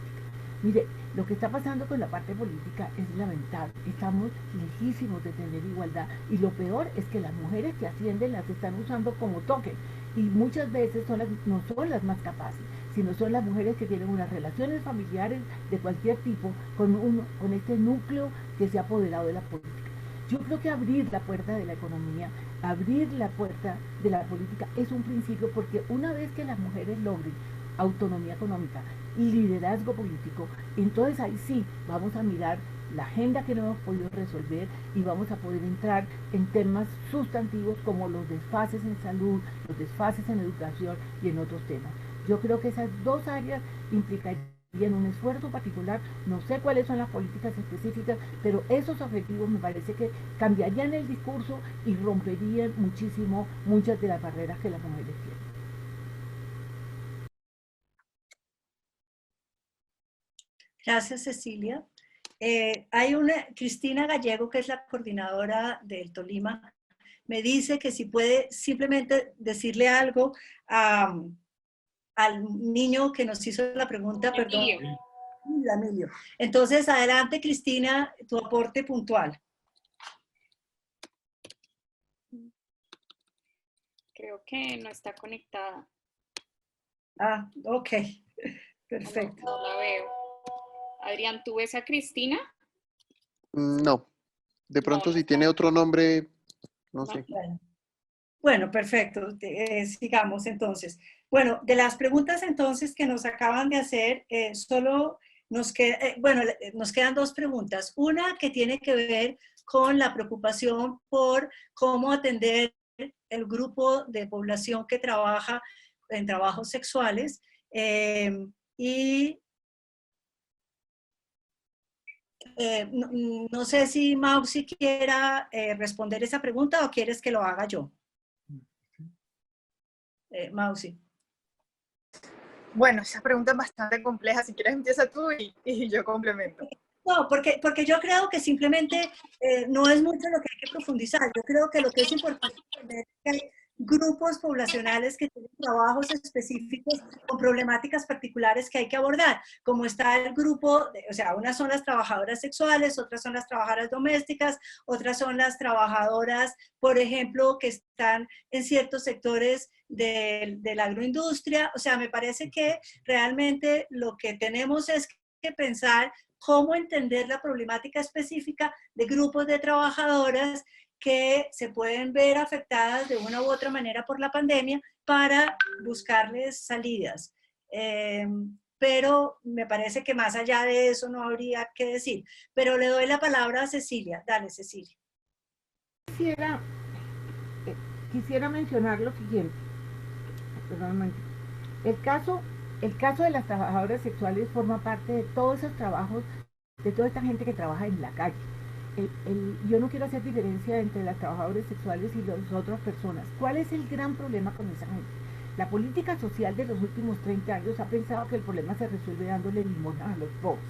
Mire, lo que está pasando con la parte política es lamentable. Estamos lejísimos de tener igualdad y lo peor es que las mujeres que ascienden las están usando como token y muchas veces no son las más capaces, sino son las mujeres que tienen unas relaciones familiares de cualquier tipo con este núcleo que se ha apoderado de la política. Yo creo que abrir la puerta de la economía, abrir la puerta de la política es un principio, porque una vez que las mujeres logren autonomía económica y liderazgo político, entonces ahí sí vamos a mirar la agenda que no hemos podido resolver y vamos a poder entrar en temas sustantivos como los desfases en salud, los desfases en educación y en otros temas. Yo creo que esas dos áreas implicarían un esfuerzo particular. No sé cuáles son las políticas específicas, pero esos objetivos me parece que cambiarían el discurso y romperían muchísimo muchas de las barreras que las mujeres tienen. Gracias, Cecilia. Hay Cristina Gallego, que es la coordinadora del Tolima, me dice que si puede simplemente decirle algo al niño que nos hizo la pregunta, perdón. Emilio. Entonces, adelante, Cristina, tu aporte puntual. Creo que no está conectada. Ah, ok. Perfecto. No la veo. Adrián, ¿tú ves a Cristina? No. De pronto, si tiene otro nombre, no sé. Bueno, perfecto. Sigamos entonces. Bueno, de las preguntas entonces que nos acaban de hacer, solo nos quedan dos preguntas. Una que tiene que ver con la preocupación por cómo atender el grupo de población que trabaja en trabajos sexuales no sé si Mausi quiera responder esa pregunta o quieres que lo haga yo. Mausi. Bueno, esa pregunta es bastante compleja. Si quieres empieza tú y yo complemento. No, porque yo creo que simplemente no es mucho lo que hay que profundizar. Yo creo que lo que es importante es que hay grupos poblacionales que tienen trabajos específicos con problemáticas particulares que hay que abordar, como está el grupo, o sea, unas son las trabajadoras sexuales, otras son las trabajadoras domésticas, otras son las trabajadoras, por ejemplo, que están en ciertos sectores de la agroindustria. O sea, me parece que realmente lo que tenemos es que pensar cómo entender la problemática específica de grupos de trabajadoras que se pueden ver afectadas de una u otra manera por la pandemia para buscarles salidas. Pero me parece que más allá de eso no habría que decir. Pero le doy la palabra a Cecilia. Dale, Cecilia. Quisiera mencionar lo siguiente. Perdón, el caso de las trabajadoras sexuales forma parte de todos esos trabajos, de toda esta gente que trabaja en la calle. Yo no quiero hacer diferencia entre las trabajadoras sexuales y las otras personas. ¿Cuál es el gran problema con esa gente? La política social de los últimos 30 años ha pensado que el problema se resuelve dándole limosna a los pobres.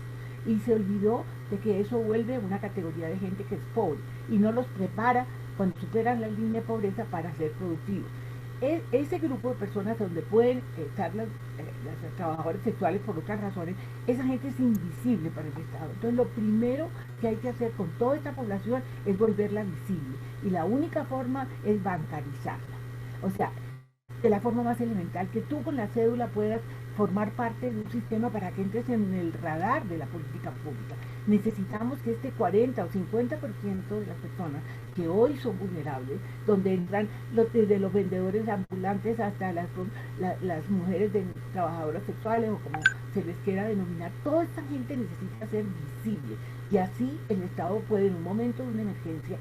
Y se olvidó de que eso vuelve una categoría de gente que es pobre y no los prepara cuando superan la línea de pobreza para ser productivos. Ese grupo de personas donde pueden estar las trabajadoras sexuales por otras razones, esa gente es invisible para el Estado. Entonces lo primero que hay que hacer con toda esta población es volverla visible. Y la única forma es bancarizarla. O sea, de la forma más elemental, que tú con la cédula puedas formar parte de un sistema para que entres en el radar de la política pública. Necesitamos que este 40 o 50% de las personas que hoy son vulnerables, donde entran desde los vendedores ambulantes hasta las mujeres trabajadoras sexuales o como se les quiera denominar, toda esta gente necesita ser visible y así el Estado puede en un momento de una emergencia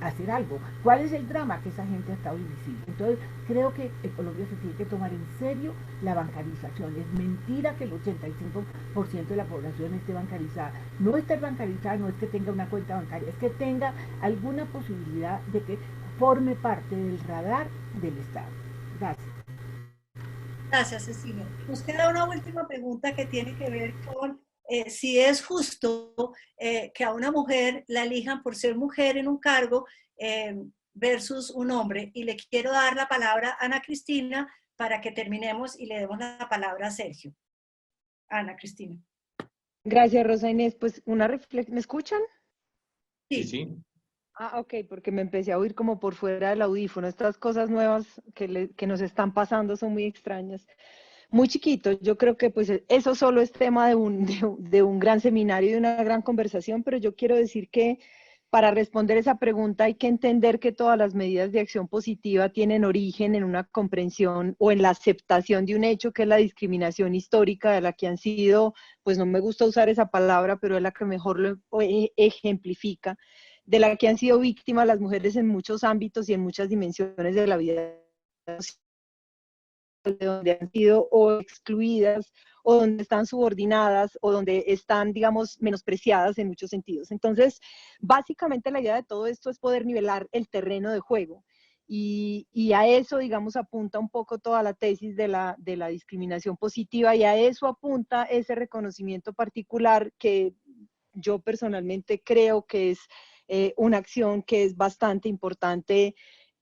hacer algo. ¿Cuál es el drama? Que esa gente ha estado invisible. Entonces creo que en Colombia se tiene que tomar en serio la bancarización. Es mentira que el 85% de la población esté bancarizada. No estar bancarizada no es que tenga una cuenta bancaria, es que tenga alguna posibilidad de que forme parte del radar del Estado. Gracias. Gracias, Cecilia. Nos queda una última pregunta que tiene que ver con si es justo que a una mujer la elijan por ser mujer en un cargo versus un hombre. Y le quiero dar la palabra a Ana Cristina para que terminemos y le demos la palabra a Sergio. Ana Cristina. Gracias, Rosa Inés. Pues una reflexión. ¿Me escuchan? Sí, sí. Ah, ok, porque me empecé a oír como por fuera del audífono. Estas cosas nuevas que nos están pasando son muy extrañas. Muy chiquito, yo creo que pues eso solo es tema de un gran seminario y de una gran conversación, pero yo quiero decir que para responder esa pregunta hay que entender que todas las medidas de acción positiva tienen origen en una comprensión o en la aceptación de un hecho que es la discriminación histórica de la que han sido, pues no me gusta usar esa palabra, pero es la que mejor lo ejemplifica, de la que han sido víctimas las mujeres en muchos ámbitos y en muchas dimensiones de la vida, de donde han sido o excluidas o donde están subordinadas o donde están, digamos, menospreciadas en muchos sentidos. Entonces, básicamente la idea de todo esto es poder nivelar el terreno de juego. Y a eso, digamos, apunta un poco toda la tesis de la discriminación positiva, y a eso apunta ese reconocimiento particular que yo personalmente creo que es una acción que es bastante importante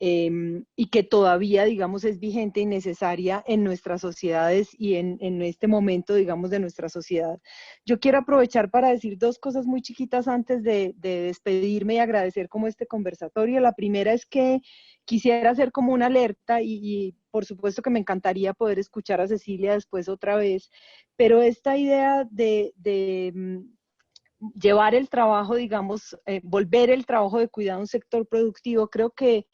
y que todavía, digamos, es vigente y necesaria en nuestras sociedades y en este momento, digamos, de nuestra sociedad. Yo quiero aprovechar para decir dos cosas muy chiquitas antes de despedirme y agradecer como este conversatorio. La primera es que quisiera hacer como una alerta y por supuesto que me encantaría poder escuchar a Cecilia después otra vez, pero esta idea de llevar el trabajo, digamos, volver el trabajo de cuidado a un sector productivo, creo que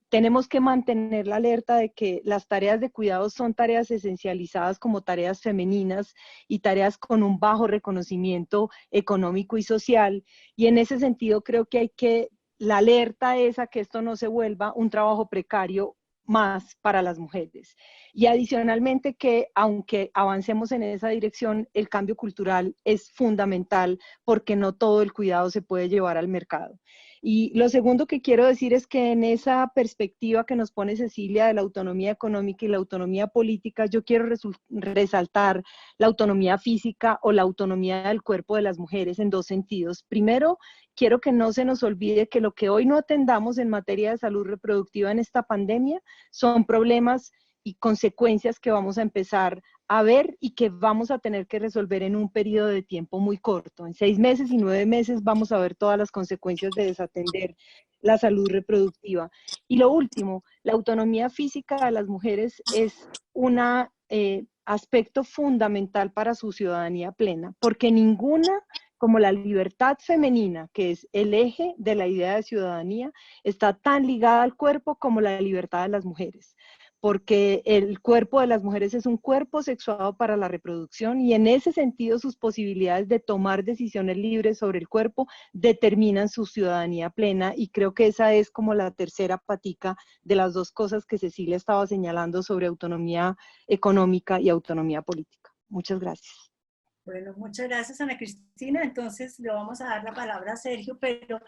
tenemos que mantener la alerta de que las tareas de cuidado son tareas esencializadas como tareas femeninas y tareas con un bajo reconocimiento económico y social, y en ese sentido creo que la alerta es a que esto no se vuelva un trabajo precario más para las mujeres. Y adicionalmente que aunque avancemos en esa dirección, el cambio cultural es fundamental porque no todo el cuidado se puede llevar al mercado. Y lo segundo que quiero decir es que en esa perspectiva que nos pone Cecilia de la autonomía económica y la autonomía política, yo quiero resaltar la autonomía física o la autonomía del cuerpo de las mujeres en dos sentidos. Primero, quiero que no se nos olvide que lo que hoy no atendamos en materia de salud reproductiva en esta pandemia son problemas y consecuencias que vamos a empezar a ver y que vamos a tener que resolver en un periodo de tiempo muy corto. En 6 meses y 9 meses vamos a ver todas las consecuencias de desatender la salud reproductiva. Y lo último, la autonomía física de las mujeres es un aspecto fundamental para su ciudadanía plena, porque ninguna, como la libertad femenina, que es el eje de la idea de ciudadanía, está tan ligada al cuerpo como la libertad de las mujeres, porque el cuerpo de las mujeres es un cuerpo sexuado para la reproducción y en ese sentido sus posibilidades de tomar decisiones libres sobre el cuerpo determinan su ciudadanía plena, y creo que esa es como la tercera patica de las dos cosas que Cecilia estaba señalando sobre autonomía económica y autonomía política. Muchas gracias. Bueno, muchas gracias, Ana Cristina. Entonces le vamos a dar la palabra a Sergio, pero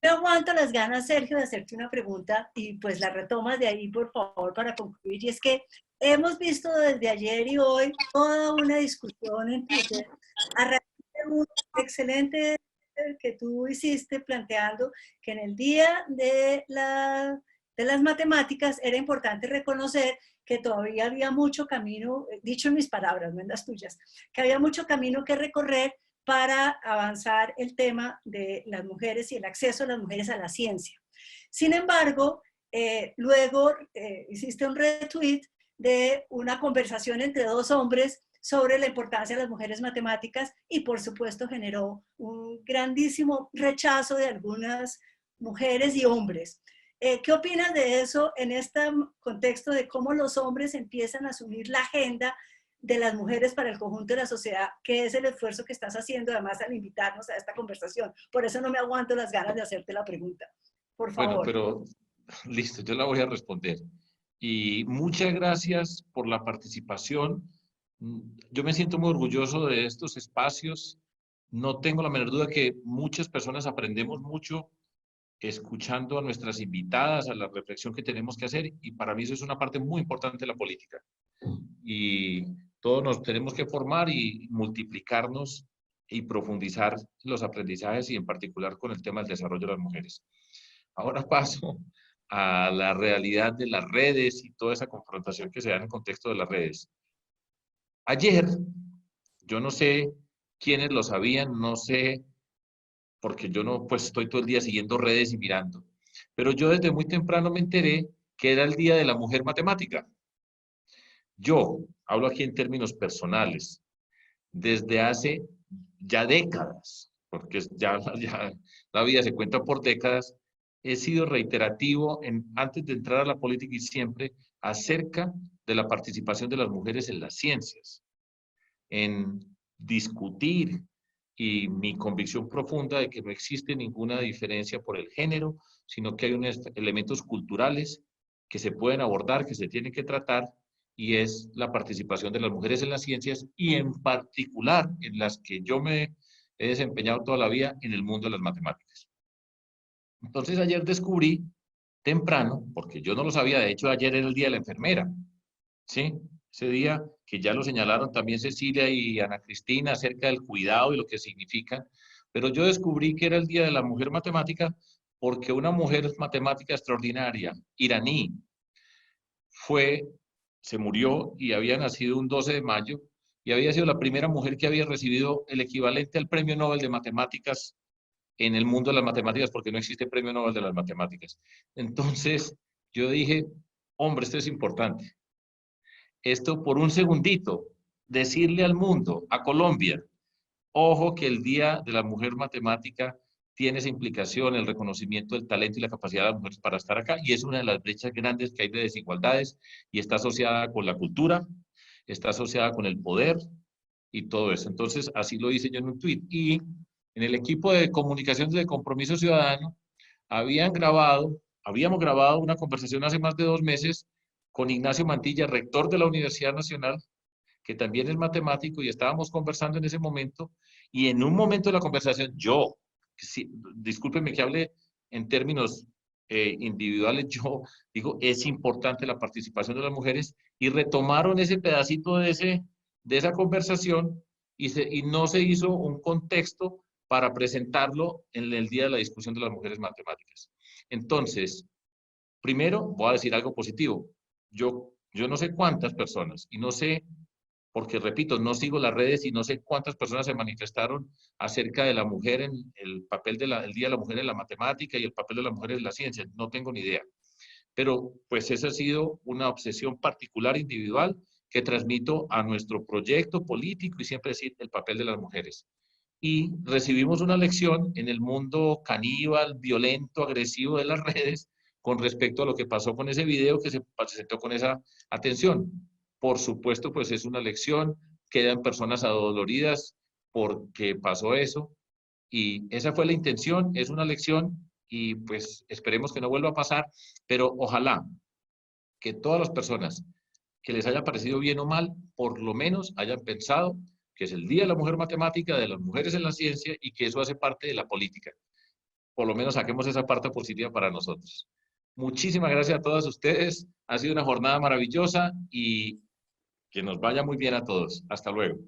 me aguanto las ganas, Sergio, de hacerte una pregunta y pues la retomas de ahí, por favor, para concluir. Y es que hemos visto desde ayer y hoy toda una discusión en Twitter a raíz de un excelente que tú hiciste planteando que en el día de las matemáticas era importante reconocer que todavía había mucho camino, dicho en mis palabras, no en las tuyas, que había mucho camino que recorrer para avanzar el tema de las mujeres y el acceso de las mujeres a la ciencia. Sin embargo, luego hiciste un retweet de una conversación entre dos hombres sobre la importancia de las mujeres matemáticas y por supuesto generó un grandísimo rechazo de algunas mujeres y hombres. ¿Qué opinas de eso en este contexto de cómo los hombres empiezan a asumir la agenda de las mujeres para el conjunto de la sociedad, que es el esfuerzo que estás haciendo además al invitarnos a esta conversación? Por eso no me aguanto las ganas de hacerte la pregunta. Por favor. Bueno, pero listo, yo la voy a responder. Y muchas gracias por la participación. Yo me siento muy orgulloso de estos espacios. No tengo la menor duda que muchas personas aprendemos mucho escuchando a nuestras invitadas, a la reflexión que tenemos que hacer, y para mí eso es una parte muy importante de la política. Y todos nos tenemos que formar y multiplicarnos y profundizar los aprendizajes, y en particular con el tema del desarrollo de las mujeres. Ahora paso a la realidad de las redes y toda esa confrontación que se da en el contexto de las redes. Ayer, yo no sé quiénes lo sabían, no sé, porque yo no, pues estoy todo el día siguiendo redes y mirando, pero yo desde muy temprano me enteré que era el Día de la Mujer Matemática. Yo hablo aquí en términos personales, desde hace ya décadas, porque ya la vida se cuenta por décadas, he sido reiterativo antes de entrar a la política y siempre acerca de la participación de las mujeres en las ciencias, en discutir, y mi convicción profunda de que no existe ninguna diferencia por el género, sino que hay unos elementos culturales que se pueden abordar, que se tienen que tratar, y es la participación de las mujeres en las ciencias y en particular en las que yo me he desempeñado toda la vida en el mundo de las matemáticas. Entonces ayer descubrí temprano, porque yo no lo sabía, de hecho ayer era el día de la enfermera, ¿sí? Ese día que ya lo señalaron también Cecilia y Ana Cristina acerca del cuidado y lo que significa, pero yo descubrí que era el día de la mujer matemática porque una mujer matemática extraordinaria, iraní, se murió y había nacido un 12 de mayo y había sido la primera mujer que había recibido el equivalente al Premio Nobel de Matemáticas en el mundo de las matemáticas, porque no existe Premio Nobel de las Matemáticas. Entonces, yo dije, hombre, esto es importante. Esto por un segundito, decirle al mundo, a Colombia, ojo que el Día de la Mujer Matemática tiene esa implicación, el reconocimiento del talento y la capacidad de las mujeres para estar acá, y es una de las brechas grandes que hay de desigualdades, y está asociada con la cultura, está asociada con el poder, y todo eso. Entonces, así lo hice yo en un tuit. Y en el equipo de comunicación de Compromiso Ciudadano, habíamos grabado una conversación hace más de 2 meses con Ignacio Mantilla, rector de la Universidad Nacional, que también es matemático, y estábamos conversando en ese momento, y en un momento de la conversación, yo, discúlpenme que hable en términos individuales, yo digo, es importante la participación de las mujeres, y retomaron ese pedacito de esa conversación, y no se hizo un contexto para presentarlo en el día de la discusión de las mujeres matemáticas. Entonces, primero voy a decir algo positivo. Yo no sé cuántas personas, y no sé, porque repito, no sigo las redes y no sé cuántas personas se manifestaron acerca de la mujer en el papel del Día de la Mujer en la matemática y el papel de la mujer en la ciencia. No tengo ni idea. Pero pues esa ha sido una obsesión particular, individual, que transmito a nuestro proyecto político y siempre decir el papel de las mujeres. Y recibimos una lección en el mundo caníbal, violento, agresivo de las redes con respecto a lo que pasó con ese video que se presentó con esa atención. Por supuesto, pues es una lección, quedan personas adoloridas porque pasó eso, y esa fue la intención, es una lección, y pues esperemos que no vuelva a pasar, pero ojalá que todas las personas que les haya parecido bien o mal, por lo menos hayan pensado que es el Día de la Mujer Matemática, de las mujeres en la ciencia, y que eso hace parte de la política. Por lo menos saquemos esa parte positiva para nosotros. Muchísimas gracias a todas ustedes. Ha sido una jornada maravillosa y que nos vaya muy bien a todos. Hasta luego.